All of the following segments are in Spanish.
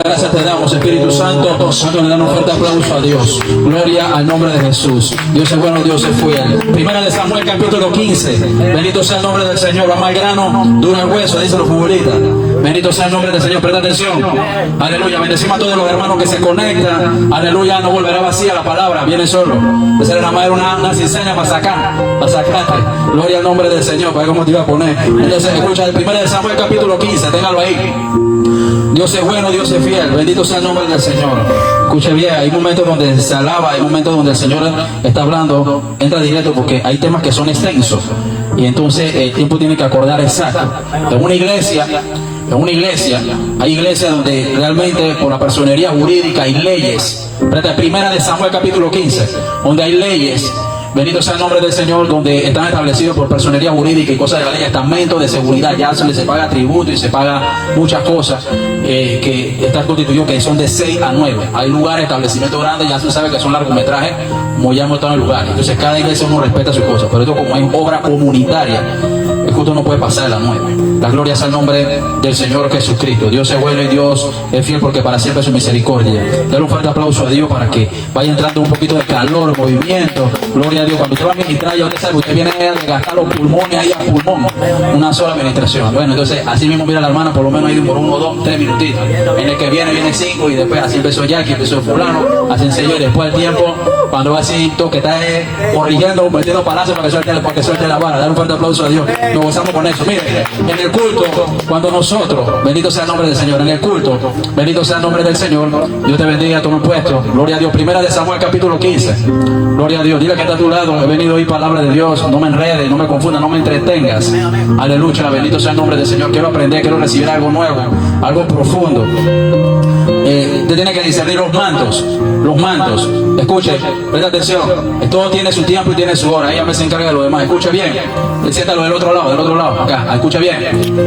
gracias te damos, Espíritu Santo. Nosotros le damos un fuerte aplauso a Dios. Gloria al nombre de Jesús. Dios es bueno, Dios es fiel. Primera de Samuel, capítulo 15. Bendito sea el nombre del Señor. Vamos al grano, duro el hueso, dicen los futbolistas. Bendito sea el nombre del Señor. Presta atención. Aleluya. Bendecimos a todos los hermanos que se conectan. Aleluya. No volverá vacía la palabra. Viene solo. Esa era nada más una cizaña para sacarte. Gloria al nombre del Señor. Para ver cómo te iba a poner. Entonces, escucha el primero de Samuel, capítulo 15. Téngalo ahí. Dios es bueno, Dios es fiel. Bendito sea el nombre del Señor. Escuche bien, hay momentos donde se alaba, hay momentos donde el Señor está hablando, entra directo porque hay temas que son extensos. Y entonces el tiempo tiene que acordar exacto. En una iglesia, hay iglesias donde realmente por la personería jurídica hay leyes. Primera de Samuel capítulo 15, donde hay leyes. Bendito sea el nombre del Señor, donde están establecidos por personería jurídica y cosas de la ley, estamentos de seguridad, ya se paga tributo y se paga muchas cosas que están constituidos, que son de 6 a 9. Hay lugares, establecimientos grandes, ya se sabe que son largometrajes, como ya hemos estado en lugares. Entonces cada iglesia uno respeta sus cosas, pero esto como es obra comunitaria, es que usted no puede pasar de las 9. La gloria es al nombre del Señor Jesucristo. Dios es bueno y Dios es fiel porque para siempre es su misericordia. Dale un fuerte aplauso a Dios para que vaya entrando un poquito de calor, movimiento. Gloria a Dios. Cuando usted va a ministrar, ya usted sabe, usted viene a gastar los pulmones ahí a pulmón. Una sola administración. Bueno, entonces así mismo mira la hermana, por lo menos ahí por 1, 2, 3 minutitos. En el que viene 5 y después así empezó Jackie, empezó fulano, así enseñó y después el tiempo, cuando va así, que está corrigiendo, metiendo palazos para que suelte la vara. Dale un fuerte aplauso a Dios. Nos gozamos con eso. Mire, en el culto, cuando nosotros, bendito sea el nombre del Señor, en el culto, bendito sea el nombre del Señor, Dios te bendiga, toma puesto. Gloria a Dios. Primera de Samuel capítulo 15. Gloria a Dios. Dile que está a tu lado. He venido a oír palabra de Dios. No me enredes, no me confundas, no me entretengas. Aleluya. Bendito sea el nombre del Señor. Quiero aprender, quiero recibir algo nuevo, algo profundo. Usted tiene que discernir los mantos. Los mantos. Escuche, presta atención. Todo tiene su tiempo y tiene su hora. Ella me se encarga de lo demás. Escuche bien. Siéntalo del otro lado. Acá. Escucha bien.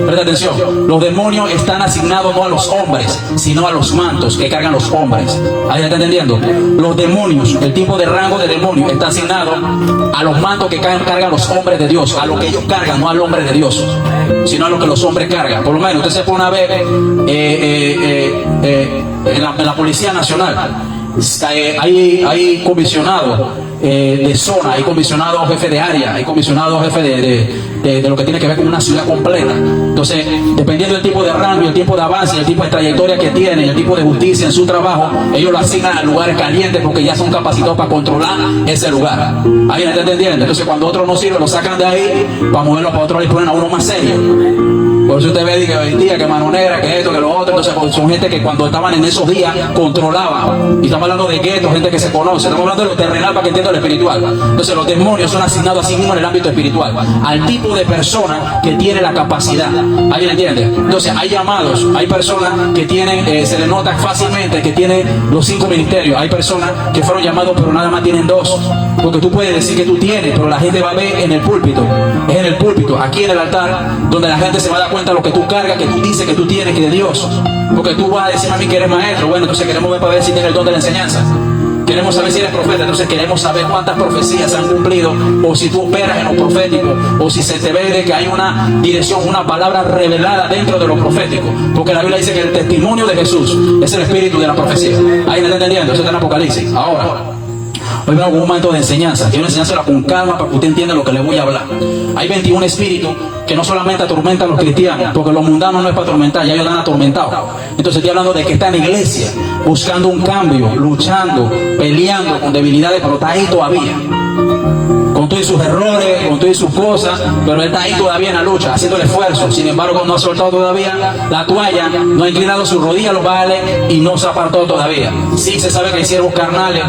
Presta atención. Los demonios están asignados no a los hombres, sino a los mantos que cargan los hombres. ¿Ahí está entendiendo? Los demonios, el tipo de rango de demonio está asignado a los mantos que cargan los hombres de Dios, a lo que ellos cargan, no al hombre de Dios, sino a lo que los hombres cargan. Por lo menos usted se pone a ver en la Policía Nacional. Hay comisionados de zona, hay comisionados jefes de área, hay comisionados jefes de lo que tiene que ver con una ciudad completa. Entonces, dependiendo del tipo de rango, el tipo de avance, el tipo de trayectoria que tienen, el tipo de justicia en su trabajo, ellos lo asignan a lugares calientes porque ya son capacitados para controlar ese lugar. Ahí me está entendiendo. Entonces, cuando otro no sirve, lo sacan de ahí para moverlo para otro lado y ponen a uno más serio. Por eso usted ve que hoy día, que mano negra, que esto, que lo otro. Entonces son gente que cuando estaban en esos días controlaban. Y estamos hablando de guetos, gente que se conoce. Estamos hablando de lo terrenal para que entienda lo espiritual. Entonces los demonios son asignados así mismo en el ámbito espiritual, al tipo de persona que tiene la capacidad. ¿Alguien entiende? Entonces hay llamados, hay personas que tienen, se les nota fácilmente que tienen los 5 ministerios. Hay personas que fueron llamados pero nada más tienen 2. Porque tú puedes decir que tú tienes, pero la gente va a ver en el púlpito. Es en el púlpito, aquí en el altar, donde la gente se va a dar cuenta de lo que tú cargas, que tú dices que tú tienes, que de Dios. Porque tú vas a decir a mí que eres maestro. Bueno, entonces queremos ver para ver si tienes el don de la enseñanza. Queremos saber si eres profeta, entonces queremos saber cuántas profecías se han cumplido, o si tú operas en lo profético, o si se te ve de que hay una dirección, una palabra revelada dentro de lo profético. Porque la Biblia dice que el testimonio de Jesús es el espíritu de la profecía. Ahí me está entendiendo, eso está en Apocalipsis. Ahora, hoy vengo con un momento de enseñanza. Quiero enseñársela con calma para que usted entienda lo que le voy a hablar. Hay 21 espíritus que no solamente atormentan a los cristianos, porque los mundanos no es para atormentar, ya ellos están atormentados. Entonces estoy hablando de que está en la iglesia, buscando un cambio, luchando, peleando con debilidades, pero está ahí todavía. Con todos sus errores, con todas sus cosas, pero él está ahí todavía en la lucha, haciendo el esfuerzo. Sin embargo, no ha soltado todavía la toalla, no ha inclinado su rodilla a los vales y no se apartó todavía. Sí se sabe que hay siervos carnales,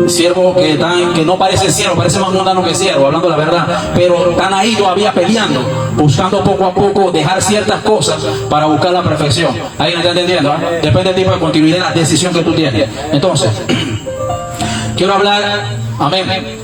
siervos que no parecen siervos, parecen más mundanos que siervos, hablando la verdad, pero están ahí todavía peleando, buscando poco a poco dejar ciertas cosas para buscar la perfección. Ahí me está entendiendo, ¿eh? Depende del tipo de continuidad, la decisión que tú tienes. Entonces, quiero hablar, amén,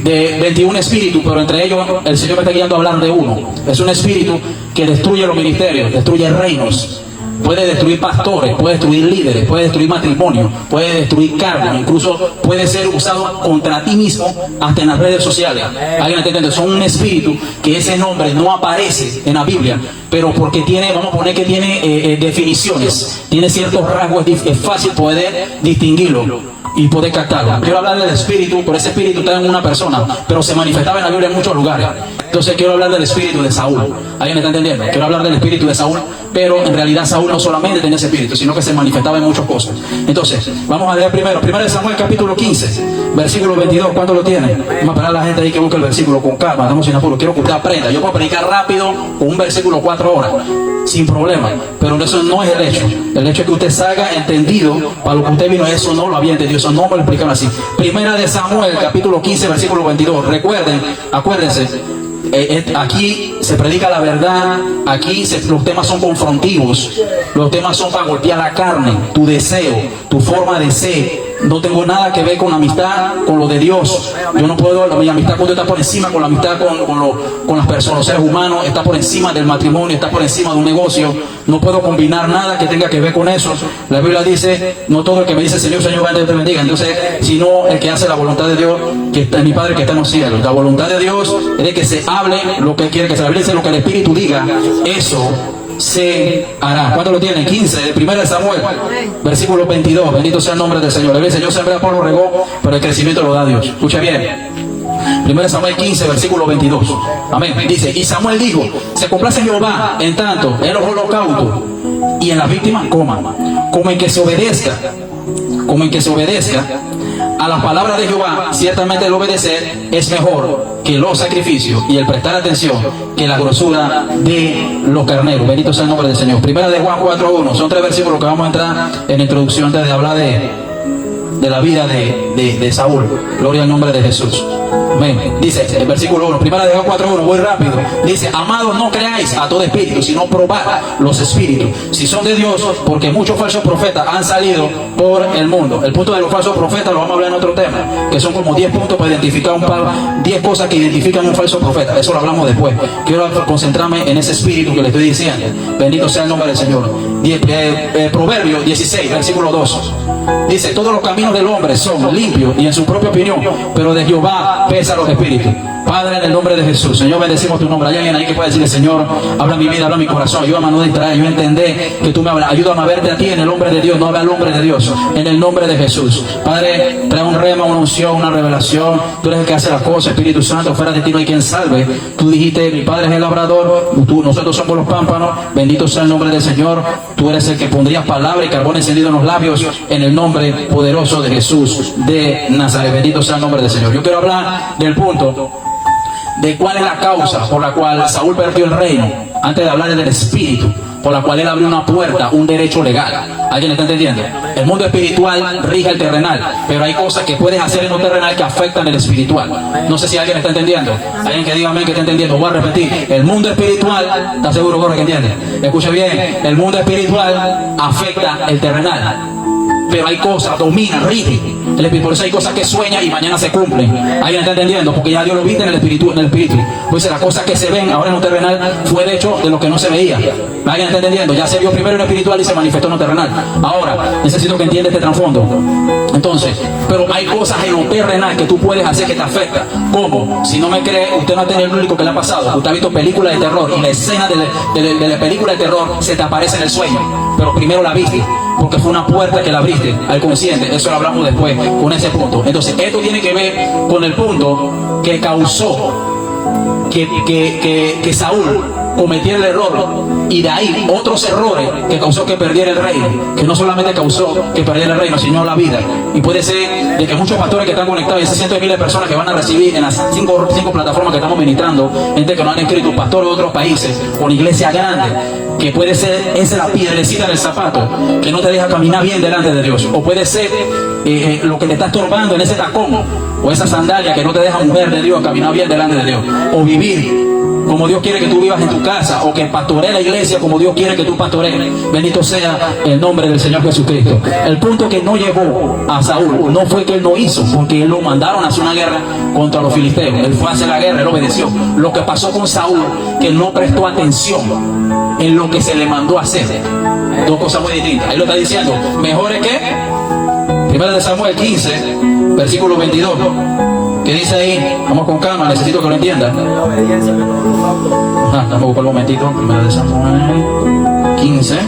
de 21 espíritus, pero entre ellos el Señor me está guiando a hablar de uno. Es un espíritu que destruye los ministerios, destruye reinos. puede destruir pastores, puede destruir líderes, puede destruir matrimonio, puede destruir cargos, incluso puede ser usado contra ti mismo hasta en las redes sociales. ¿Alguien entiende? Son un espíritu que ese nombre no aparece en la Biblia, pero porque tiene, vamos a poner que tiene definiciones, tiene ciertos rasgos, es fácil poder distinguirlo y poder captarlo. Quiero hablar del espíritu, por ese espíritu está en una persona, pero se manifestaba en la Biblia en muchos lugares. Entonces quiero hablar del espíritu de Saúl. ¿Alguien me está entendiendo? Quiero hablar del espíritu de Saúl, pero en realidad Saúl no solamente tenía ese espíritu, sino que se manifestaba en muchas cosas. Entonces, vamos a leer primero de Samuel capítulo 15, versículo 22. ¿Cuánto lo tienen? Vamos a parar a la gente ahí que busque el versículo con calma, estamos sin apuro. Quiero que usted aprenda. Yo puedo predicar rápido con un versículo 4 horas, sin problema, pero eso no es el hecho. El hecho es que usted salga entendido para lo que usted vino. Eso no lo había entendido, eso no me lo explicaron así. Primera de Samuel capítulo 15, versículo 22. Recuerden, acuérdense, aquí se predica la verdad, aquí los temas son confrontivos, los temas son para golpear la carne, tu deseo, tu forma de ser. No tengo nada que ver con la amistad, con lo de Dios. Yo no puedo, mi amistad con Dios está por encima, con la amistad con las personas, los seres humanos, está por encima del matrimonio, está por encima de un negocio. No puedo combinar nada que tenga que ver con eso. La Biblia dice, no todo el que me dice Señor, Señor, Dios te bendiga. Entonces, sino el que hace la voluntad de Dios, que está mi Padre que está en los cielos. La voluntad de Dios es de que se hable lo que Él quiere que se hable, lo que el Espíritu diga, eso se hará. ¿Cuánto lo tienen? 15, de 1 Samuel, versículo 22. Bendito sea el nombre del Señor. El Señor sembré, Apolo regó, pero el crecimiento lo da Dios. Escucha bien. 1 Samuel 15, versículo 22. Amén. Dice, y Samuel dijo, se complace Jehová en tanto en los holocaustos y en las víctimas coman, como en que se obedezca, a las palabras de Jehová. Ciertamente el obedecer es mejor que los sacrificios, y el prestar atención que la grosura de los carneros. Bendito sea el nombre del Señor. Primera de Juan 4:1. Son 3 versículos que vamos a entrar en la introducción antes de hablar de la vida de Saúl. Gloria al nombre de Jesús. Amén. Dice el versículo 1, primera de Juan 4:1, voy rápido. Dice, amados, no creáis a todo espíritu, sino probad los espíritus, si son de Dios, porque muchos falsos profetas han salido por el mundo. El punto de los falsos profetas lo vamos a hablar en otro tema, que son como 10 puntos para identificar 10 cosas que identifican un falso profeta. Eso lo hablamos después. Quiero concentrarme en ese espíritu que le estoy diciendo. Bendito sea el nombre del Señor. Proverbio 16, versículo 2. Dice, todos los caminos del hombre son limpios y en su propia opinión, pero de Jehová pesa los espíritus. Padre, en el nombre de Jesús, Señor, bendecimos tu nombre. Hay alguien ahí que puede decirle, Señor, habla mi vida, habla mi corazón, ayúdame a no distraer, yo entender que tú me hablas, ayúdame a verte a ti en el nombre de Dios, no habla al hombre de Dios, en el nombre de Jesús. Padre, trae un rema, una unción, una revelación. Tú eres el que hace las cosas, Espíritu Santo, fuera de ti no hay quien salve. Tú dijiste, mi Padre es el labrador, nosotros somos los pámpanos. Bendito sea el nombre del Señor. Tú eres el que pondrías palabra y carbón encendido en los labios, en el nombre poderoso de Jesús de Nazaret. Bendito sea el nombre del Señor. Yo quiero hablar del punto de cuál es la causa por la cual Saúl perdió el reino, antes de hablar del espíritu, por la cual él abrió una puerta, un derecho legal. ¿Alguien está entendiendo? El mundo espiritual rige el terrenal, pero hay cosas que puedes hacer en lo terrenal que afectan el espiritual. No sé si alguien está entendiendo. Alguien que diga amén que está entendiendo. Voy a repetir. El mundo espiritual, ¿está seguro, Jorge, que entiende? Escuche bien. El mundo espiritual afecta el terrenal, pero hay cosas, domina, rige. Por eso hay cosas que sueñan y mañana se cumplen. ¿Alguien está entendiendo? Porque ya Dios lo viste en el espíritu. Pues las cosas que se ven ahora en lo terrenal fue de hecho de lo que no se veía. ¿Alguien está entendiendo? Ya se vio primero en lo espiritual y se manifestó en lo terrenal. Ahora, necesito que entiendas este trasfondo. Entonces, pero hay cosas en lo terrenal que tú puedes hacer que te afectan. ¿Cómo? Si no me cree, usted no ha tenido el único que le ha pasado. Usted ha visto películas de terror y la escena de la película de terror se te aparece en el sueño. Pero primero la viste, porque fue una puerta que la abriste al consciente. Eso lo hablamos después con ese punto. Entonces, esto tiene que ver con el punto que causó que Saúl cometiera el error, y de ahí otros errores que causó que perdiera el reino, que no solamente causó que perdiera el reino, sino la vida. Y puede ser de que muchos pastores que están conectados, y ese cientos de miles de personas que van a recibir en las cinco plataformas que estamos ministrando, gente que no han escrito, pastores de otros países, con iglesia grande, que puede ser esa la piedrecita del zapato que no te deja caminar bien delante de Dios, o puede ser lo que te está estorbando en ese tacón o esa sandalia que no te deja, mujer de Dios, caminar bien delante de Dios, o vivir como Dios quiere que tú vivas en tu casa, o que pastoree la iglesia como Dios quiere que tú pastorees. Bendito sea el nombre del Señor Jesucristo. El punto que no llevó a Saúl no fue que él no hizo, porque él lo mandaron a hacer una guerra contra los filisteos. Él fue a hacer la guerra, él obedeció. Lo que pasó con Saúl, que no prestó atención en lo que se le mandó a hacer. Dos cosas muy distintas. Ahí lo está diciendo. Mejores que Primera de Samuel 15, versículo 22. ¿Qué dice ahí? Vamos con calma, necesito que lo entiendan. Vamos a buscar un momentito. Primera de Samuel 15.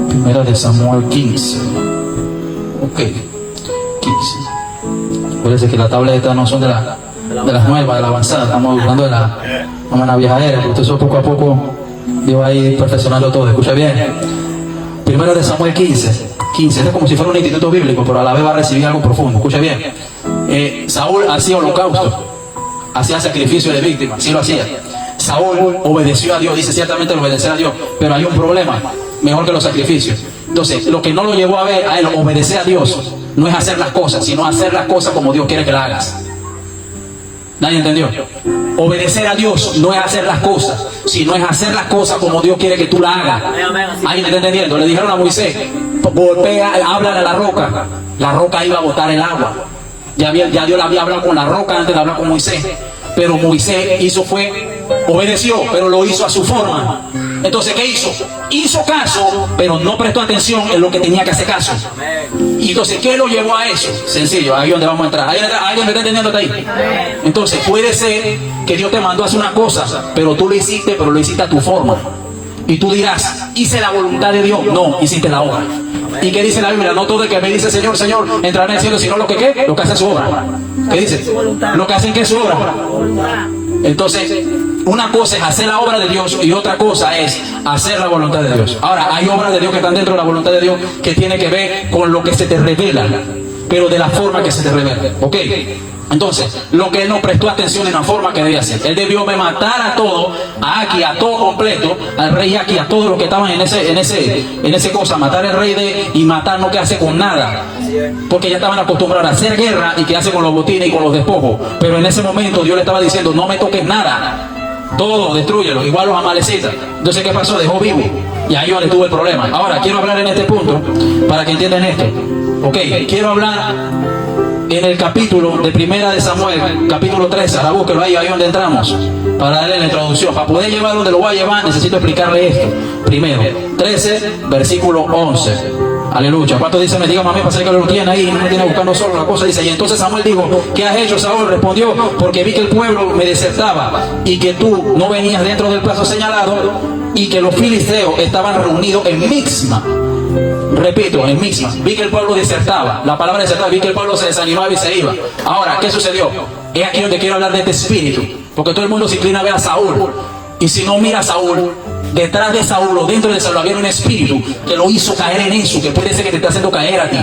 Primera de Samuel 15. Ok. 15. Acuérdense que las tablas estas no son de las nuevas, de la avanzada. Estamos buscando de la vieja era. Porque eso poco a poco Dios va a ir perfeccionando todo. Escucha bien. Primera de Samuel 15. 15. Esto es como si fuera un instituto bíblico, pero a la vez va a recibir algo profundo. Escucha bien. Saúl hacía holocausto, hacía sacrificio de víctimas, sí lo hacía. Saúl obedeció a Dios, dice ciertamente obedecer a Dios, pero hay un problema, mejor que los sacrificios. Entonces, lo que no lo llevó a él obedecer a Dios, no es hacer las cosas, sino hacer las cosas como Dios quiere que las hagas. ¿Nadie entendió? Obedecer a Dios no es hacer las cosas, sino es hacer las cosas como Dios quiere que tú las hagas. ¿Alguien está entendiendo? Le dijeron a Moisés, golpea, háblale a la roca iba a botar el agua. Ya Dios le había hablado con la roca antes de hablar con Moisés. Pero Moisés obedeció, pero lo hizo a su forma. Entonces, ¿qué hizo? Hizo caso, pero no prestó atención en lo que tenía que hacer caso. Y entonces, ¿qué lo llevó a eso? Sencillo, ahí es donde vamos a entrar. ¿Alguien me está entendiendo hasta ahí? Entonces, puede ser que Dios te mandó a hacer una cosa, pero tú lo hiciste, pero lo hiciste a tu forma. Y tú dirás, hice la voluntad de Dios. No, hiciste la obra. ¿Y qué dice la Biblia? No todo el que me dice Señor, Señor, entrará en el cielo, sino lo que hace su obra. ¿Qué dice? Lo que hacen que es su obra. Entonces, una cosa es hacer la obra de Dios y otra cosa es hacer la voluntad de Dios. Ahora, hay obras de Dios que están dentro de la voluntad de Dios que tiene que ver con lo que se te revela, pero de la forma que se te revela. ¿Ok? Entonces, lo que él no prestó atención en la forma que debía hacer. Él debió matar a todo, a Aquí, a todo completo, al rey Aquí, a todos los que estaban en ese cosa, matar al rey y matar no que hace con nada. Porque ya estaban acostumbrados a hacer guerra y que hace con los botines y con los despojos. Pero en ese momento Dios le estaba diciendo, no me toques nada. Todo, destrúyelo, igual los amalecitas. Entonces, ¿qué pasó? Dejó vivo. Y ahí donde tuvo el problema. Ahora, quiero hablar en este punto para que entiendan esto. Ok, quiero hablar en el capítulo de Primera de Samuel, capítulo 13, ahora búsquelo ahí donde entramos, para darle la introducción. Para poder llevar donde lo voy a llevar, necesito explicarle esto. Primero, 13, versículo 11. Aleluya. ¿Cuántos dicen, me digan, mami, para que lo tiene ahí, no tiene buscando solo la cosa? Dice, y entonces Samuel dijo, ¿qué has hecho, Saúl? Respondió, porque vi que el pueblo me desertaba y que tú no venías dentro del plazo señalado y que los filisteos estaban reunidos en Mixma. Repito, en Mixma. Vi que el pueblo desertaba. La palabra desertaba, vi que el pueblo se desanimaba y se iba. Ahora, ¿qué sucedió? Es aquí donde quiero hablar de este espíritu. Porque todo el mundo se inclina a ver a Saúl. Y si no mira a Saúl, detrás de Saúl o dentro de Saúl había un espíritu que lo hizo caer en eso, que puede ser que te esté haciendo caer a ti.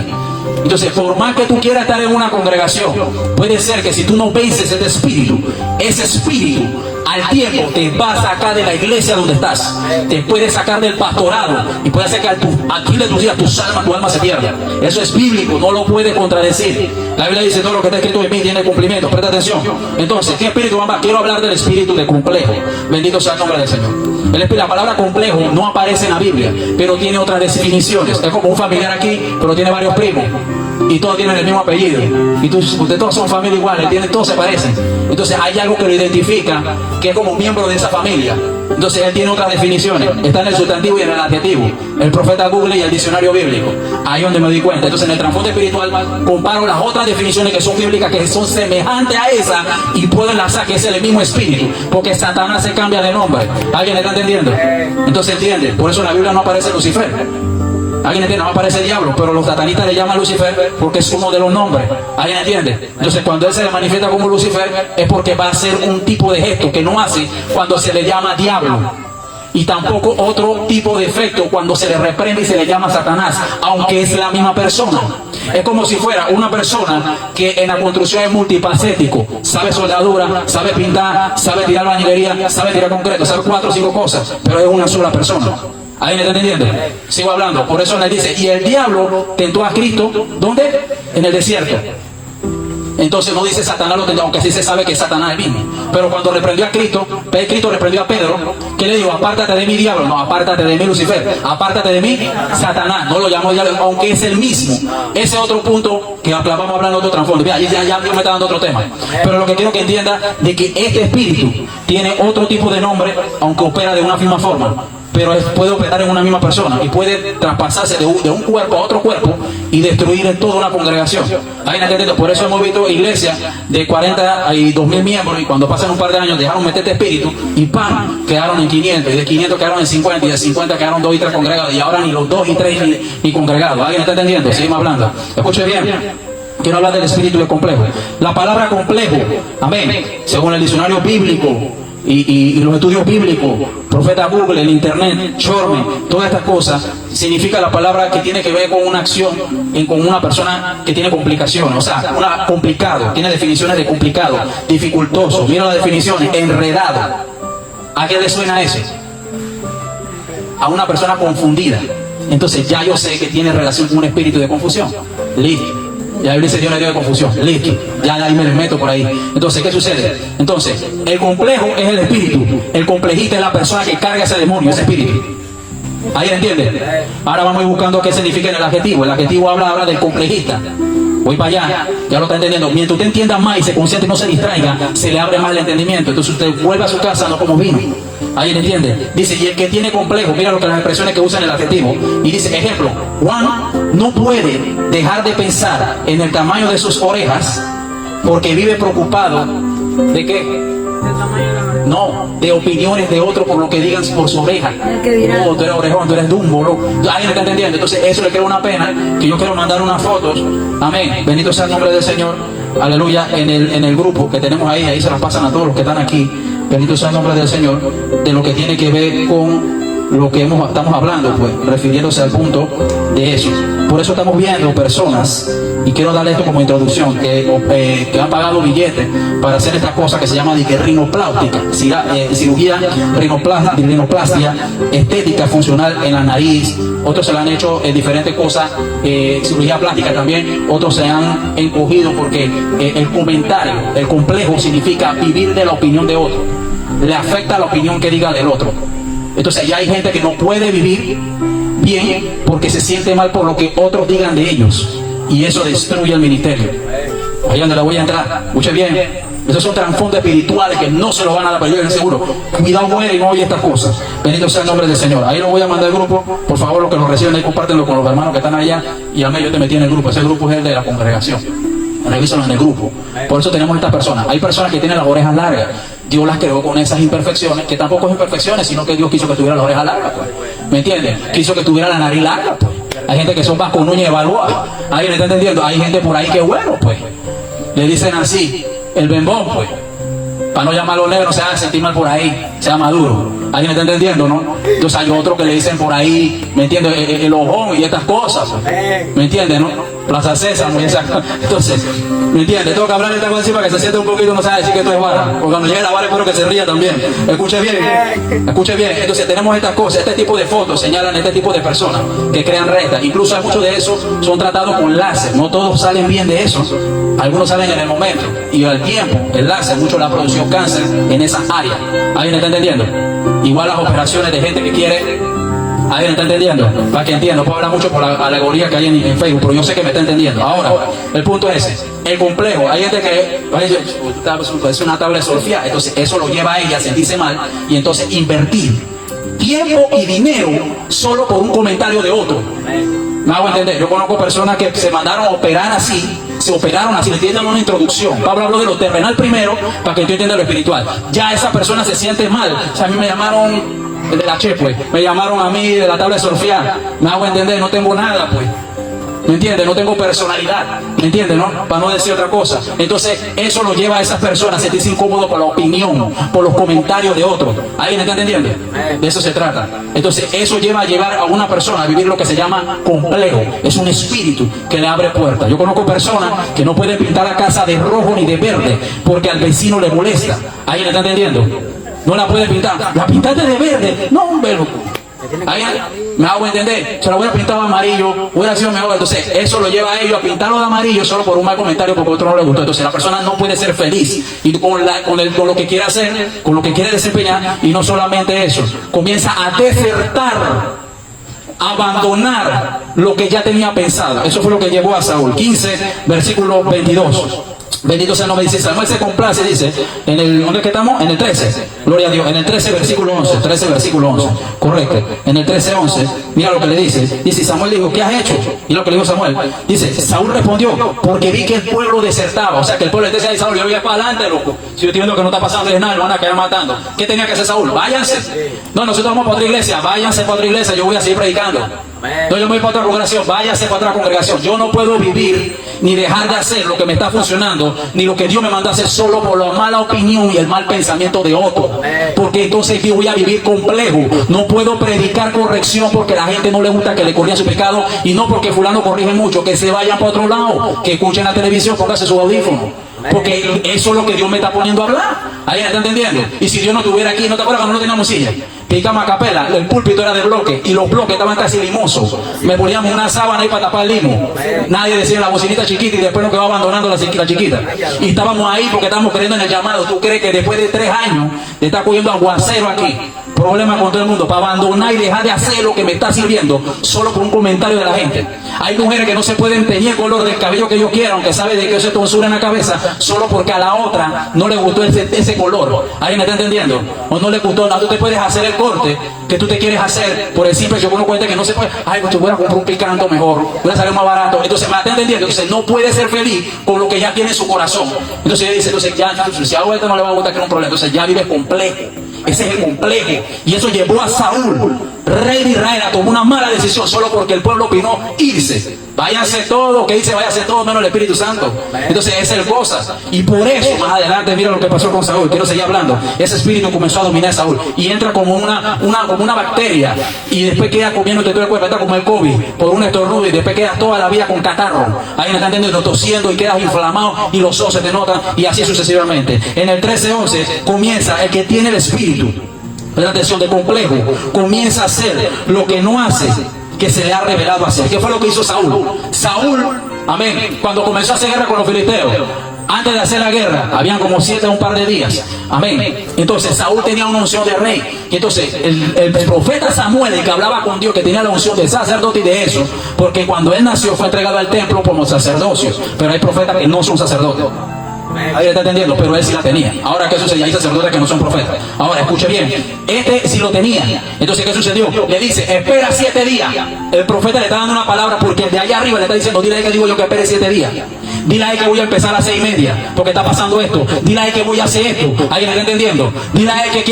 Entonces, por más que tú quieras estar en una congregación, puede ser que si tú no vences ese espíritu al tiempo te va a sacar de la iglesia donde estás, te puede sacar del pastorado y puede hacer que al fin de tus días tu alma se pierda. Eso es bíblico, no lo puede contradecir. La Biblia dice, todo lo que está escrito en mí tiene cumplimiento. Presta atención. Entonces, ¿qué espíritu, mamá? Quiero hablar del espíritu de complejo. Bendito sea el nombre del Señor. La palabra complejo no aparece en la Biblia, pero tiene otras definiciones. Es como un familiar aquí, pero tiene varios primos y todos tienen el mismo apellido y ustedes todos son familia igual, todos se parecen. Entonces hay algo que lo identifica, que es como un miembro de esa familia. Entonces él tiene otras definiciones, está en el sustantivo y en el adjetivo, el profeta Google y el diccionario bíblico. Ahí donde me di cuenta. Entonces en el trasfondo espiritual comparo las otras definiciones que son bíblicas, que son semejantes a esa, y puedo enlazar que es el mismo espíritu, porque Satanás se cambia de nombre. ¿Alguien está entendiendo? Entonces entiende, por eso en la Biblia no aparece Lucifer. ¿Alguien entiende? No aparece el diablo, pero los satanistas le llaman Lucifer porque es uno de los nombres. ¿Alguien entiende? Entonces cuando él se le manifiesta como Lucifer es porque va a hacer un tipo de gesto que no hace cuando se le llama diablo. Y tampoco otro tipo de efecto cuando se le reprende y se le llama Satanás, aunque es la misma persona. Es como si fuera una persona que en la construcción es multifacético. Sabe soldadura, sabe pintar, sabe tirar bañilería, sabe tirar concreto, sabe 4 o 5 cosas, pero es una sola persona. ¿Alguien está entendiendo? Sigo hablando. Por eso le dice, y el diablo tentó a Cristo, ¿dónde? En el desierto. Entonces no dice Satanás lo tentó, aunque sí se sabe que es Satanás el mismo. Pero cuando reprendió a Cristo reprendió a Pedro, ¿qué le dijo? Apártate de mí, diablo. No, apártate de mí, Lucifer. Apártate de mí, Satanás. No lo llamó diablo, aunque es el mismo. Ese otro punto que vamos hablando de otro trasfondo. Ya me está dando otro tema. Pero lo que quiero que entienda de que este espíritu tiene otro tipo de nombre, aunque opera de una misma forma. pero puede operar en una misma persona y puede traspasarse de un cuerpo a otro cuerpo y destruir en toda una congregación. ¿Hay entendido? Por eso hemos visto iglesias de 40 y 2.000 miembros, y cuando pasan un par de años dejaron meter este espíritu y ¡pam! Quedaron en 500, y de 500 quedaron en 50, y de 50 quedaron 2 y 3 congregados, y ahora ni los 2 y 3 ni congregados. ¿Alguien está entendiendo? Seguimos hablando. Escuche bien. Quiero hablar del espíritu de complejo. La palabra complejo, amén, según el diccionario bíblico y los estudios bíblicos, profeta Google, el internet, Chorme, todas estas cosas, significa la palabra que tiene que ver con una acción, con una persona que tiene complicaciones, o sea, complicado, tiene definiciones de complicado, dificultoso. Mira las definiciones: enredado. ¿A qué le suena eso? A una persona confundida. Entonces ya yo sé que tiene relación con un espíritu de confusión. Listo. Ya la Biblia dice: Dios no es Dios de confusión. Listo. Ya ahí me les meto por ahí. Entonces, ¿qué sucede? Entonces, el complejo es el espíritu. El complejista es la persona que carga ese demonio, ese espíritu. ¿Ahí entiende? Ahora vamos a ir buscando qué significa en el adjetivo. El adjetivo habla del complejista. Voy para allá, ya lo está entendiendo. Mientras usted entienda más y se concentre y no se distraiga, se le abre más el entendimiento. Entonces usted vuelve a su casa no como vino. ¿Ahí le entiende? Dice: y el que tiene complejo, mira lo que las expresiones que usan en el adjetivo. Y dice, ejemplo, Juan no puede dejar de pensar en el tamaño de sus orejas porque vive preocupado ¿de qué? No, de opiniones de otros por lo que digan por su oreja. No, tú eres orejón, tú eres dumbo, ¿no? ¿Alguien está entendiendo? Entonces eso le crea una pena, que yo quiero mandar unas fotos. Amén. Bendito sea el nombre del Señor. Aleluya. En el grupo que tenemos ahí se las pasan a todos los que están aquí. Bendito sea el nombre del Señor. De lo que tiene que ver con lo que estamos hablando, pues, refiriéndose al punto de eso. Por eso estamos viendo personas, y quiero darle esto como introducción, que han pagado billetes para hacer estas cosas que se llama rinopláustica, cirugía rinoplastia, estética funcional en la nariz. Otros se la han hecho en diferentes cosas, cirugía plástica también. Otros se han encogido porque el comentario, el complejo significa vivir de la opinión de otro. Le afecta la opinión que diga del otro. Entonces ya hay gente que no puede vivir bien porque se siente mal por lo que otros digan de ellos, y eso destruye el ministerio. Ahí donde le voy a entrar, escuche bien. Esos son trasfondos espirituales que no se lo van a dar, pero yo les aseguro, cuidado, muere y no oye estas cosas. Bendito sea el nombre del Señor. Ahí lo voy a mandar al grupo. Por favor, los que lo reciben ahí, compártenlo con los hermanos que están allá. Y a mí yo te metí en el grupo. Ese grupo es el de la congregación. Revísalo en el grupo. Por eso tenemos estas personas. Hay personas que tienen las orejas largas. Dios las creó con esas imperfecciones, que tampoco es imperfecciones, sino que Dios quiso que tuviera las orejas largas, pues. ¿Me entienden? Quiso que tuviera la nariz larga, pues. Hay gente que son más con uña y evaluada. ¿Alguien está entendiendo? Hay gente por ahí que bueno, pues. Le dicen así, el bembón, pues. Para no llamarlo negro, no se haga sentir mal por ahí, sea maduro. ¿Alguien está entendiendo, no? Entonces hay otros que le dicen por ahí, ¿me entiendes? El ojón y estas cosas, pues. ¿Me entiendes, no? Plaza César, muy exacto. Entonces, ¿me entiendes? Tengo que hablar de esta cosa así para que se siente un poquito, no sabe decir que esto es vara. Porque cuando llegue la vara espero que se ría también. Escuche bien, escuche bien. Entonces tenemos estas cosas, este tipo de fotos señalan este tipo de personas que crean retas. Incluso hay muchos de esos son tratados con láser. No todos salen bien de eso. Algunos salen en el momento y al tiempo. El láser, mucho le ha producido cáncer en esas áreas. ¿Alguien está entendiendo? Igual las operaciones de gente que quiere. ¿Alguien está entendiendo? Para que entienda, no puedo hablar mucho por la alegoría que hay en Facebook, pero yo sé que me está entendiendo. Ahora, el punto es ese, el complejo. Hay gente que es una tabla de solfear, entonces eso lo lleva a ella a sentirse mal y entonces invertir tiempo y dinero solo por un comentario de otro. ¿Me hago entender? Yo conozco personas que se mandaron a operar así, se operaron así, le tienen una introducción. Pablo habló de lo terrenal primero para que tú entiendas lo espiritual. Ya esa persona se siente mal. O sea, a mí me llamaron de la Che, pues. Me llamaron a mí de la tabla de surfear. Me hago entender, no tengo nada, pues. ¿Me entiendes? No tengo personalidad. ¿Me entiendes, no? Para no decir otra cosa. Entonces, eso lo lleva a esas personas a sentirse incómodos por la opinión, por los comentarios de otros. ¿Alguien está entendiendo? De eso se trata. Entonces, eso lleva a llevar a una persona a vivir lo que se llama complejo. Es un espíritu que le abre puertas. Yo conozco personas que no pueden pintar la casa de rojo ni de verde porque al vecino le molesta. ¿Alguien está entendiendo? No la puede pintar. La pintaste de verde. No, hombre, loco. Me hago entender. Se la voy a pintar de amarillo. Hubiera sido mejor. Entonces, eso lo lleva a ellos a pintarlo de amarillo solo por un mal comentario porque a otro no le gustó. Entonces, la persona no puede ser feliz y con lo que quiere hacer, con lo que quiere desempeñar. Y no solamente eso, comienza a desertar, a abandonar lo que ya tenía pensado. Eso fue lo que llevó a Saúl. 15, versículo 22. Bendito sea el nombre. Dice, Samuel se complace, dice, ¿dónde es que estamos? En el 13, gloria a Dios, en el 13 versículo 11, 13 versículo 11, correcto, en el 13, 11, mira lo que le dice, Samuel dijo, ¿qué has hecho? Y lo que le dijo Samuel, dice, Saúl respondió, porque vi que el pueblo desertaba, o sea que el pueblo decía, Saúl, yo voy para adelante, loco, si yo estoy viendo que no está pasando nada, lo van a quedar matando. ¿Qué tenía que hacer Saúl? Váyanse. No, nosotros vamos para otra iglesia, váyanse para otra iglesia, yo voy a seguir predicando. No, yo me voy para otra congregación, váyase para otra congregación. Yo no puedo vivir ni dejar de hacer lo que me está funcionando, ni lo que Dios me mandó a hacer solo por la mala opinión y el mal pensamiento de otro. Porque entonces yo voy a vivir complejo. No puedo predicar corrección porque a la gente no le gusta que le corrija su pecado, y no porque fulano corrige mucho, que se vayan para otro lado, que escuchen la televisión, póngase su audífono. Porque eso es lo que Dios me está poniendo a hablar. ¿Alguien está entendiendo? Y si Dios no estuviera aquí, ¿no te acuerdas cuando no teníamos silla? Picamos a capela, el púlpito era de bloque y los bloques estaban casi limosos. Me poníamos una sábana ahí para tapar el limo. Nadie decía la bocinita chiquita y después nos quedó abandonando la chiquita. Y estábamos ahí porque estábamos creyendo en el llamado. ¿Tú crees que después de 3 años de estar cogiendo aguacero aquí, problema con todo el mundo, para abandonar y dejar de hacer lo que me está sirviendo solo por un comentario de la gente? Hay mujeres que no se pueden teñir el color del cabello que yo quiera, aunque sabe de que eso es tonsura en la cabeza, solo porque a la otra no le gustó ese color. ¿Alguien me está entendiendo? O no le gustó. No, tú te puedes hacer el corte que tú te quieres hacer por el simple hecho que uno cuenta que no se puede. Ay, pues tú voy a comprar un picanto mejor, voy a salir más barato. Entonces, ¿me está entendiendo? Entonces no puede ser feliz con lo que ya tiene en su corazón. Entonces ella dice, entonces ya, si hago esto no le va a gustar, que es un problema. Entonces ya vive complejo. Ese es el complejo. Y eso llevó a Saúl, rey de Israel, a tomar una mala decisión solo porque el pueblo opinó irse. Váyanse todo, que dice, váyanse todo menos el Espíritu Santo. Entonces esa es el cosa. Y por eso, más adelante, mira lo que pasó con Saúl. Quiero seguir hablando. Ese espíritu comenzó a dominar a Saúl. Y entra como una bacteria. Y después queda comiéndote todo el cuerpo. Está como el COVID, por un estornudo. Y después quedas toda la vida con catarro. Ahí me están entendiendo, tosiendo y quedas inflamado. Y los ojos se te notan. Y así sucesivamente. En el 13:11 comienza el que tiene el espíritu, la atención de complejo, comienza a hacer lo que no hace, que se le ha revelado hacer. ¿Qué fue lo que hizo Saúl? Saúl, amén, cuando comenzó a hacer guerra con los filisteos, antes de hacer la guerra, habían como 7 un par de días, amén. Entonces Saúl tenía una unción de rey. Y entonces el profeta Samuel, el que hablaba con Dios, que tenía la unción de sacerdote y de eso, porque cuando él nació fue entregado al templo como sacerdocio. Pero hay profetas que no son sacerdotes. Ahí está entendiendo, pero él sí la tenía. Ahora, ¿qué sucede? Hay sacerdotes que no son profetas. Ahora, escuche bien, este sí lo tenía. Entonces, ¿qué sucedió? Le dice, espera 7 días. El profeta le está dando una palabra porque de allá arriba le está diciendo, dile a él que digo yo que espere 7 días. Dile a él que voy a empezar a las 6:30 porque está pasando esto. Dile a él que voy a hacer esto. ¿Alguien está entendiendo? Dile a él que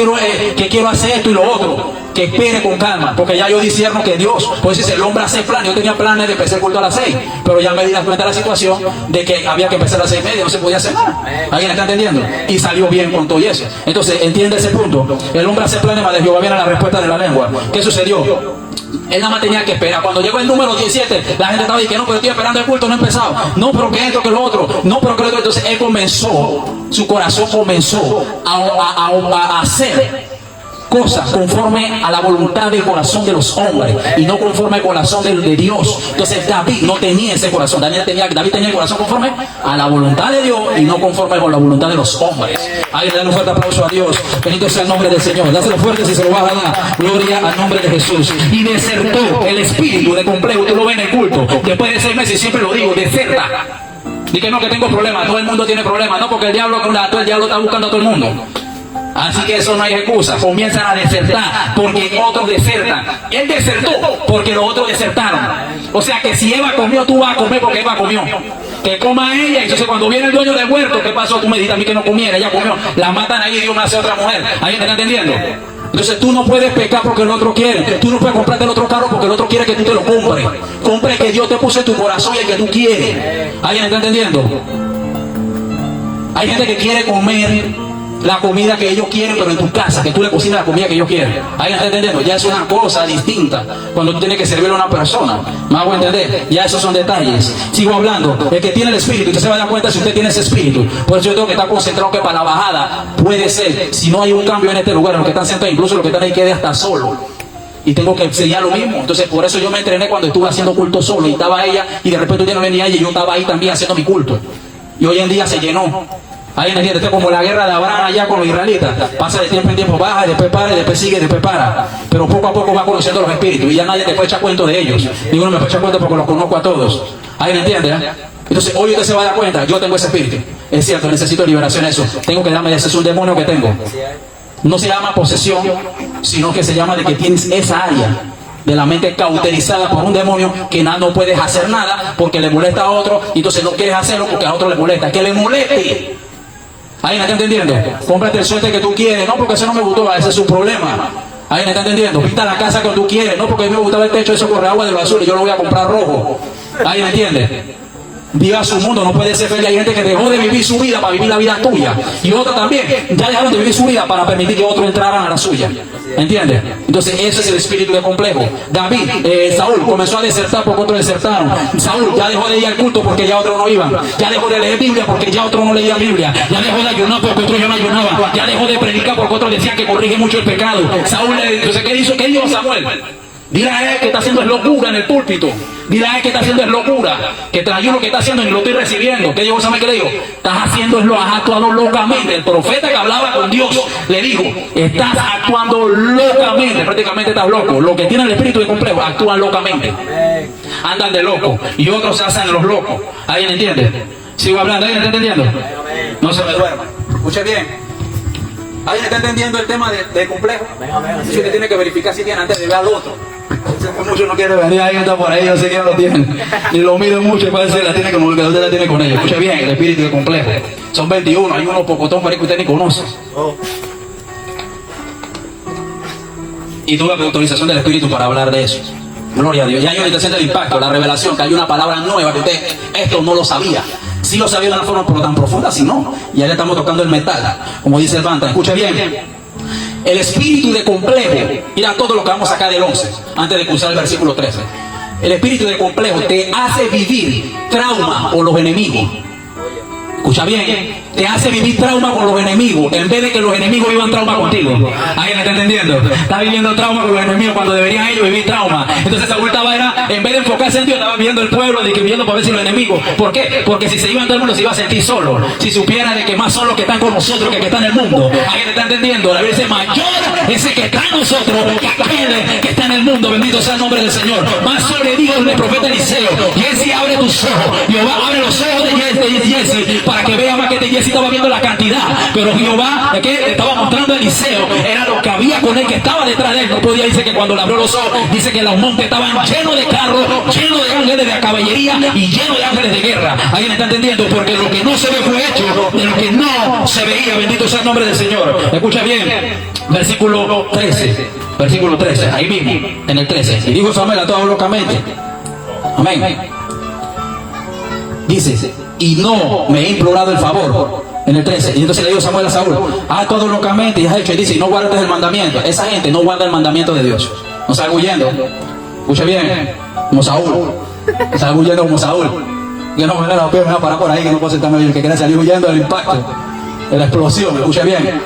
quiero hacer esto y lo otro. Que espere con calma, porque ya yo discierno que Dios, pues dice, el hombre hace planes. Yo tenía planes de empezar el culto a las 6, pero ya me di cuenta de la situación de que había que empezar a las 6:30, no se podía hacer nada. ¿Alguien está entendiendo? Y salió bien con todo eso. Entonces, entiende ese punto. El hombre hace planes, mas de Jehová viene la respuesta de la lengua. ¿Qué sucedió? Él nada más tenía que esperar. Cuando llegó el número 17, la gente estaba diciendo, no, pero estoy esperando el culto, no he empezado. No, pero que esto, que lo otro. No, pero que lo otro. Entonces él comenzó, su corazón comenzó a hacer cosas conforme a la voluntad del corazón de los hombres y no conforme al corazón de Dios. Entonces David no tenía ese corazón. David tenía el corazón conforme a la voluntad de Dios y no conforme con la voluntad de los hombres. Ahí le dan un fuerte aplauso a Dios. Bendito sea el nombre del Señor. Dáselo fuerte si se lo vas a dar. Gloria al nombre de Jesús. Y desertó el espíritu de complejo. Tú lo ves en el culto. Después de 6 meses, siempre lo digo, deserta. Dije no, que tengo problemas. Todo el mundo tiene problemas. No, porque el diablo está buscando a todo el mundo. Así que eso no hay excusa. Comienzan a desertar porque otros desertan. Él desertó porque los otros desertaron. O sea que si Eva comió, tú vas a comer porque Eva comió. Que coma ella. Entonces cuando viene el dueño del huerto, ¿qué pasó? Tú me dijiste a mí que no comiera, ella comió. La matan ahí y Dios me hace otra mujer. ¿Alguien me está entendiendo? Entonces tú no puedes pecar porque el otro quiere. Tú no puedes comprarte el otro carro porque el otro quiere que tú te lo compres. Compre el que Dios te puso en tu corazón y el que tú quieres. ¿Alguien me está entendiendo? Hay gente que quiere comer la comida que ellos quieren, pero en tu casa, que tú le cocinas la comida que ellos quieren. ¿Alguien está entendiendo? Ya es una cosa distinta cuando tú tienes que servirle a una persona. ¿Me hago entender? Ya esos son detalles. Sigo hablando. El que tiene el espíritu, usted se va a dar cuenta si usted tiene ese espíritu. Por eso yo tengo que estar concentrado que para la bajada puede ser, si no hay un cambio en este lugar, los que están sentados, incluso los que están ahí quede hasta solo. Y tengo que sellar lo mismo. Entonces por eso yo me entrené cuando estuve haciendo culto solo y estaba ella y de repente usted no venía ella y yo estaba ahí también haciendo mi culto. Y hoy en día se llenó. Ahí me entiende, esto es como la guerra de Abraham allá con los israelitas. Pasa de tiempo en tiempo, baja, y después para, y después sigue, y después para. Pero poco a poco va conociendo los espíritus y ya nadie te puede echar cuento de ellos. Ninguno me puede echar cuento porque los conozco a todos. Ahí me entiende, ¿eh? Entonces hoy usted se va a dar cuenta, yo tengo ese espíritu. Es cierto, necesito liberación de eso. Tengo que darme, ese es un demonio que tengo. No se llama posesión, sino que se llama de que tienes esa área de la mente cauterizada por un demonio que no puedes hacer nada porque le molesta a otro y entonces no quieres hacerlo porque a otro le molesta. Que le moleste. Ahí me está entendiendo. Cómprate el suéter que tú quieres, no porque eso no me gustó, ese es su problema. Ahí me está entendiendo. Pinta la casa que tú quieres, no porque a mí me gustaba el techo, eso corre agua de lo azul y yo lo voy a comprar rojo. Ahí me entiende. Viva su mundo, no puede ser feliz. Hay gente que dejó de vivir su vida para vivir la vida tuya. Y otros también ya dejaron de vivir su vida para permitir que otros entraran a la suya. ¿Entiendes? Entonces ese es el espíritu de complejo. David, Saúl comenzó a desertar porque otros desertaron. Saúl ya dejó de ir al culto porque ya otros no iban. Ya dejó de leer Biblia porque ya otros no leían Biblia. Ya dejó de ayunar porque otros ya no ayunaban. Ya dejó de predicar porque otros decían que corrige mucho el pecado. Saúl, entonces ¿qué hizo? ¿Qué dijo Samuel? Dile a él que está haciendo es locura en el púlpito. Dile a él que está haciendo es locura. Que te ayuno que está haciendo y lo estoy recibiendo. ¿Qué dijo Samuel? ¿Qué le dijo? Estás haciendo es lo has actuado locamente. El profeta que hablaba con Dios le dijo, estás actuando locamente. Prácticamente estás loco. Los que tienen el espíritu de complejo actúan locamente. Andan de loco. Y otros se hacen los locos. ¿Alguien entiende? Sigo hablando. ¿Alguien está entendiendo? No se me duerma. Escuche bien. ¿Alguien está entendiendo el tema de complejo? Si usted tiene que verificar si tiene antes de ver al otro. Muchos no quieren venir, alguien está por ahí, yo sé que no lo tienen. Y lo miden mucho y parece que la tiene como que usted la tiene con ellos. Escuche bien, el espíritu de complejo. Son 21, hay unos pocotón por ahí que usted ni conoce. Y tuve la autorización del espíritu para hablar de eso. Gloria a Dios. Ya yo ahorita siento el impacto, la revelación, que hay una palabra nueva que usted, esto no lo sabía. Sí lo sabía de una forma pero tan profunda, si no. Y ya le estamos tocando el metal, como dice el Banta. Escuche bien. El espíritu de complejo, mira todo lo que vamos a sacar del 11, antes de cruzar el versículo 13. El espíritu de complejo te hace vivir trauma por los enemigos. Escucha bien, te hace vivir trauma con los enemigos en vez de que los enemigos vivan trauma contigo. ¿Alguien me está entendiendo? Está viviendo trauma con los enemigos cuando deberían ellos vivir trauma. Entonces Saúl estaba, en vez de enfocarse en Dios, estaba viendo el pueblo, de que viendo para ver si los enemigos. ¿Por qué? Porque si se iban todo el mundo se iba a sentir solo. Si supiera de que más son los que están con nosotros que están en el mundo. ¿Alguien me está entendiendo? La Biblia dice mayor ese que está en nosotros que aquel que está en el mundo. Bendito sea el nombre del Señor. Más sobre dijo el profeta Eliseo: Jesse, abre tus ojos. Jehová abre los ojos de Jesse para que vea más que Jesse estaba viendo la cantidad, pero Jehová que estaba mostrando a Eliseo era lo que había con él, que estaba detrás de él. No podía, dice que cuando le abrió los ojos, dice que los montes estaban llenos de carros, llenos de ángeles de caballería y llenos de ángeles de guerra. ¿Alguien está entendiendo? Porque lo que no se ve fue hecho de lo que no se veía. Bendito sea el nombre del Señor. Escucha bien, versículo 13, versículo 13, ahí mismo, en el 13. Y dijo Samuel a todos locamente, amén. Dice, y no me he implorado el favor. En el 13. Y entonces le dijo Samuel a Saúl: haz todo locamente y has hecho. Y dice: y no guardes el mandamiento. Esa gente no guarda el mandamiento de Dios. No salga huyendo. Escucha bien. Como Saúl. No salga huyendo como Saúl. Que no me da la opinión, me va a parar por ahí, que no puedo sentarme bien. Que quiera salir huyendo del impacto, de la explosión. Escucha bien.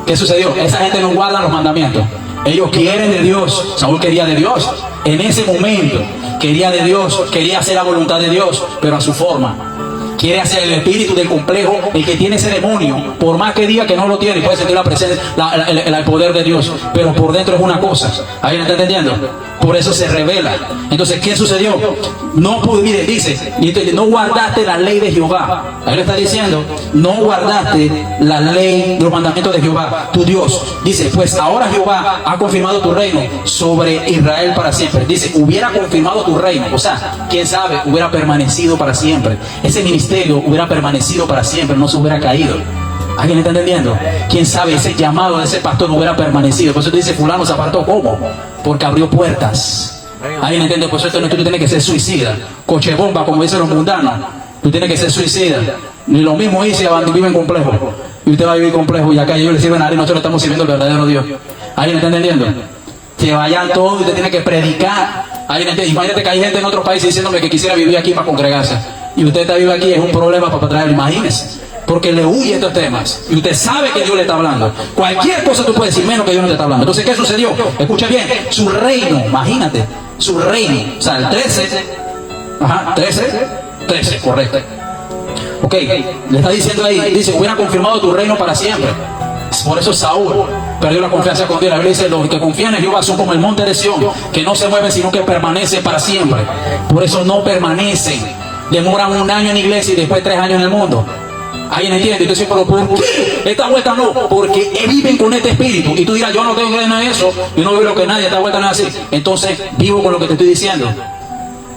¿Qué sucedió? Esa gente no guarda los mandamientos. Ellos quieren de Dios. Saúl quería de Dios. En ese momento quería de Dios, quería hacer la voluntad de Dios, pero a su forma. Quiere hacer el espíritu del complejo, el que tiene ese demonio, por más que diga que no lo tiene, puede sentir la presencia, el poder de Didios, pero por dentro es una cosa. ¿Alguien está entendiendo? Por eso se revela. Entonces, ¿qué sucedió? No pude, mire, dice, no guardaste la ley de Jehová. Ahí le está diciendo, no guardaste la ley, los mandamientos de Jehová, tu Dios. Dice, pues ahora Jehová ha confirmado tu reino sobre Israel para siempre. Dice, hubiera confirmado tu reino. O sea, quién sabe, hubiera permanecido para siempre. Ese ministerio hubiera permanecido para siempre, no se hubiera caído. ¿Alguien está entendiendo? ¿Quién sabe? Ese llamado de ese pastor no hubiera permanecido. Por eso te dice, fulano se apartó. ¿Cómo? Porque abrió puertas. ¿Alguien entiende? Por eso tú tienes que ser suicida. Coche bomba, como dicen los mundanos. Tú tienes que ser suicida. Ni lo mismo hice a vive en complejo. Y usted va a vivir complejo y acá ellos le sirven a él y nosotros estamos sirviendo al verdadero Dios. ¿Alguien está entendiendo? Que vayan todos y usted tiene que predicar. ¿Alguien entiende? Imagínate que hay gente en otros países diciéndome que quisiera vivir aquí para congregarse. Y usted está vivo aquí, es un problema para traerlo. Imagínese. Porque le huye estos temas. Y usted sabe que Dios le está hablando. Cualquier cosa tú puedes decir menos que Dios no te está hablando. Entonces, ¿qué sucedió? Escucha bien. Su reino, imagínate. Su reino. O sea, el 13. Ajá, 13, correcto. Ok, le está diciendo ahí, dice, hubiera confirmado tu reino para siempre. Por eso Saúl perdió la confianza con Dios. La Biblia dice, los que confían en Jehová son como el monte de Sión, que no se mueven sino que permanece para siempre. Por eso no permanecen. Demoran un año en iglesia y después 3 años en el mundo. ¿Alguien entiende? Entonces, ¿pero por qué? Esta vuelta no, porque viven con este espíritu. Y tú dirás, yo no tengo que ver nada de eso, yo no veo lo que nadie, esta vuelta no es así. Entonces, vivo con lo que te estoy diciendo.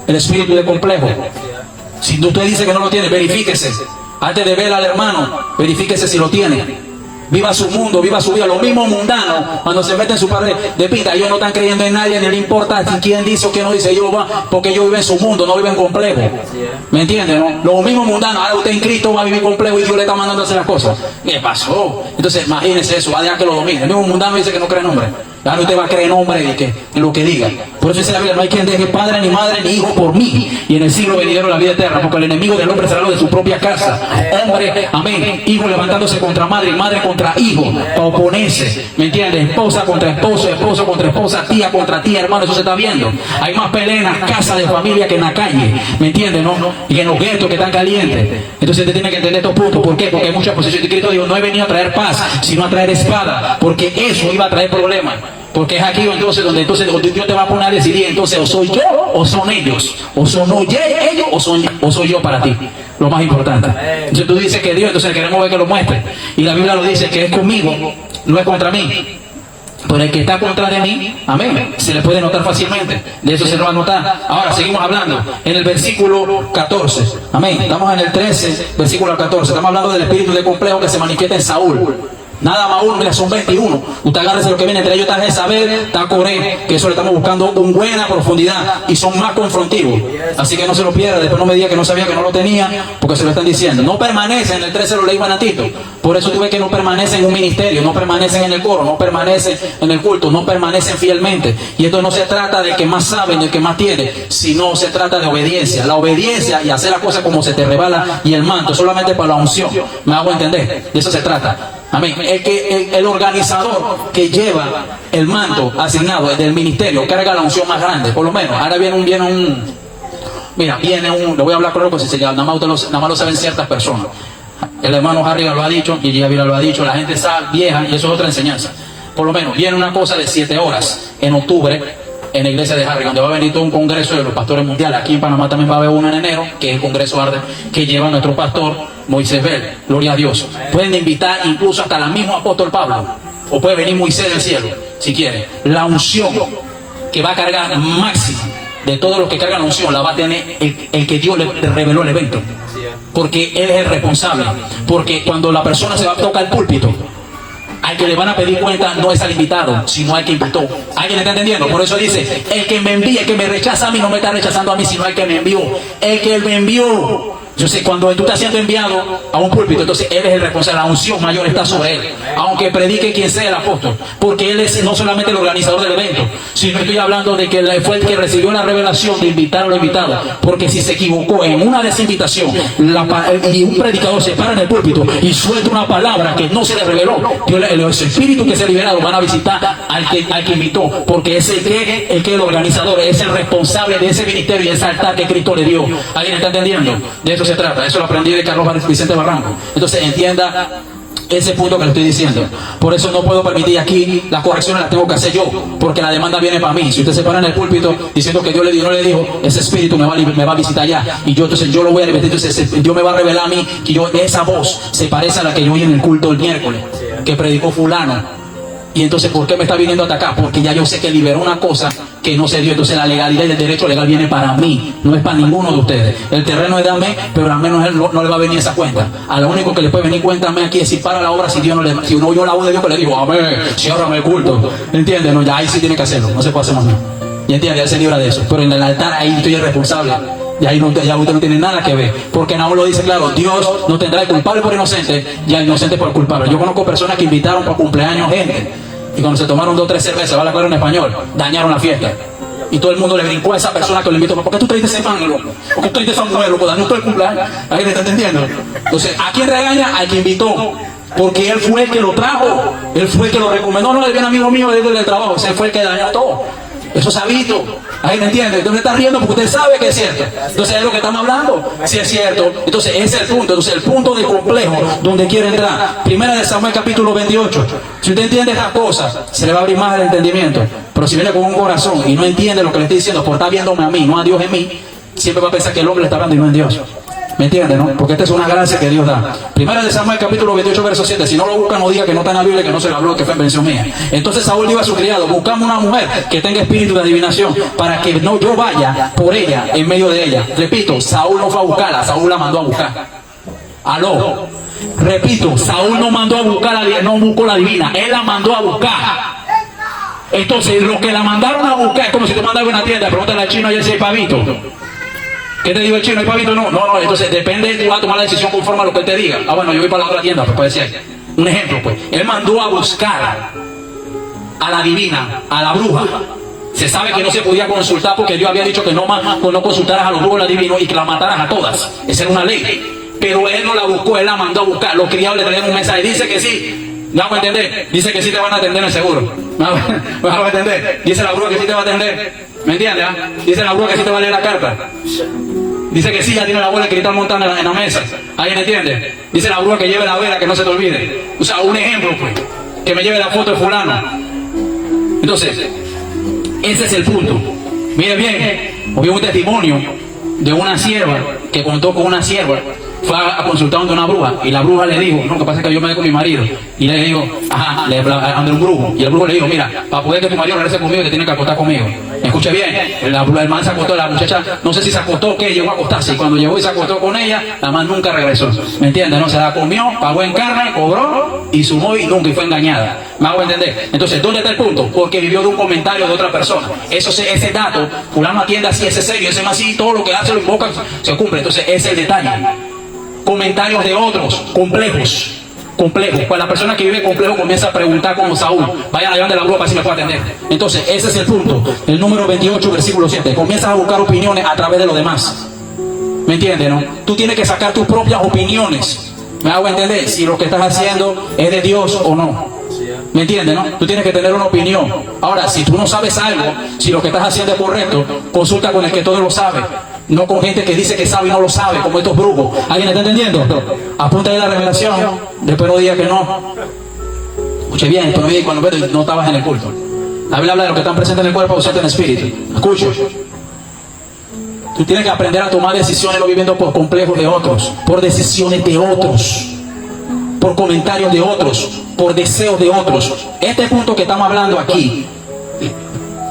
El espíritu de complejo. Si usted dice que no lo tiene, verifíquese. Antes de ver al hermano, verifíquese si lo tiene. Viva su mundo, viva su vida. Los mismos mundanos, cuando se meten en su padre de pinta, ellos no están creyendo en nadie, ni le importa quién dice o quién no dice. Ellos van porque ellos viven su mundo, no viven complejo. ¿Me entienden? ¿No? Los mismos mundanos, ahora usted en Cristo va a vivir complejo y Dios le está mandando a hacer las cosas. ¿Qué pasó? Entonces, imagínense eso, va a dejar que lo domine. El mismo mundano dice que no cree en hombre. Ahora usted va a creer en hombre en lo que diga. Por eso dice la Biblia, no hay quien deje padre, ni madre, ni hijo por mí. Y en el siglo venidero la vida eterna, porque el enemigo del hombre será lo de su propia casa. Hombre, amén. Hijo levantándose contra madre, y madre contra hijo, para oponerse. ¿Me entiendes? Esposa contra esposo, esposo contra esposa, tía contra tía, hermano, eso se está viendo. Hay más peleas en las casas de familia que en la calle. ¿Me entiendes? ¿No? Y en los guetos que están calientes. Entonces usted tiene que entender estos puntos. ¿Por qué? Porque hay mucha posición de Cristo. Dijo, no he venido a traer paz, sino a traer espada. Porque eso iba a traer problemas. Porque es aquí entonces donde Dios te va a poner a decidir, entonces o soy yo o son ellos, o son ellos o soy yo para ti, lo más importante. Entonces tú dices que Dios, entonces queremos ver que lo muestre, y la Biblia lo dice que es conmigo, no es contra mí. Pero el que está contra de mí, amén, se le puede notar fácilmente, de eso se lo va a notar. Ahora seguimos hablando en el versículo 14, amén, estamos en el 13, versículo 14, estamos hablando del espíritu de complejo que se manifiesta en Saúl. Nada más uno, mira, son 21. Usted agárrese lo que viene entre ellos, está Jezabel, está Coré, que eso le estamos buscando con buena profundidad y son más confrontivos. Así que no se lo pierda, después no me diga que no sabía que no lo tenía, porque se lo están diciendo. No permanecen, en el 13 lo leí Manatito. Por eso tú ves que no permanecen en un ministerio, no permanecen en el coro, no permanecen en el culto, no permanecen fielmente. Y esto no se trata de que más saben, del que más tiene, sino se trata de obediencia. La obediencia y hacer las cosas como se te rebala y el manto, solamente para la unción. ¿Me hago entender? De eso se trata. Amén. El organizador que lleva el manto asignado del ministerio carga la unción más grande, por lo menos. Ahora viene un le voy a hablar claro, pues nada más lo saben ciertas personas. El hermano Harry lo ha dicho, y Vila lo ha dicho, la gente sabe, vieja, y eso es otra enseñanza. Por lo menos viene una cosa de 7 horas en octubre en la iglesia de Harry, donde va a venir todo un congreso de los pastores mundiales. Aquí en Panamá también va a haber uno en enero, que es el congreso Arde, que lleva nuestro pastor Moisés Vélez, gloria a Dios. Pueden invitar incluso hasta el mismo apóstol Pablo, o puede venir Moisés del cielo, si quiere. La unción que va a cargar máximo de todos los que cargan la unción, la va a tener el que Dios le reveló el evento, porque Él es el responsable. Porque cuando la persona se va a tocar el púlpito, al que le van a pedir cuenta no es al invitado, sino al que invitó. ¿Alguien está entendiendo? Por eso dice, el que me envía, el que me rechaza a mí, no me está rechazando a mí, sino al que me envió. El que me envió. Yo sé, cuando tú estás siendo enviado a un púlpito, entonces Él es el responsable, la unción mayor está sobre Él. Aunque predique quien sea el apóstol, porque Él es no solamente el organizador del evento, sino estoy hablando de que Él fue el que recibió la revelación de invitar a los invitados. Porque si se equivocó en una desinvitación y un predicador se para en el púlpito y suelta una palabra que no se le reveló, los espíritus que se liberaron van a visitar al que invitó, porque es el que es el organizador, es el responsable de ese ministerio y ese altar que Cristo le dio. ¿Alguien está entendiendo? De eso se trata. Eso lo aprendí de Carlos Vicente Barranco. Entonces entienda ese punto que le estoy diciendo. Por eso no puedo permitir aquí las correcciones, las tengo que hacer yo, porque la demanda viene para mí. Si usted se para en el púlpito diciendo que Dios le dijo, no le dijo, ese espíritu me va a visitar ya, y entonces yo lo voy a repetir. Entonces Dios me va a revelar a mí que esa voz se parece a la que yo oí en el culto el miércoles, que predicó fulano. Y entonces, ¿por qué me está viniendo hasta acá? Porque ya yo sé que liberó una cosa que no se dio. Entonces la legalidad y el derecho legal viene para mí, no es para ninguno de ustedes. El terreno es de Amén, pero al menos él no le va a venir esa cuenta. A lo único que le puede venir cuenta a Amén aquí es si para la obra, si Dios no le, si uno oyó la voz de Dios que le dijo, Amén, ciérrame el culto. ¿Entiendes? No, ya ahí sí tiene que hacerlo, no se puede hacer más nada. ¿Y entiende? Ya se libra de eso. Pero en el altar ahí estoy el responsable. Y ahí ya usted no tiene nada que ver. Porque Nahum lo dice claro, Dios no tendrá el culpable por inocente y al inocente por culpable. Yo conozco personas que invitaron para cumpleaños gente, y cuando se tomaron 2 o 3 cervezas, va a la claro en español, dañaron la fiesta. Y todo el mundo le brincó a esa persona que lo invitó. ¿Por qué tú traes ese man, loco? ¿Por qué tú traes esa mujer, loco? Dañó todo el cumpleaños. ¿Alguien está entendiendo? Entonces, ¿a quién regaña? Al que invitó. Porque él fue el que lo trajo. Él fue el que lo recomendó. No, él viene amigo mío desde el trabajo. Ese fue el que dañó todo. Eso es hábito. Ahí me entiende. Entonces está riendo porque usted sabe que es cierto. Entonces es lo que estamos hablando. Si es cierto. Entonces ese es el punto. Entonces el punto del complejo donde quiere entrar. Primera de Samuel capítulo 28. Si usted entiende estas cosas, se le va a abrir más el entendimiento. Pero si viene con un corazón y no entiende lo que le estoy diciendo, por estar viéndome a mí, no a Dios en mí, siempre va a pensar que el hombre le está hablando y no en Dios. ¿Me entienden, no? Porque esta es una gracia que Dios da. Primera de Samuel capítulo 28 verso 7. Si no lo buscan, no diga que no está en la Biblia, que no se lo habló, que fue invención mía. Entonces Saúl dijo a su criado: buscamos una mujer que tenga espíritu de adivinación, para que no yo vaya por ella en medio de ella. Repito, Saúl no fue a buscarla, Saúl la mandó a buscar. Aló. Repito, Saúl no mandó a buscar, no buscó la divina, él la mandó a buscar. Entonces los que la mandaron a buscar, es como si te mandaban a una tienda, pregúntale al chino ayer si hay pavito. ¿Qué te digo el chino? ¿Hay pavito? No, entonces depende, tú vas a tomar la decisión conforme a lo que él te diga. Ah, bueno, yo voy para la otra tienda, pues puede ser. Un ejemplo, pues. Él mandó a buscar a la divina, a la bruja. Se sabe que no se podía consultar porque Dios había dicho que no consultaras a los brujos divinos y que la mataras a todas. Esa era una ley. Pero él no la buscó, él la mandó a buscar. Los criados le traían un mensaje. Dice que sí. ¿Me hago entender? Dice que sí te van a atender en el seguro. ¿Me hago entender? Dice la bruja que sí te va a atender. ¿Me entiendes? Dice la bruja que sí te va a leer la carta. Dice que sí, ya tiene la bola que está montada en la mesa. ¿Alguien entiende? Dice la bruja que lleve la vela, que no se te olvide. O sea, un ejemplo, pues. Que me lleve la foto de fulano. Entonces, ese es el punto. Mire bien, hubo un testimonio de una sierva que contó con una sierva. Fue a consultar donde una bruja y la bruja le dijo: no, lo que pasa es que yo me voy con mi marido. Y le dijo: ajá, le ande un brujo. Y el brujo le dijo: mira, para poder que tu marido regrese conmigo, te tiene que acostar conmigo. Escuche bien, el man se acostó, la muchacha, no sé si se acostó o qué, llegó a acostarse. Y cuando llegó y se acostó con ella, la man nunca regresó. ¿Me entiendes? No, se la comió, pagó en carne, cobró y sumó y nunca, y fue engañada. ¿Me hago entender? Entonces, ¿dónde está el punto? Porque vivió de un comentario de otra persona. Ese dato, fulano atiende así, ese serio, ese más así, todo lo que hace lo invoca, se cumple. Entonces, ese es el detalle. Comentarios de otros, complejos. Pues la persona que vive complejo comienza a preguntar como Saúl: vayan allá de la bruja para si me puede atender. Entonces ese es el punto, el número 28 versículo 7. Comienzas a buscar opiniones a través de los demás. ¿Me entiendes, no? Tú tienes que sacar tus propias opiniones. ¿Me hago entender? Si lo que estás haciendo es de Dios o no. ¿Me entiendes, no? Tú tienes que tener una opinión. Ahora, si tú no sabes algo, si lo que estás haciendo es correcto, consulta con el que todo lo sabe. No con gente que dice que sabe y no lo sabe, como estos brujos. ¿Alguien está entendiendo? Apunta ahí la revelación. Después no diga que no. Escuche bien, después no diga cuando no estabas en el culto. La Biblia habla de los que están presentes en el cuerpo, ausentes en el espíritu. Escuche. Tú tienes que aprender a tomar decisiones no viviendo por complejos de otros, por decisiones de otros, por comentarios de otros, por deseos de otros. Este punto que estamos hablando aquí,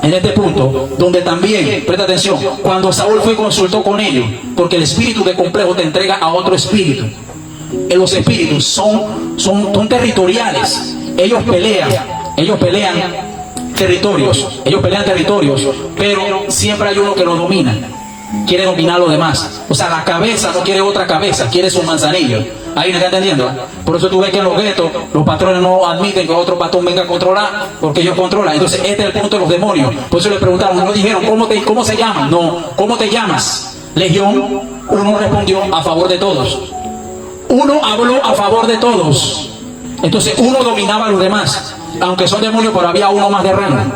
en este punto, donde también, presta atención, cuando Saúl fue y consultó con ellos, porque el espíritu de complejo te entrega a otro espíritu. Los espíritus son territoriales. Ellos pelean territorios, pero siempre hay uno que lo domina. Quiere dominar a los demás. O sea, la cabeza no quiere otra cabeza, quiere su manzanillo. Ahí me está entendiendo. Por eso tú ves que en los guetos los patrones no admiten que otro patrón venga a controlar, porque ellos controlan. Entonces este es el punto de los demonios. Por eso le preguntaron, no dijeron ¿cómo se llaman? No, ¿cómo te llamas? Legión. Uno respondió a favor de todos. Uno habló a favor de todos. Entonces uno dominaba a los demás. Aunque son demonios, pero había uno más de rango.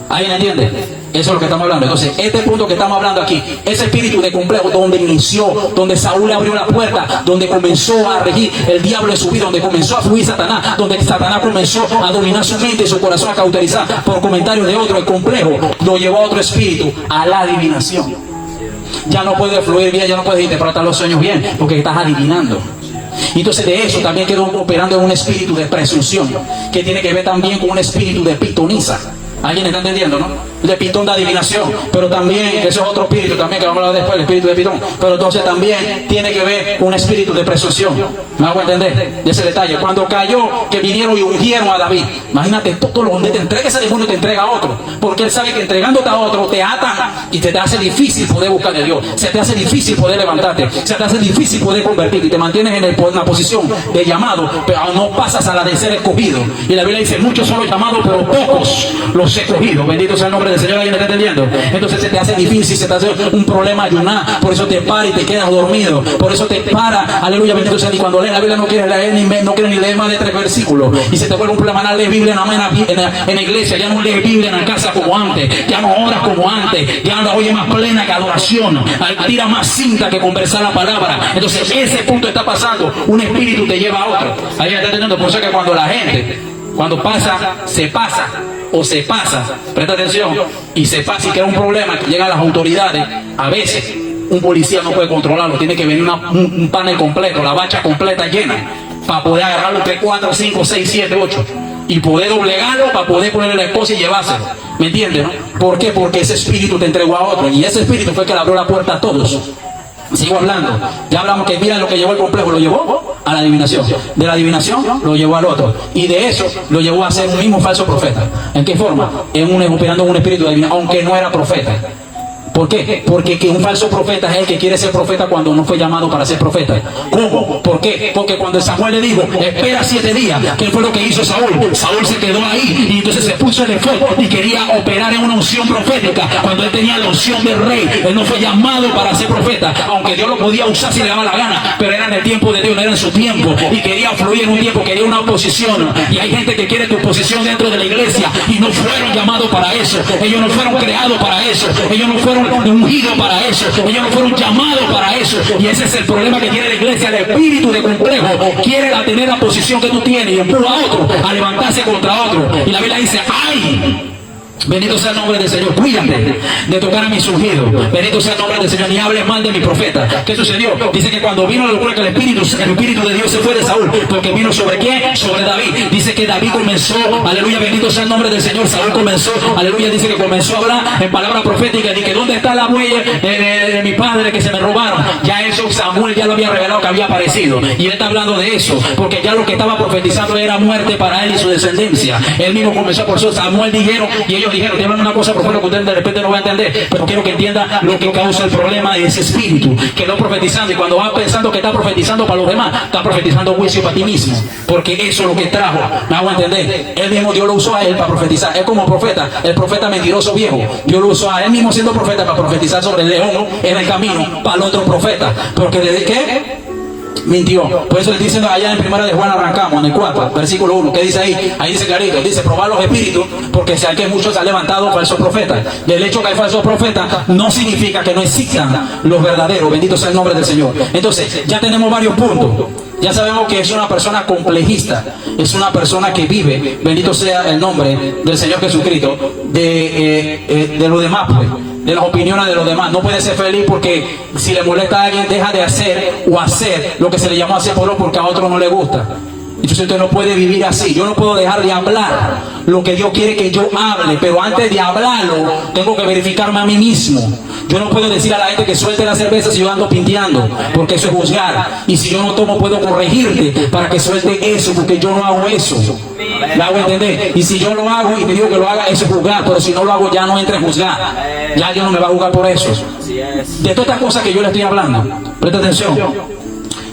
¿Ahí me entiende? Eso es lo que estamos hablando. Entonces, este punto que estamos hablando aquí, ese espíritu de complejo, donde inició, donde Saúl abrió la puerta, donde comenzó a regir el diablo en su vida, donde comenzó a fluir Satanás, donde Satanás comenzó a dominar su mente y su corazón, a cauterizar por comentarios de otro, el complejo lo llevó a otro espíritu, a la adivinación. Ya no puede fluir bien, ya no puedes interpretar los sueños bien, porque estás adivinando. Y entonces de eso también quedó operando en un espíritu de presunción, que tiene que ver también con un espíritu de pitoniza. ¿Alguien está entendiendo, no? De pitón de adivinación, pero también, eso es otro espíritu también que vamos a hablar después, el espíritu de pitón, pero entonces también tiene que ver con un espíritu de presunción. ¿Me hago entender? De ese detalle. Cuando cayó, que vinieron y ungieron a David, imagínate, todo lo donde te entrega ese demonio te entrega a otro, porque él sabe que entregándote a otro te atan y te hace difícil poder buscar de Dios, se te hace difícil poder levantarte, se te hace difícil poder convertirte y te mantienes en una posición de llamado, pero no pasas a la de ser escogido. Y la Biblia dice, muchos son los llamados, pero pocos los escogidos. Bendito sea el nombre nombre del Señor. ¿Alguien me está entendiendo? Entonces se te hace difícil, se te hace un problema ayunar. Por eso te para y te quedas dormido. Por eso te para, aleluya, bendito sea. Y cuando lees la Biblia no quieres leer no quieres ni leer más de 3 versículos. Y se te vuelve un problema, no lees Biblia en la iglesia. Ya no lees Biblia en la casa como antes. Ya no oras como antes. Ya no oye más plena que adoración. Tira más cinta que conversar la palabra. Entonces ese punto está pasando. Un espíritu te lleva a otro. Ahí está entendiendo. Por eso que cuando la gente, cuando pasa, o se pasa, presta atención, y se pasa y crea un problema que llegan las autoridades, a veces un policía no puede controlarlo, tiene que venir un panel completo, la bacha completa llena, para poder agarrarlo entre 4, 5, 6, 7, 8, y poder doblegarlo para poder ponerle la esposa y llevárselo. ¿Me entiendes, no? ¿Por qué? Porque ese espíritu te entregó a otro, y ese espíritu fue el que le abrió la puerta a todos. Sigo hablando. Ya hablamos que mira lo que llevó el complejo, lo llevó a la adivinación. De la adivinación lo llevó al otro. Y de eso lo llevó a ser un mismo falso profeta. ¿En qué forma? Operando en un espíritu de adivinación, aunque no era profeta. ¿Por qué? Porque que un falso profeta es el que quiere ser profeta cuando no fue llamado para ser profeta. ¿Cómo? ¿Por qué? Porque cuando Samuel le dijo, espera 7 días, ¿qué fue lo que hizo Saúl? Saúl se quedó ahí y entonces se puso el efecto y quería operar en una unción profética cuando él tenía la unción del rey. Él no fue llamado para ser profeta, aunque Dios lo podía usar si le daba la gana, pero era en el tiempo de Dios, no era en su tiempo, y quería fluir en un tiempo, quería una oposición. Y hay gente que quiere tu posición dentro de la iglesia y no fueron llamados para eso. Ellos no fueron creados para eso. Ellos no fueron ungidos para eso. Ellos no fueron llamados para eso. Y ese es el problema que tiene la iglesia. El espíritu de complejo quiere tener la posición que tú tienes y empuja a otro a levantarse contra otro. Y la Biblia dice, ¡ay! Bendito sea el nombre del Señor. Cuídate de tocar a mis ungidos. Bendito sea el nombre del Señor. Ni hables mal de mi profeta. ¿Qué sucedió? Dice que cuando vino la locura, que el espíritu de Dios se fue de Saúl. Porque vino sobre ¿quién? Sobre David. Dice que David comenzó, aleluya, bendito sea el nombre del Señor. Saúl comenzó, aleluya, dice que comenzó a hablar en palabra profética. Y que ¿dónde está la huella de mi padre que se me robaron? Ya eso Samuel ya lo había revelado que había aparecido. Y él está hablando de eso. Porque ya lo que estaba profetizando era muerte para él y su descendencia. Él mismo comenzó por eso. Samuel dijeron, y ellos dijeron, te hablan una cosa profunda que usted de repente no va a entender, pero quiero que entienda lo que causa el problema de ese espíritu. Quedó profetizando, y cuando va pensando que está profetizando para los demás, está profetizando juicio para ti mismo, porque eso es lo que trajo. Me hago entender. Él mismo, Dios lo usó a él para profetizar. Él como profeta, el profeta mentiroso viejo, Dios lo usó a él mismo siendo profeta para profetizar sobre el león en el camino para el otro profeta. Porque desde que mintió. Por eso le dicen allá en Primera de Juan, arrancamos en el 4, versículo 1, ¿qué dice ahí? Ahí dice clarito, dice probar los espíritus, porque sé que muchos han levantado falsos profetas. Del hecho que hay falsos profetas no significa que no existan los verdaderos. Bendito sea el nombre del Señor. Entonces ya tenemos varios puntos. Ya sabemos que es una persona complejista, es una persona que vive, bendito sea el nombre del Señor Jesucristo, de lo demás, pues, de las opiniones de los demás. No puede ser feliz porque si le molesta a alguien, deja de hacer o hacer lo que se le llamó hacer porque a otro no le gusta. Entonces usted no puede vivir así. Yo no puedo dejar de hablar lo que Dios quiere que yo hable, pero antes de hablarlo tengo que verificarme a mí mismo. Yo no puedo decir a la gente que suelte la cerveza si yo ando pinteando, porque eso es juzgar. Y si yo no tomo, puedo corregirte para que suelte eso, porque yo no hago eso. ¿Me hago entender? Y si yo lo hago y te digo que lo haga, eso es juzgar. Pero si no lo hago, ya no entra en juzgar. Ya Dios no me va a juzgar por eso. De todas estas cosas que yo le estoy hablando, presta atención.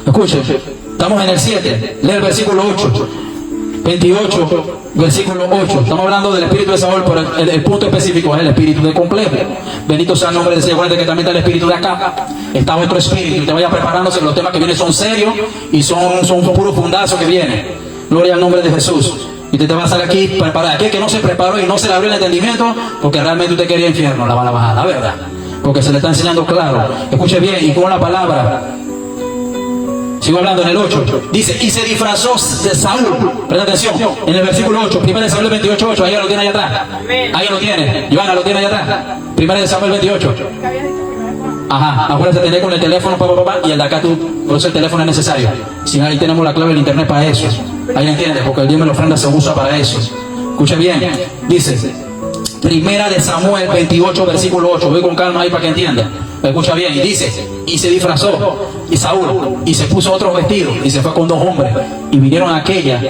Escuche, estamos en el 7, lee el versículo 8. 28, versículo 8. Estamos hablando del espíritu de Saúl, pero el punto específico es el espíritu de complejo. Bendito sea el nombre del Señor. Acuérdate que también está el espíritu de acá. Está otro espíritu. Y te vayas preparándose. Los temas que vienen son serios y son puros fundazos que vienen. Gloria al nombre de Jesús. Y te vas a salir aquí preparado. Aquel que no se preparó y no se le abrió el entendimiento, porque realmente usted quería infierno, la bajada, la verdad. Porque se le está enseñando claro. Escuche bien y con la palabra. Sigo hablando en el 8. Dice, y se disfrazó de Saúl. Presta atención. En el versículo 8. Primera de Samuel 28, 8. Ahí lo tiene allá atrás. Ahí lo tiene. Joana lo tiene allá atrás. Primera de Samuel 28. Ajá. Acuérdate de tener con el teléfono, papá, y el de acá tú. Por eso el teléfono es necesario. Si ahí tenemos la clave del internet para eso. Ahí entiendes, porque el día de la ofrenda se usa para eso. Escucha bien. Dice, Primera de Samuel 28, versículo 8. Voy con calma ahí para que entienda. Escucha bien, y dice, y se disfrazó, y Saúl, y se puso otros vestidos, y se fue con 2 hombres, y vinieron a aquella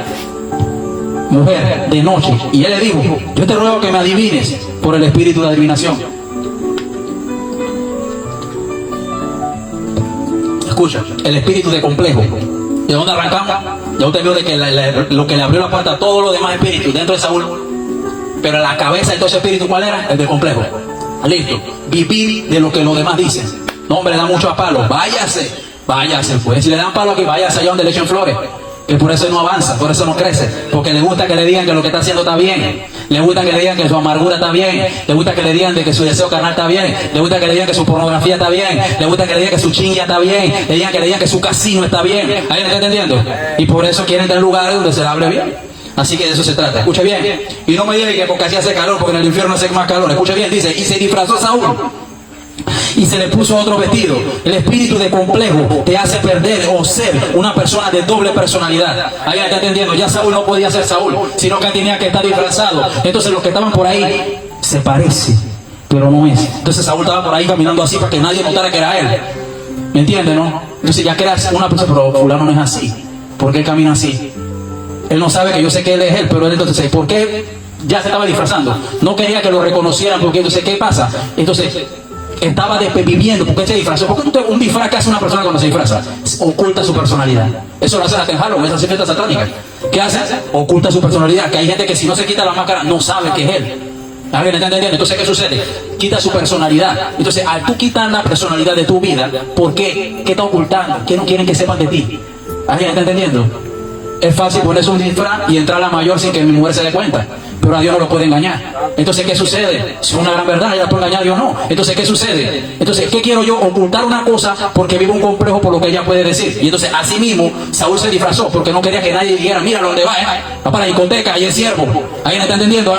mujer de noche, y él le dijo, yo te ruego que me adivines por el espíritu de adivinación. Escucha, el espíritu de complejo. ¿De dónde arrancamos? Ya usted vio de que lo que le abrió la puerta a todos los demás espíritus dentro de Saúl Pero la cabeza de todo ese espíritu, ¿cuál era? El de complejo. Listo. Vivir de lo que los demás dicen. No, hombre, le dan mucho a palo. Váyase, pues. Si le dan palo aquí, váyase allá donde le echen flores. Que por eso no avanza, por eso no crece. Porque le gusta que le digan que lo que está haciendo está bien. Le gusta que le digan que su amargura está bien. Le gusta que le digan de que su deseo carnal está bien. Le gusta que le digan que su pornografía está bien. Le gusta que le digan que su chinga está bien. Le digan que su casino está bien. ¿Alguien está entendiendo? Y por eso quieren tener lugares donde se le hable bien. Así que de eso se trata. Escuche bien. Y no me diga que porque así hace calor, porque en el infierno hace más calor. Escuche bien, dice, y se disfrazó Saúl y se le puso otro vestido. El espíritu de complejo te hace perder o ser una persona de doble personalidad. ¿Alguien está entendiendo? Ya Saúl no podía ser Saúl, sino que tenía que estar disfrazado. Entonces los que estaban por ahí se parece, pero no es. Entonces Saúl estaba por ahí caminando así para que nadie notara que era él. ¿Me entiendes, no? Entonces ya que era una persona, pero fulano no es así. ¿Por qué camina así? Él no sabe que yo sé que él es él, pero él entonces, ¿por qué ya se estaba disfrazando? No quería que lo reconocieran, porque entonces, ¿qué pasa? Entonces, estaba viviendo, porque él se disfrazó. ¿Por qué un disfraz que hace una persona cuando se disfraza? Oculta su personalidad. Eso lo hace la Halloween, esas fiestas satánicas. ¿Qué hace? Oculta su personalidad. Que hay gente que si no se quita la máscara, no sabe que es él. ¿Alguien está entendiendo? Entonces, ¿qué sucede? Quita su personalidad. Entonces, al tú quitar la personalidad de tu vida, ¿por qué? ¿Qué está ocultando? ¿Qué no quieren que sepan de ti? ¿Alguien está entendiendo? Es fácil ponerse un disfraz y entrar a la mayor sin que mi mujer se dé cuenta. Pero a Dios no lo puede engañar. Entonces, ¿qué sucede? Es una gran verdad, ella puede engañar a Dios, no. Entonces, ¿qué sucede? Entonces, ¿qué quiero yo? Ocultar una cosa porque vivo un complejo por lo que ella puede decir. Y entonces, así mismo, Saúl se disfrazó porque no quería que nadie dijera, mira dónde va, va para la discoteca, ahí el siervo. ¿Alguien está entendiendo?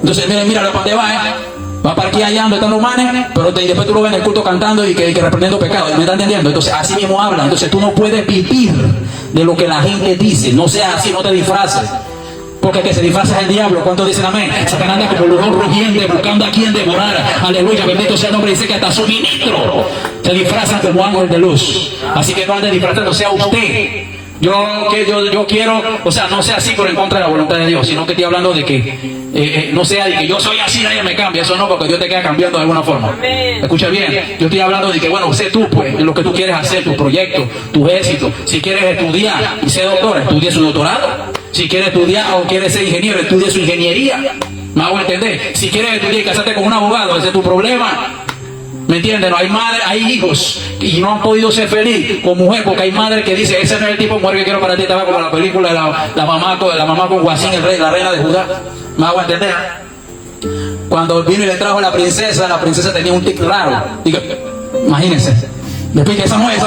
Entonces, mira para dónde va, va para aquí allá donde están los manes, pero después tú lo ves en el culto cantando y que reprendiendo pecado. ¿Me está entendiendo? Entonces, así mismo habla. Entonces, tú no puedes vivir de lo que la gente dice. No seas así, no te disfraces. Porque el que se disfraza es el diablo. ¿Cuántos dicen amén? Satanás anda como león rugiente buscando a quien devorar. Aleluya, bendito sea el nombre. Dice que hasta su ministro se disfrazan como ángel de luz. Así que no ande disfrazando, sea usted. Yo quiero, o sea, no sea así por en contra de la voluntad de Dios, sino que estoy hablando de que no sea de que yo soy así, nadie me cambia. Eso no, porque Dios te queda cambiando de alguna forma. Escucha bien, yo estoy hablando de que, bueno, sé tú, pues, en lo que tú quieres hacer, tu proyecto, tu éxito. Si quieres estudiar y ser doctor, estudie su doctorado. Si quieres estudiar o quieres ser ingeniero, estudie su ingeniería. ¿Me hago entender? Si quieres estudiar y casarte con un abogado, ese es tu problema. ¿Me entiendes? No hay madres, hay hijos y no han podido ser feliz con mujer, porque hay madres que dicen, ese no es el tipo de mujer que quiero para ti. Estaba como la película de la mamá con Joacín, la reina de Judá. ¿Me hago entender? Cuando vino y le trajo a la princesa tenía un tic raro. Digo, imagínense. Después que esa no es.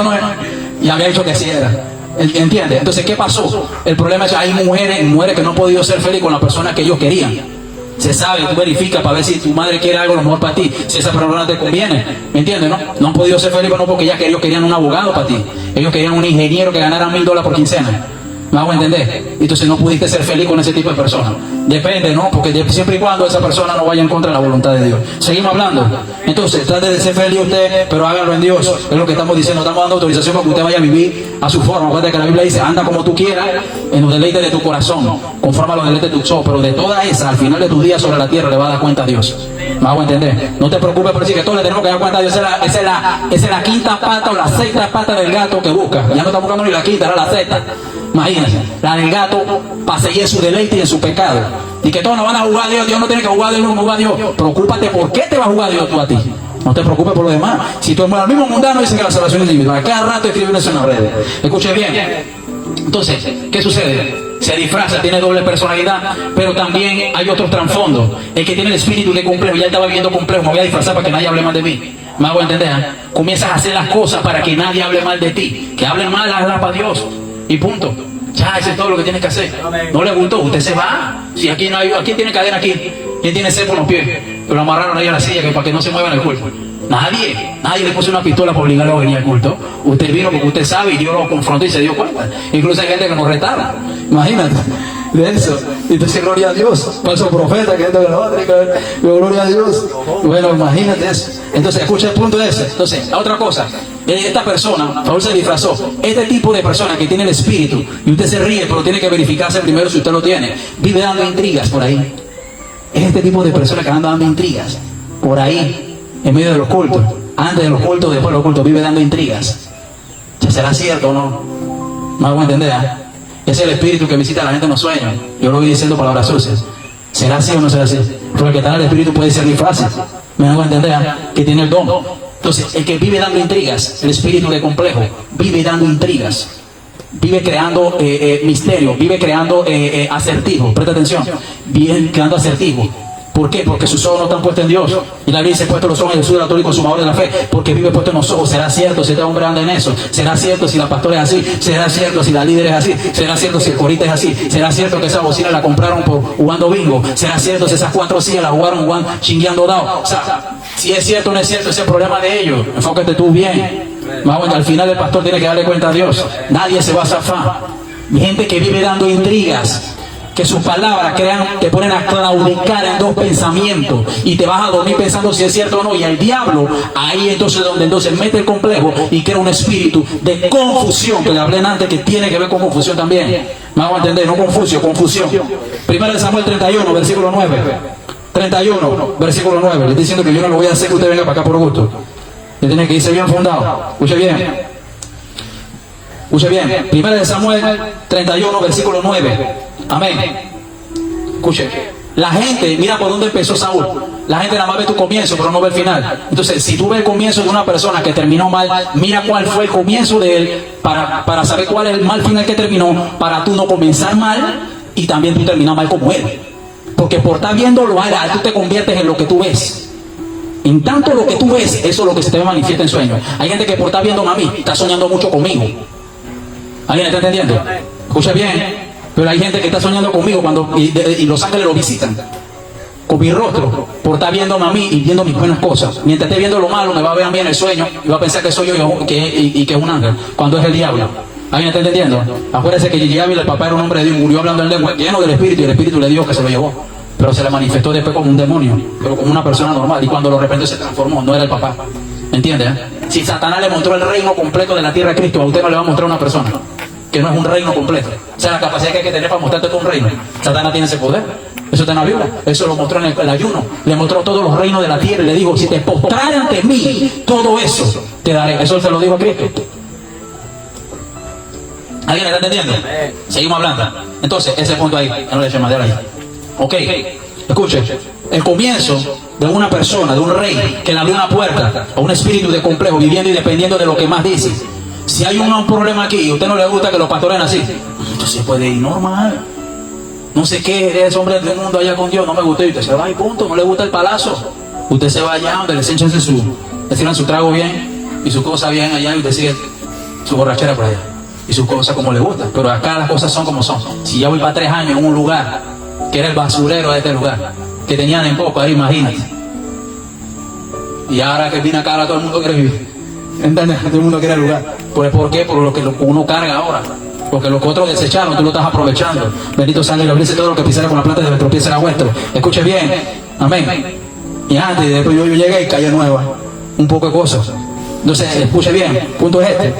Y había dicho que sí era. ¿Entiendes? Entonces, ¿qué pasó? El problema es que hay mujeres que no han podido ser felices con la persona que ellos querían. Se sabe, tú verificas para ver si tu madre quiere algo lo mejor para ti, si esa persona no te conviene. ¿Me entiendes? No han podido ser felices, no, porque ellos querían un abogado para ti. Ellos querían un ingeniero que ganara $1000 por quincena. ¿Me hago entender? Entonces no pudiste ser feliz con ese tipo de personas. Depende, ¿no? Porque siempre y cuando esa persona no vaya en contra de la voluntad de Dios. Seguimos hablando. Entonces, trate de ser feliz usted, pero hágalo en Dios. Es lo que estamos diciendo. Estamos dando autorización para que usted vaya a vivir a su forma. Acuérdate que la Biblia dice, anda como tú quieras, en los deleites de tu corazón, conforme a los deleites de tu ojos. Pero de toda esa, al final de tus días sobre la tierra, le va a dar cuenta a Dios. ¿Me hago entender? No te preocupes por decir que todos le tenemos que dar cuenta a Dios. Esa es la quinta pata o la sexta pata del gato que busca. Ya no está buscando ni la quinta, era la sexta. Imagínense, la del gato para seguir en su deleite y en su pecado. Y que todos no van a jugar a Dios, Dios no tiene que jugar a Dios, no jugar a Dios. Preocúpate por qué te va a jugar a Dios tú a ti. No te preocupes por lo demás. Si tú eres el mismo mundano, dice que la salvación es individual. Cada rato escriben eso en las redes. Escuche bien. Entonces, ¿qué sucede? Se disfraza, tiene doble personalidad, pero también hay otros trasfondos. El que tiene el espíritu de complejo, ya estaba viviendo complejo, me voy a disfrazar para que nadie hable mal de mí. ¿Me hago entender? Comienzas a hacer las cosas para que nadie hable mal de ti. Que hablen mal, hazlas para Dios. Y punto. Ya, eso es todo lo que tienes que hacer. No le gustó, usted se va. Si aquí no hay, ¿quién tiene cadena aquí? ¿Quién tiene cepo en los pies? Pero lo amarraron ahí a la silla para que no se muevan el culto. Nadie le puso una pistola para obligarlo a venir al culto. Usted vino porque usted sabe y Dios lo confrontó y se dio cuenta. Incluso hay gente que nos retaba. Imagínate de eso. Entonces, gloria a Dios. Falso profeta, que esto que lo otro. Gloria a Dios. Bueno, imagínate eso. Entonces, escucha el punto de ese. Entonces, otra cosa. Esta persona, Saúl se disfrazó. Este tipo de persona que tiene el espíritu, y usted se ríe, pero tiene que verificarse primero si usted lo tiene, vive dando intrigas por ahí. Es este tipo de persona que anda dando intrigas por ahí, en medio de los cultos. Antes de los cultos, después de los cultos, vive dando intrigas. ¿Ya será cierto o no? No hago entender. Es el espíritu que visita a la gente en los sueños. Yo lo voy diciendo palabras sucias. ¿Será así o no será así? Porque el que está en el Espíritu puede discernir fácil. Me hago entender, que tiene el don. Entonces, el que vive dando intrigas, el espíritu de complejo, vive dando intrigas, vive creando misterio, vive creando acertijos. Presta atención, vive creando acertijos. ¿Por qué? Porque sus ojos no están puestos en Dios. Y la Biblia dice: puesto los ojos en Jesús, el autor y consumador de la fe. Porque vive puesto en los ojos. ¿Será cierto si este hombre anda en eso? ¿Será cierto si la pastora es así? ¿Será cierto si la líder es así? ¿Será cierto si el corita es así? ¿Será cierto que esa bocina la compraron por jugando bingo? ¿Será cierto si esas 4 sillas la jugaron chingueando dado? O sea, si es cierto o no es cierto, ese es el problema de ellos. Enfócate tú bien. Vamos, al final el pastor tiene que darle cuenta a Dios. Nadie se va a zafar. Gente que vive dando intrigas, que sus palabras te ponen a claudicar en 2 pensamientos y te vas a dormir pensando si es cierto o no. Y el diablo, ahí entonces mete el complejo y crea un espíritu de confusión, que le hablé antes, que tiene que ver con confusión también. Vamos a entender, no confusión, confusión. Primero de Samuel 31, versículo 9. 31, versículo 9. Le estoy diciendo que yo no lo voy a hacer que usted venga para acá por gusto. Usted tiene que irse bien fundado. Escuche bien. Escuche bien. Primero de Samuel 31, versículo 9. Amén. Escuche, la gente, mira por dónde empezó Saúl. La gente nada más ve tu comienzo, pero no ve el final. Entonces, si tú ves el comienzo de una persona que terminó mal, mira cuál fue el comienzo de él, para saber cuál es el mal final que terminó, para tú no comenzar mal y también tú terminar mal como él. Porque por estar viendo lo alto, tú te conviertes en lo que tú ves. En tanto lo que tú ves, eso es lo que se te manifiesta en sueños. Hay gente que por estar viendo a mí, está soñando mucho conmigo. ¿Alguien está entendiendo? Escucha bien. Pero hay gente que está soñando conmigo y los ángeles lo visitan con mi rostro, por estar viéndome a mí y viendo mis buenas cosas. Mientras esté viendo lo malo, me va a ver a mí en el sueño y va a pensar que soy yo y que es un ángel, cuando es el diablo. ¿Alguien está entendiendo? Acuérdense que Gigi Ávila, el papá era un hombre de Dios, murió hablando en lengua, lleno del Espíritu, y el Espíritu le dijo que se lo llevó. Pero se le manifestó después como un demonio, pero como una persona normal, y cuando de repente se transformó, no era el papá. ¿Entiendes? Si Satanás le mostró el reino completo de la tierra a Cristo, a usted no le va a mostrar una persona que no es un reino completo. O sea, la capacidad que hay que tener para mostrarte todo un reino. Satanás tiene ese poder. Eso está en la Biblia. Eso lo mostró en el ayuno. Le mostró todos los reinos de la tierra y le dijo: si te postraras ante mí, todo eso te daré. Eso se lo dijo a Cristo. ¿Alguien está entendiendo? Seguimos hablando. Entonces, ese punto ahí, no le eche madera ahí. Ok, escuche. El comienzo de una persona, de un rey que le abrió una puerta a un espíritu de complejo, viviendo y dependiendo de lo que más dice. Si hay un problema aquí y a usted no le gusta que los pastores así, entonces puede ir normal. No sé qué, ese hombre del mundo allá con Dios, no me gusta, y usted se va y punto. No le gusta el palazo, usted se va allá donde le echen le sirvan su trago bien y su cosa bien allá, y usted sigue su borrachera por allá y sus cosas como le gusta. Pero acá las cosas son como son. Si ya voy para 3 años en un lugar que era el basurero de este lugar, que tenían en poco, ahí imagínate. Y ahora que viene acá, ahora todo el mundo quiere vivir. ¿Entiendes? Todo el mundo quiere el lugar. ¿Por qué? Por lo que uno carga ahora. Porque lo que otros desecharon, tú lo estás aprovechando. Bendito sea Dios, dice: todo lo que pisara con la planta de vuestro pie será vuestro. Escuche bien. Amén. Y antes, después yo llegué y calle nueva. Un poco de cosas. Entonces, escuche bien. Punto es este.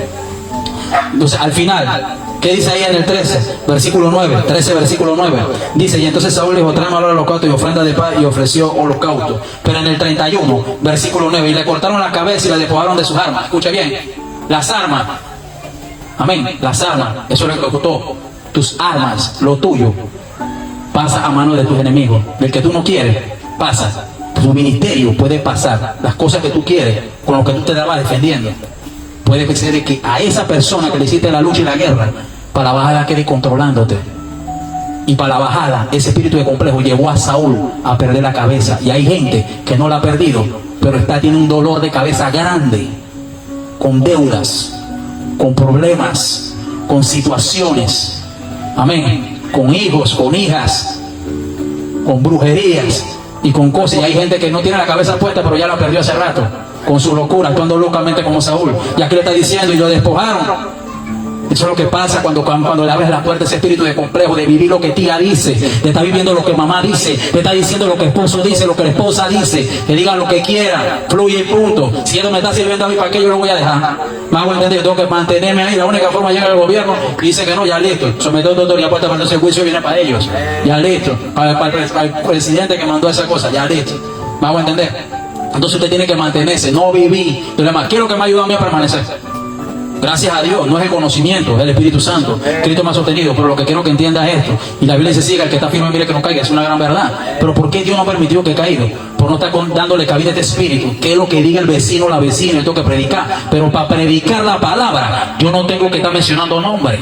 Entonces, al final, ¿qué dice ahí en el 13? Versículo 9. 13, versículo 9. Dice: y entonces Saúl dijo: tráeme ahora holocausto y ofrenda de paz, y ofreció holocausto. Pero en el 31, versículo 9, y le cortaron la cabeza y la despojaron de sus armas. Escucha bien. Las armas. Amén. Las armas. Eso es lo que costó. Tus armas, lo tuyo, pasa a manos de tus enemigos. Del que tú no quieres, pasa. Tu ministerio puede pasar. Las cosas que tú quieres, con lo que tú te dabas defendiendo, puede ser que a esa persona que le hiciste la lucha y la guerra, para la bajada quede controlándote. Y para la bajada, ese espíritu de complejo llevó a Saúl a perder la cabeza. Y hay gente que no la ha perdido, pero tiene un dolor de cabeza grande, con deudas, con problemas, con situaciones. Amén. Con hijos, con hijas, con brujerías y con cosas. Y hay gente que no tiene la cabeza puesta, pero ya la perdió hace rato, con su locura, actuando locamente como Saúl. Y aquí le está diciendo: y lo despojaron. Eso es lo que pasa cuando le abres la puerta a ese espíritu de complejo, de vivir lo que tía dice, de estar viviendo lo que mamá dice, de estar diciendo lo que esposo dice, lo que la esposa dice, que digan lo que quiera, fluye y punto. Si él no me está sirviendo a mí, ¿para qué yo lo voy a dejar? Me hago entender, yo tengo que mantenerme ahí. La única forma llega el gobierno y dice que no, ya listo. Sometió a autoridad puerta para el juicio, viene para ellos. Ya listo. Para el presidente que mandó esa cosa, ya listo. Me hago entender. Entonces usted tiene que mantenerse, no vivir. Quiero que me ayude a mí a permanecer. Gracias a Dios, no es el conocimiento, es el Espíritu Santo. Cristo me ha sostenido, pero lo que quiero que entiendas es esto. Y la Biblia dice, siga, el que está firme, mire que no caiga, es una gran verdad. Pero ¿por qué Dios no permitió que caiga? Por no estar dándole cabida a este espíritu. ¿Qué es lo que diga el vecino o la vecina? Yo tengo que predicar. Pero para predicar la palabra, yo no tengo que estar mencionando nombres.